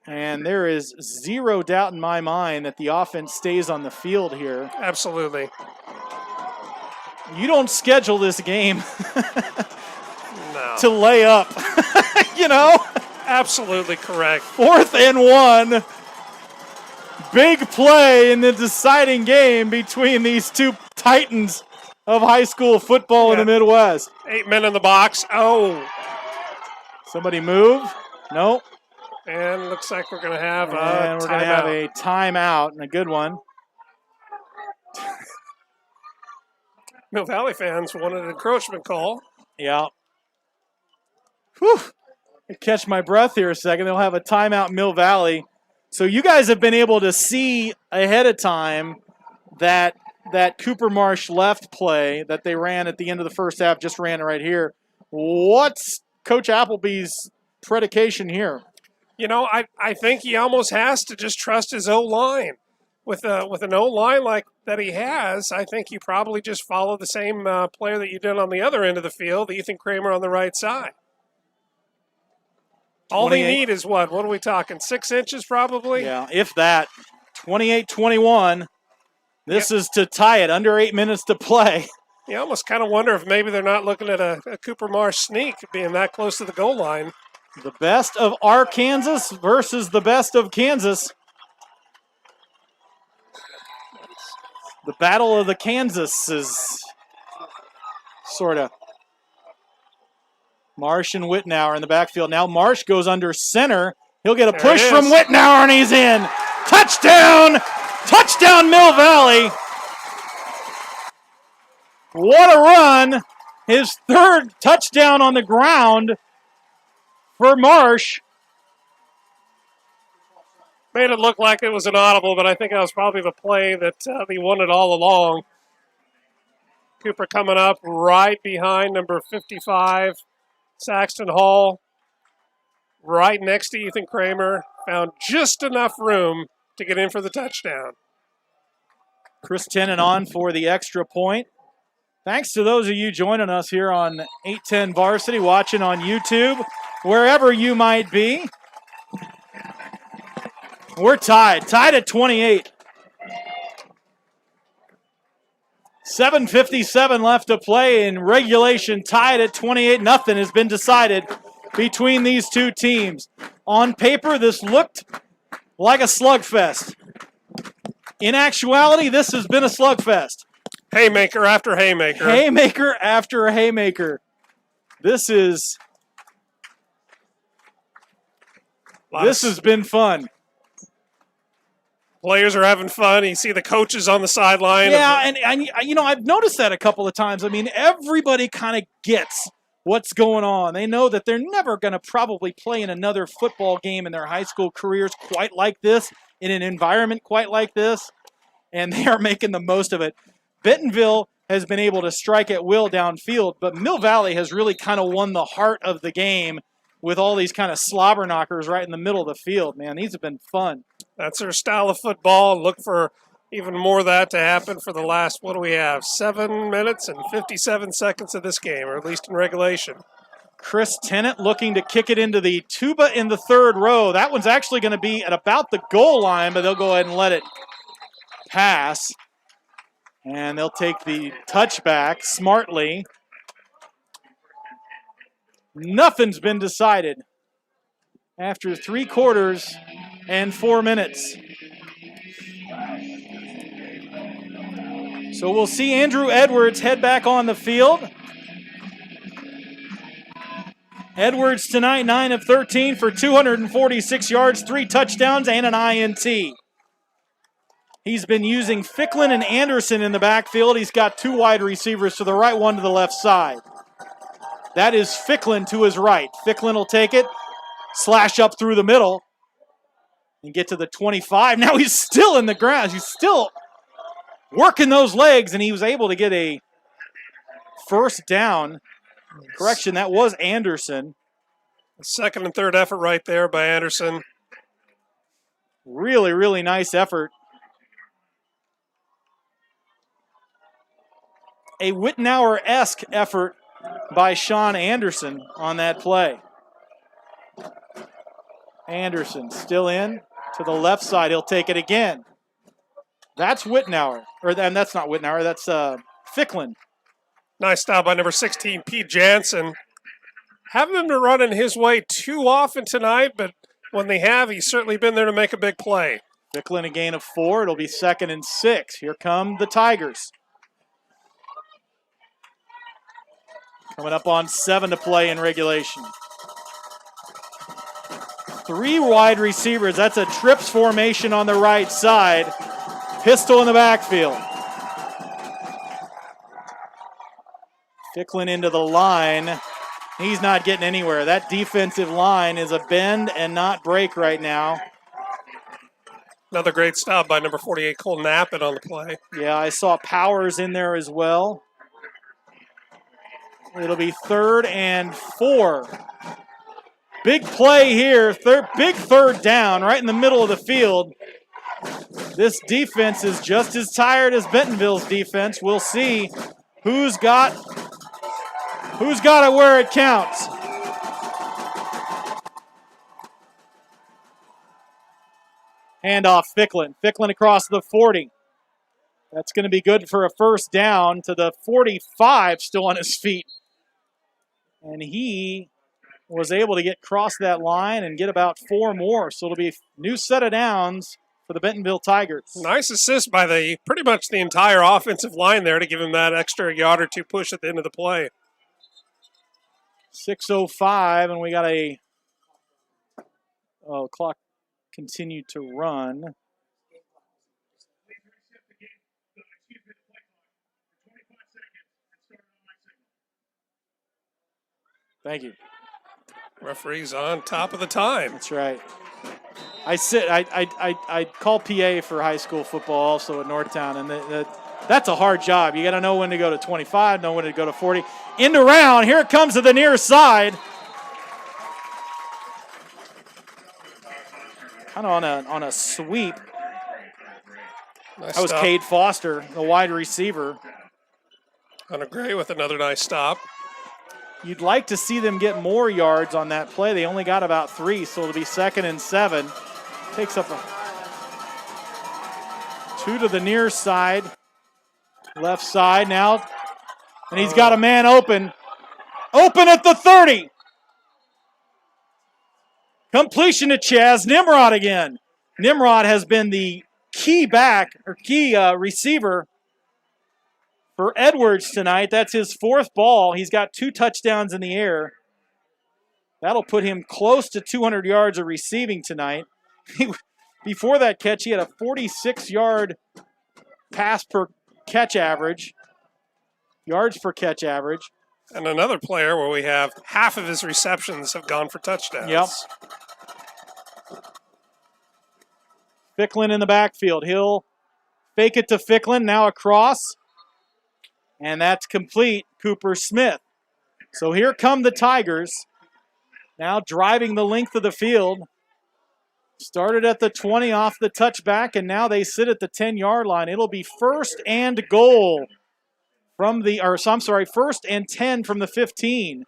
And there is zero doubt in my mind that the offense stays on the field here. Absolutely. You don't schedule this game to lay up, you know? Absolutely correct. 4th and 1. Big play in the deciding game between these two titans of high school football in the Midwest. 8 men in the box. Oh. Somebody move? No. And looks like we're going to have a timeout, and a good one. Mill Valley fans wanted an encroachment call. Yeah. Whew. I catch my breath here a second. They'll have a timeout, Mill Valley. So you guys have been able to see ahead of time that Cooper Marsh left play that they ran at the end of the first half, just ran right here. What's Coach Appleby's predication here? You know, I think he almost has to just trust his O-line. With an O-line like that he has, I think you probably just follow the same player that you did on the other end of the field, Ethan Kramer on the right side. All they need is what? What are we talking? 6 inches probably? Yeah, if that. 28-21. This is to tie it. Under 8 minutes to play. You almost kind of wonder if maybe they're not looking at a Cooper Marsh sneak being that close to the goal line. The best of Arkansas versus the best of Kansas. The battle of the Kansas is sort of. Marsh and Wittenauer in the backfield. Now Marsh goes under center. He'll get a push from Wittenauer, and he's in. Touchdown! Touchdown, Mill Valley! What a run! His 3rd touchdown on the ground for Marsh. Made it look like it was an audible, but I think that was probably the play that he wanted all along. Cooper coming up right behind number 55, Saxton Hall, right next to Ethan Kramer. Found just enough room to get in for the touchdown. Chris Tennant on for the extra point. Thanks to those of you joining us here on 810 Varsity, watching on YouTube, wherever you might be. We're tied at 28. 7:57 left to play in regulation, tied at 28. Nothing has been decided between these two teams. On paper, this looked like a slugfest. In actuality, this has been a slugfest. Haymaker after haymaker. Haymaker after haymaker. This has been fun. Players are having fun. You see the coaches on the sideline. Yeah, and I've noticed that a couple of times. I mean, everybody kind of gets what's going on. They know that they're never going to probably play in another football game in their high school careers quite like this, in an environment quite like this, and they are making the most of it. Bentonville has been able to strike at will downfield, but Mill Valley has really kind of won the heart of the game with all these kind of slobber knockers right in the middle of the field. Man, these have been fun. That's their style of football. Look for even more of that to happen for the last, what do we have, 7 minutes and 57 seconds of this game, or at least in regulation. Chris Tennant looking to kick it into the tuba in the third row. That one's actually going to be at about the goal line, but they'll go ahead and let it pass. And they'll take the touchback smartly. Nothing's been decided after 3 quarters and 4 minutes. So we'll see Andrew Edwards head back on the field. Edwards tonight, 9 of 13 for 246 yards, 3 touchdowns, and an INT. He's been using Ficklin and Anderson in the backfield. He's got 2 wide receivers to the right, 1 to the left side. That is Ficklin to his right. Ficklin will take it, slash up through the middle, and get to the 25. Now he's still in the ground. He's still working those legs, and he was able to get a first down. Correction, that was Anderson. Second and third effort right there by Anderson. Really, really nice effort. A Wittenauer-esque effort by Sean Anderson on that play. Anderson still in to the left side. He'll take it again. That's Wittenauer. And that's not Wittenauer. That's Ficklin. Nice stop by number 16, Pete Jansen. Haven't been running his way too often tonight, but when they have, he's certainly been there to make a big play. Ficklin a gain of 4. It'll be 2nd and 6. Here come the Tigers. Coming up on 7 to play in regulation. 3 wide receivers. That's a trips formation on the right side. Pistol in the backfield. Ficklin into the line. He's not getting anywhere. That defensive line is a bend and not break right now. Another great stop by number 48, Cole Knappett on the play. Yeah, I saw Powers in there as well. It'll be 3rd and 4. Big play here. Big third down right in the middle of the field. This defense is just as tired as Bentonville's defense. We'll see who's got it where it counts. Handoff Ficklin. Ficklin across the 40. That's going to be good for a first down to the 45, still on his feet. And he was able to get across that line and get about 4 more. So it'll be a new set of downs for the Bentonville Tigers. Nice assist by pretty much the entire offensive line there to give him that extra yard or 2 push at the end of the play. 6:05, and we got clock continued to run. Thank you. Referee's on top of the time. That's right. I call PA for high school football also at Northtown, and that's a hard job. You got to know when to go to 25, know when to go to 40. End around. Here it comes to the near side. Kind of on a sweep. Nice that was stop. Cade Foster, the wide receiver. Hunter Gray with another nice stop. You'd like to see them get more yards on that play. They only got about 3, so it'll be 2nd and 7. Takes up 2 to the near side. Left side now. And he's got a man open. Open at the 30. Completion to Chaz Nimrod again. Nimrod has been the key receiver for Edwards tonight. That's his 4th ball. He's got 2 touchdowns in the air. That'll put him close to 200 yards of receiving tonight. before that catch, he had a 46-yard pass per catch average, yards per catch average. And another player where we have half of his receptions have gone for touchdowns. Yep. Ficklin in the backfield. He'll fake it to Ficklin, now across. And that's complete. Cooper Smith. So here come the Tigers. Now driving the length of the field. Started at the 20 off the touchback, and now they sit at the 10-yard line. It'll be 1st and goal from the, first and 10 from the 15.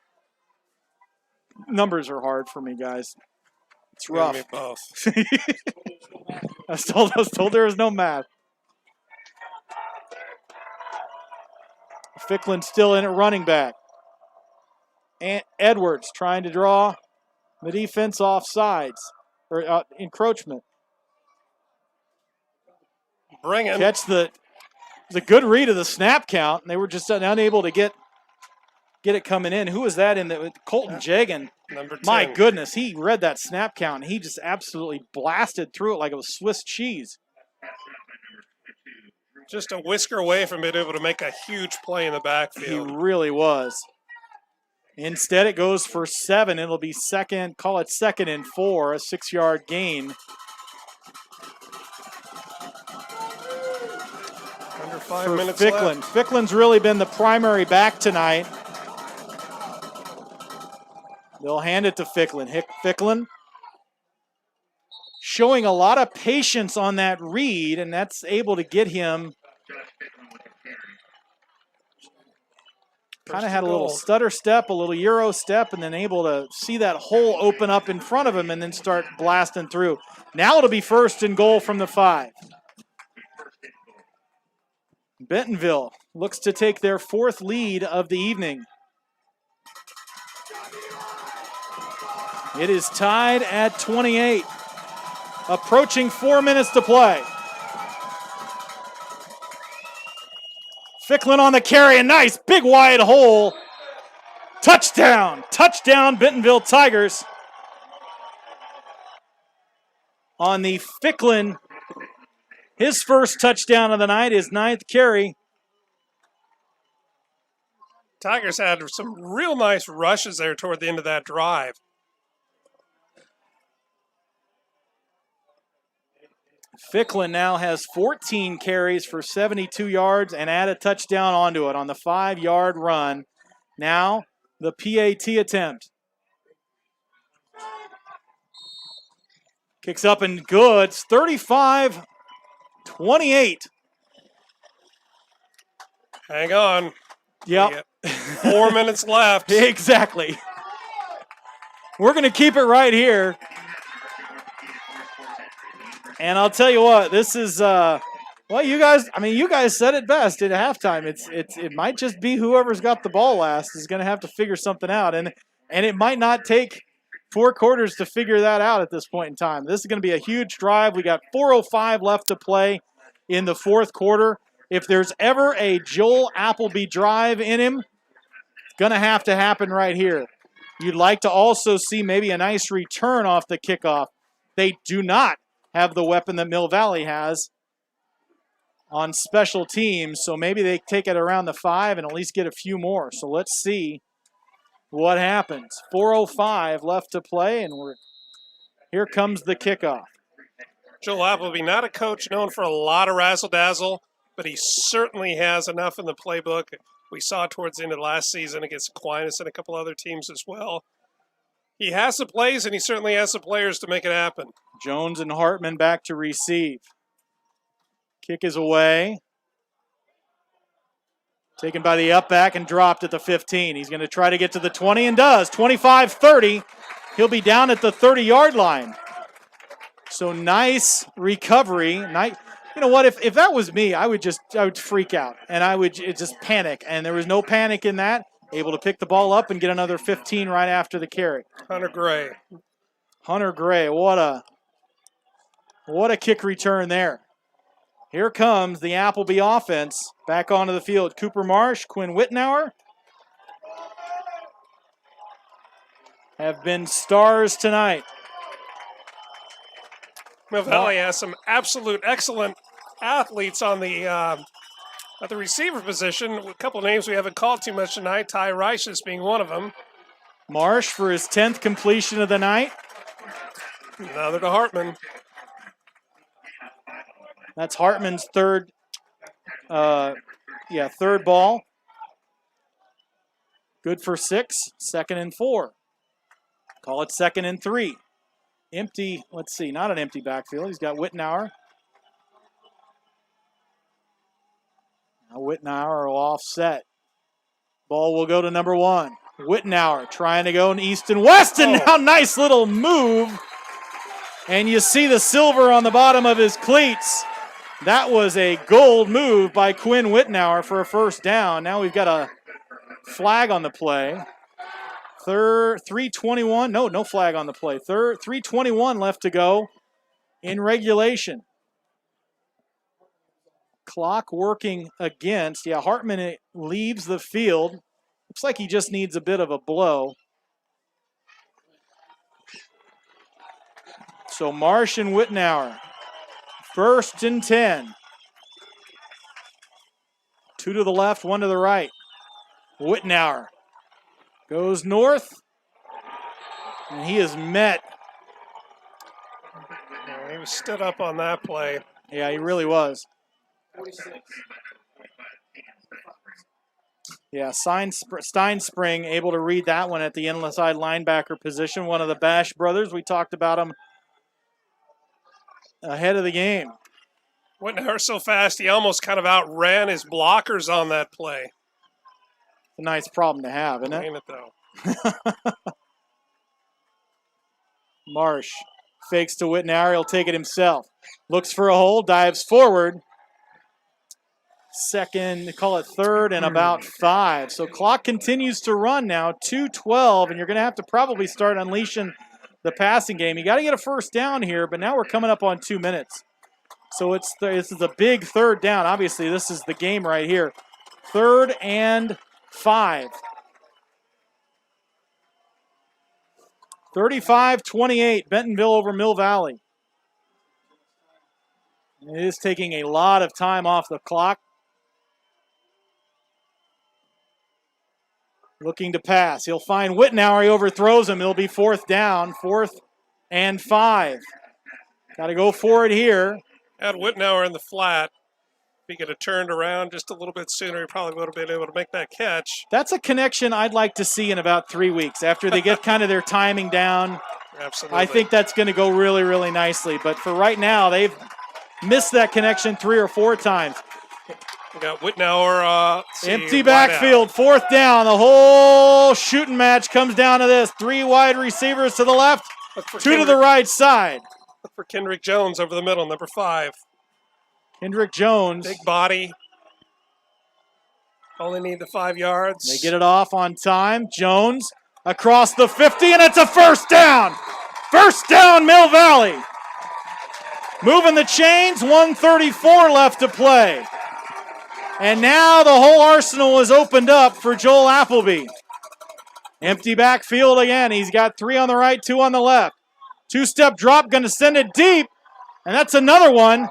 Numbers are hard for me, guys. It's rough. Me both. I was told there was no math. Ficklin still in at running back. And Edwards trying to draw the defense off sides, or encroachment. Bring it. Catch the good read of the snap count, and they were just unable to get it coming in. Who was that in the Colton Jagan? Number 10. My goodness, he read that snap count, and he just absolutely blasted through it like it was Swiss cheese. Just a whisker away from being able to make a huge play in the He backfield. really was. Instead, it goes for 7. It'll be second and 4, a 6-yard gain. Under 5 For minutes Ficklin. left. Ficklin's really been the primary back tonight. They'll hand it to Ficklin. Ficklin showing a lot of patience on that read, and that's able to get him. Kind of had a little stutter step, a little Euro step, and then able to see that hole open up in front of him and then start blasting through. Now it'll be 1st and goal from the 5. Bentonville looks to take their 4th lead of the evening. It is tied at 28. Approaching 4 minutes to play. Ficklin on the carry, a nice big wide hole. Touchdown! Touchdown, Bentonville Tigers. On the Ficklin, his first touchdown of the night, his 9th carry. Tigers had some real nice rushes there toward the end of that drive. Ficklin now has 14 carries for 72 yards and add a touchdown onto it on the 5-yard run. Now the PAT attempt. Kicks up and good. It's 35-28. Hang on. Yep. 4 minutes left. Exactly. We're going to keep it right here. And I'll tell you what, this is you guys said it best at halftime. It might just be whoever's got the ball last is going to have to figure something out, and it might not take 4 quarters to figure that out at this point in time. This is going to be a huge drive. We got 4:05 left to play in the 4th quarter. If there's ever a Joel Appleby drive in him, it's going to happen right here. You'd like to also see maybe a nice return off the kickoff. They do not have the weapon that Mill Valley has on special teams, so maybe they take it around the 5 and at least get a few more. So let's see what happens. 4:05 left to play, and here comes the kickoff. Joel Appleby, not a coach known for a lot of razzle-dazzle, but he certainly has enough in the playbook. We saw towards the end of last season against Aquinas and a couple other teams as well. He has the plays, and he certainly has the players to make it happen. Jones and Hartman back to receive. Kick is away. Taken by the up back and dropped at the 15. He's going to try to get to the 20 and does. 25-30. He'll be down at the 30-yard line. So nice recovery. Nice. You know what? If that was me, I would freak out and I would just panic. And there was no panic in that. Able to pick the ball up and get another 15 right after the carry. Hunter Gray. What a kick return there. Here comes the Appleby offense back onto the field. Cooper Marsh, Quinn Wittenauer have been stars tonight. Mill Valley has some absolute excellent athletes on the at the receiver position. A couple of names we haven't called too much tonight. Ty Reiches being one of them. Marsh for his 10th completion of the night. Another to Hartman. That's Hartman's third ball. Good for 6, 2nd and 4. Call it 2nd and 3. Empty, let's see, not an empty backfield. He's got Wittenauer. Now Wittenauer will offset. Ball will go to number 1. Wittenauer trying to go in east and west, and now nice little move. And you see the silver on the bottom of his cleats. That was a gold move by Quinn Wittenauer for a first down. Now we've got a flag on the play. 3:21. No flag on the play. 3:21 left to go in regulation. Clock working against. Yeah, Hartman leaves the field. Looks like he just needs a bit of a blow. So Marsh and Wittenauer. 1st and 10. 2 to the left, 1 to the right. Wittenauer goes north, and he is met. He was stood up on that play. Yeah, he really was. Yeah, Steinspring able to read that one at the inside linebacker position. One of the Bash brothers. We talked about him ahead of the game. Wittenauer so fast, he almost kind of outran his blockers on that play. A nice problem to have, isn't it? Ain't it, though? Marsh fakes to Wittenauer. He'll take it himself. Looks for a hole, dives forward. 2nd, call it 3rd and about 5. So clock continues to run now, 2:12, and you're going to have to probably start unleashing the passing game. You got to get a first down here, but now we're coming up on 2 minutes. So this is a big 3rd down. Obviously, this is the game right here. 3rd and 5. 35-28, Bentonville over Mill Valley. It is taking a lot of time off the clock. Looking to pass. He'll find Wittenauer. He overthrows him. It'll be 4th down. 4th and 5. Got to go for it here. Had Wittenauer in the flat. If he could have turned around just a little bit sooner, he probably would have been able to make that catch. That's a connection I'd like to see in about 3 weeks after they get kind of their timing down. Absolutely. I think that's going to go really, really nicely. But for right now, they've missed that connection 3 or 4 times. We got Wittenauer. Empty backfield, 4th down. The whole shooting match comes down to this. 3 wide receivers to the left, 2 to the right side. Look for Kendrick Jones over the middle, number 5. Kendrick Jones. Big body. Only need the 5 yards. They get it off on time. Jones across the 50, and it's a first down. First down, Mill Valley. Moving the chains, 1:34 left to play. And now the whole arsenal is opened up for Joel Appleby. Empty backfield again. He's got 3 on the right, 2 on the left. 2-step drop, going to send it deep. And that's another one.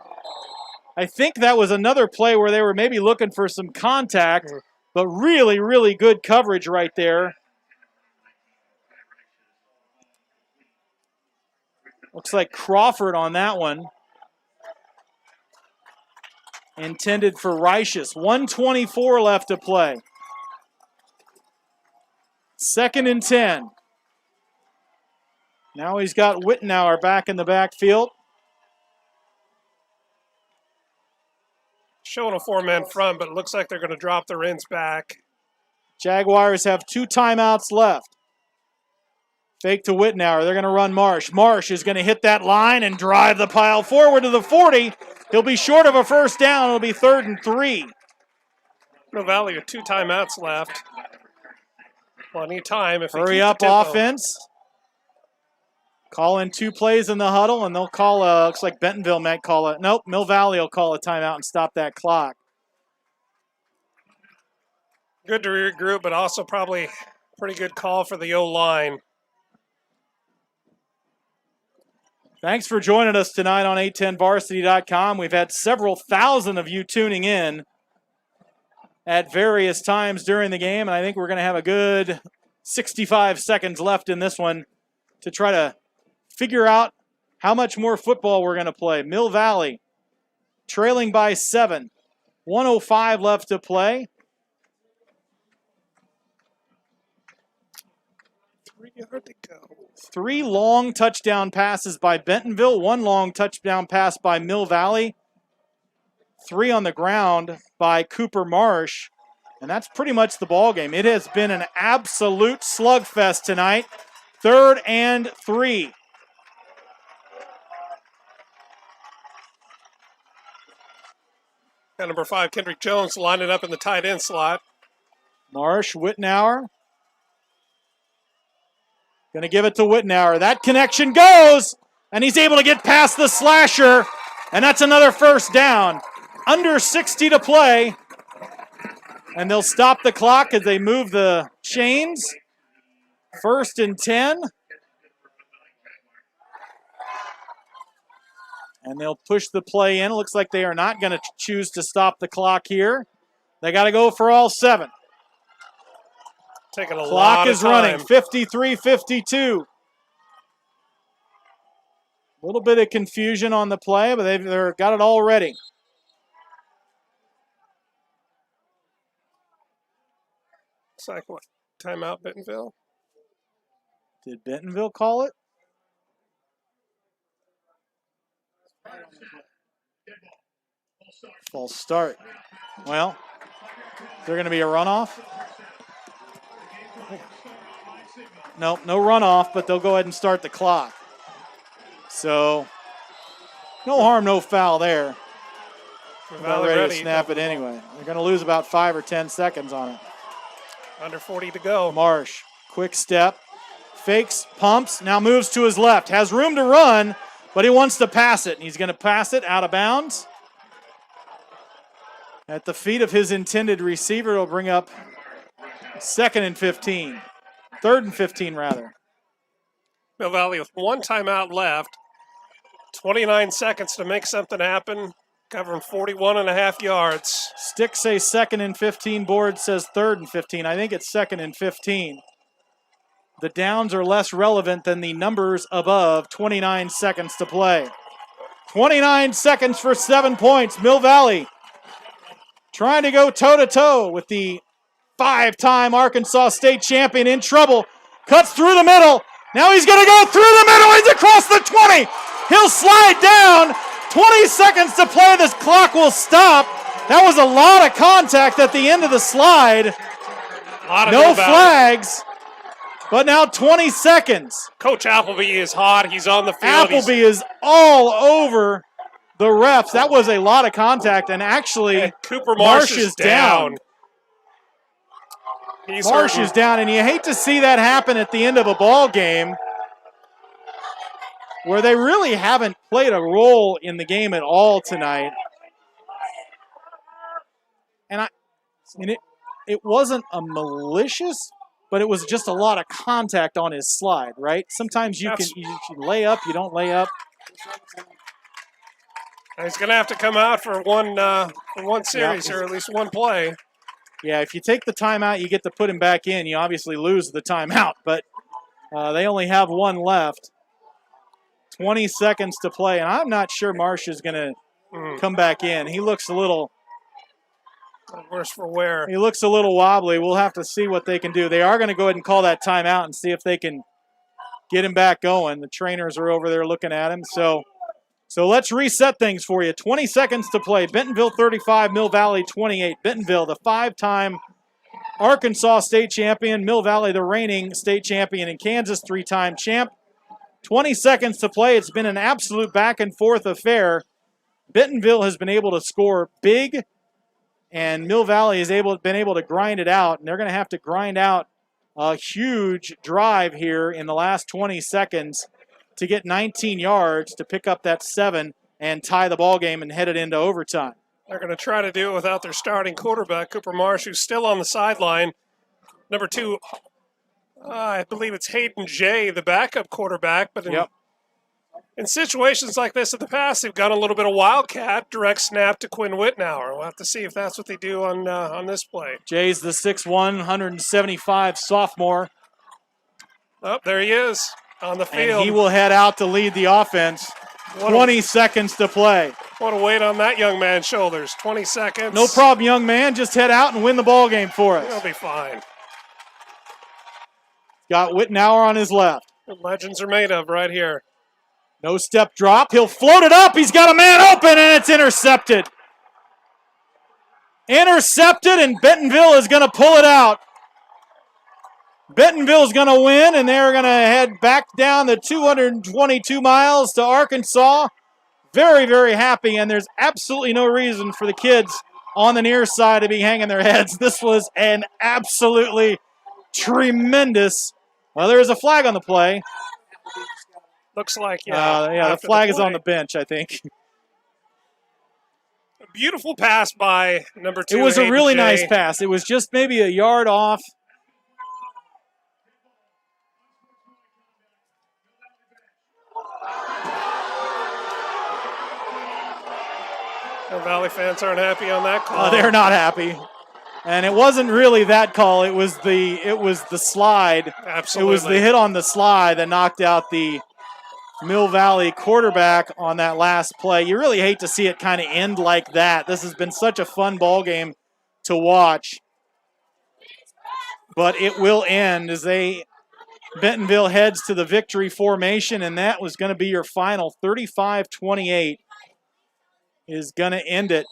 I think that was another play where they were maybe looking for some contact, but really, really good coverage right there. Looks like Crawford on that one. Intended for Reiches. 1:24 left to play. 2nd and 10. Now he's got Wittenauer back in the backfield. Showing a 4-man front, but it looks like they're going to drop their ends back. Jaguars have 2 timeouts left. Fake to Wittenauer. They're going to run Marsh. Marsh is going to hit that line and drive the pile forward to the 40. He'll be short of a first down. It'll be 3rd and 3. Mill Valley with 2 timeouts left. Plenty of time. If Hurry up offense. Call in 2 plays in the huddle, and they'll call looks like Bentonville might call it. Nope, Mill Valley will call a timeout and stop that clock. Good to regroup, but also probably pretty good call for the O-line. Thanks for joining us tonight on 810varsity.com. We've had several thousand of you tuning in at various times during the game, and I think we're going to have a good 65 seconds left in this one to try to figure out how much more football we're going to play. Mill Valley trailing by 7. 1:05 left to play. 3 yard to go. 3 long touchdown passes by Bentonville, 1 long touchdown pass by Mill Valley, 3 on the ground by Cooper Marsh, and that's pretty much the ball game. It has been an absolute slugfest tonight. 3rd and 3. Got number 5, Kendrick Jones, lining up in the tight end slot. Marsh, Wittenauer. Going to give it to Wittenauer. That connection goes, and he's able to get past the slasher, and that's another first down. Under 60 to play, and they'll stop the clock as they move the chains. 1st and 10. And they'll push the play in. It looks like they are not going to choose to stop the clock here. They got to go for all 7. Taking a Clock lot of is time. running, 53-52. A little bit of confusion on the play, but they've got it all ready. Looks like what? Timeout, Bentonville? Did Bentonville call it? False start. Well, is there going to be a runoff? Nope, no runoff, but they'll go ahead and start the clock. So, no harm, no foul there. About ready to snap it anyway. They're going to lose about 5 or 10 seconds on it. Under 40 to go. Marsh, quick step, fakes, pumps, now moves to his left. Has room to run, but he wants to pass it. And he's going to pass it out of bounds. At the feet of his intended receiver, it'll bring up 2nd and 15. 3rd and 15, rather. Mill Valley with 1 timeout left. 29 seconds to make something happen. Covering 41.5 yards. Sticks say 2nd and 15. Board says 3rd and 15. I think it's 2nd and 15. The downs are less relevant than the numbers above. 29 seconds to play. 29 seconds for 7 points. Mill Valley trying to go toe-to-toe with the 5-time Arkansas State champion in trouble. Cuts through the middle. Now he's going to go through the middle. He's across the 20. He'll slide down. 20 seconds to play. This clock will stop. That was a lot of contact at the end of the slide. No flags. But now 20 seconds. Coach Appleby is hot. He's on the field. Appleby is all over the refs. That was a lot of contact, and actually Cooper Marsh is down. Marsh is down, and you hate to see that happen at the end of a ball game where they really haven't played a role in the game at all tonight. And it wasn't a malicious, but it was just a lot of contact on his slide, right? Sometimes you can lay up, you don't lay up. He's going to have to come out for one series or at least one play. Yeah, if you take the timeout, you get to put him back in. You obviously lose the timeout, but they only have 1 left. 20 seconds to play, and I'm not sure Marsh is going to come back in. He looks a little worse for wear. He looks a little wobbly. We'll have to see what they can do. They are going to go ahead and call that timeout and see if they can get him back going. The trainers are over there looking at him. So let's reset things for you. 20 seconds to play. Bentonville 35, Mill Valley 28. Bentonville, the 5-time Arkansas state champion. Mill Valley, the reigning state champion in Kansas, 3-time champ. 20 seconds to play. It's been an absolute back-and-forth affair. Bentonville has been able to score big, and Mill Valley has been able to grind it out, and they're going to have to grind out a huge drive here in the last 20 seconds to get 19 yards to pick up that 7 and tie the ball game and head it into overtime. They're going to try to do it without their starting quarterback, Cooper Marsh, who's still on the sideline. Number 2, I believe it's Hayden Jay, the backup quarterback, but In situations like this in the past, they've got a little bit of wildcat, direct snap to Quinn Whitnauer. We'll have to see if that's what they do on this play. Jay's the 6'1", 175 sophomore. Oh, there he is on the field. And he will head out to lead the offense. 20 seconds to play. What a weight on that young man's shoulders. 20 seconds. No problem, young man. Just head out and win the ball game for us. He'll be fine. Got Whitnauer on his left. The legends are made of right here. No step drop. He'll float it up. He's got a man open, and it's intercepted. Intercepted, and Bentonville is going to pull it out. Bentonville's going to win, and they're going to head back down the 222 miles to Arkansas. Very, very happy, and there's absolutely no reason for the kids on the near side to be hanging their heads. This was an absolutely tremendous. Well, there's a flag on the play. Looks like, the flag is on the bench, I think. A beautiful pass by number 2. It was a really nice pass. It was just maybe a yard off. The Valley fans aren't happy on that call. They're not happy. And it wasn't really that call. It was the slide. Absolutely. It was the hit on the slide that knocked out the Mill Valley quarterback on that last play. You really hate to see it kind of end like that. This has been such a fun ball game to watch. But it will end as Bentonville heads to the victory formation, and that was going to be your final 35-28 is going to end it.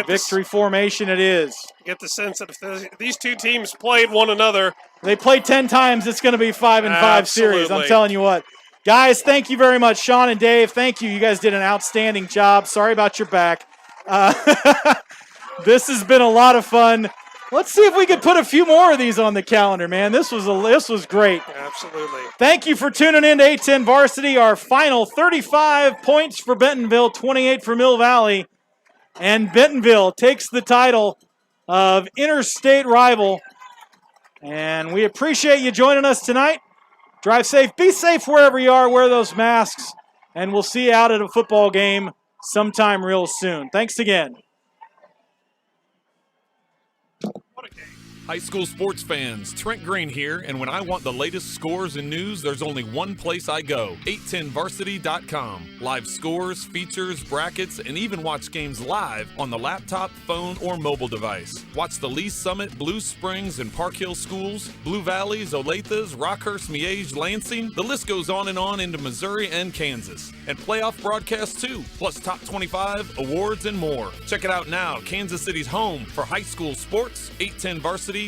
Victory formation it is. You get the sense that if these two teams played one another. They play 10 times, it's going to be 5-5 series. I'm telling you what. Guys, thank you very much. Sean and Dave, thank you. You guys did an outstanding job. Sorry about your back. This has been a lot of fun. Let's see if we could put a few more of these on the calendar, man. This was great. Absolutely. Thank you for tuning in to A10 Varsity. Our final 35 points for Bentonville, 28 for Mill Valley. And Bentonville takes the title of interstate rival. And we appreciate you joining us tonight. Drive safe. Be safe wherever you are. Wear those masks. And we'll see you out at a football game sometime real soon. Thanks again. High school sports fans, Trent Green here, and when I want the latest scores and news, there's only one place I go, 810varsity.com. Live scores, features, brackets, and even watch games live on the laptop, phone, or mobile device. Watch the Lee Summit, Blue Springs, and Park Hill schools, Blue Valleys, Olathes, Rockhurst, Miege, Lansing. The list goes on and on into Missouri and Kansas. And playoff broadcasts too, plus top 25, awards, and more. Check it out now, Kansas City's home for high school sports, 810varsity.com.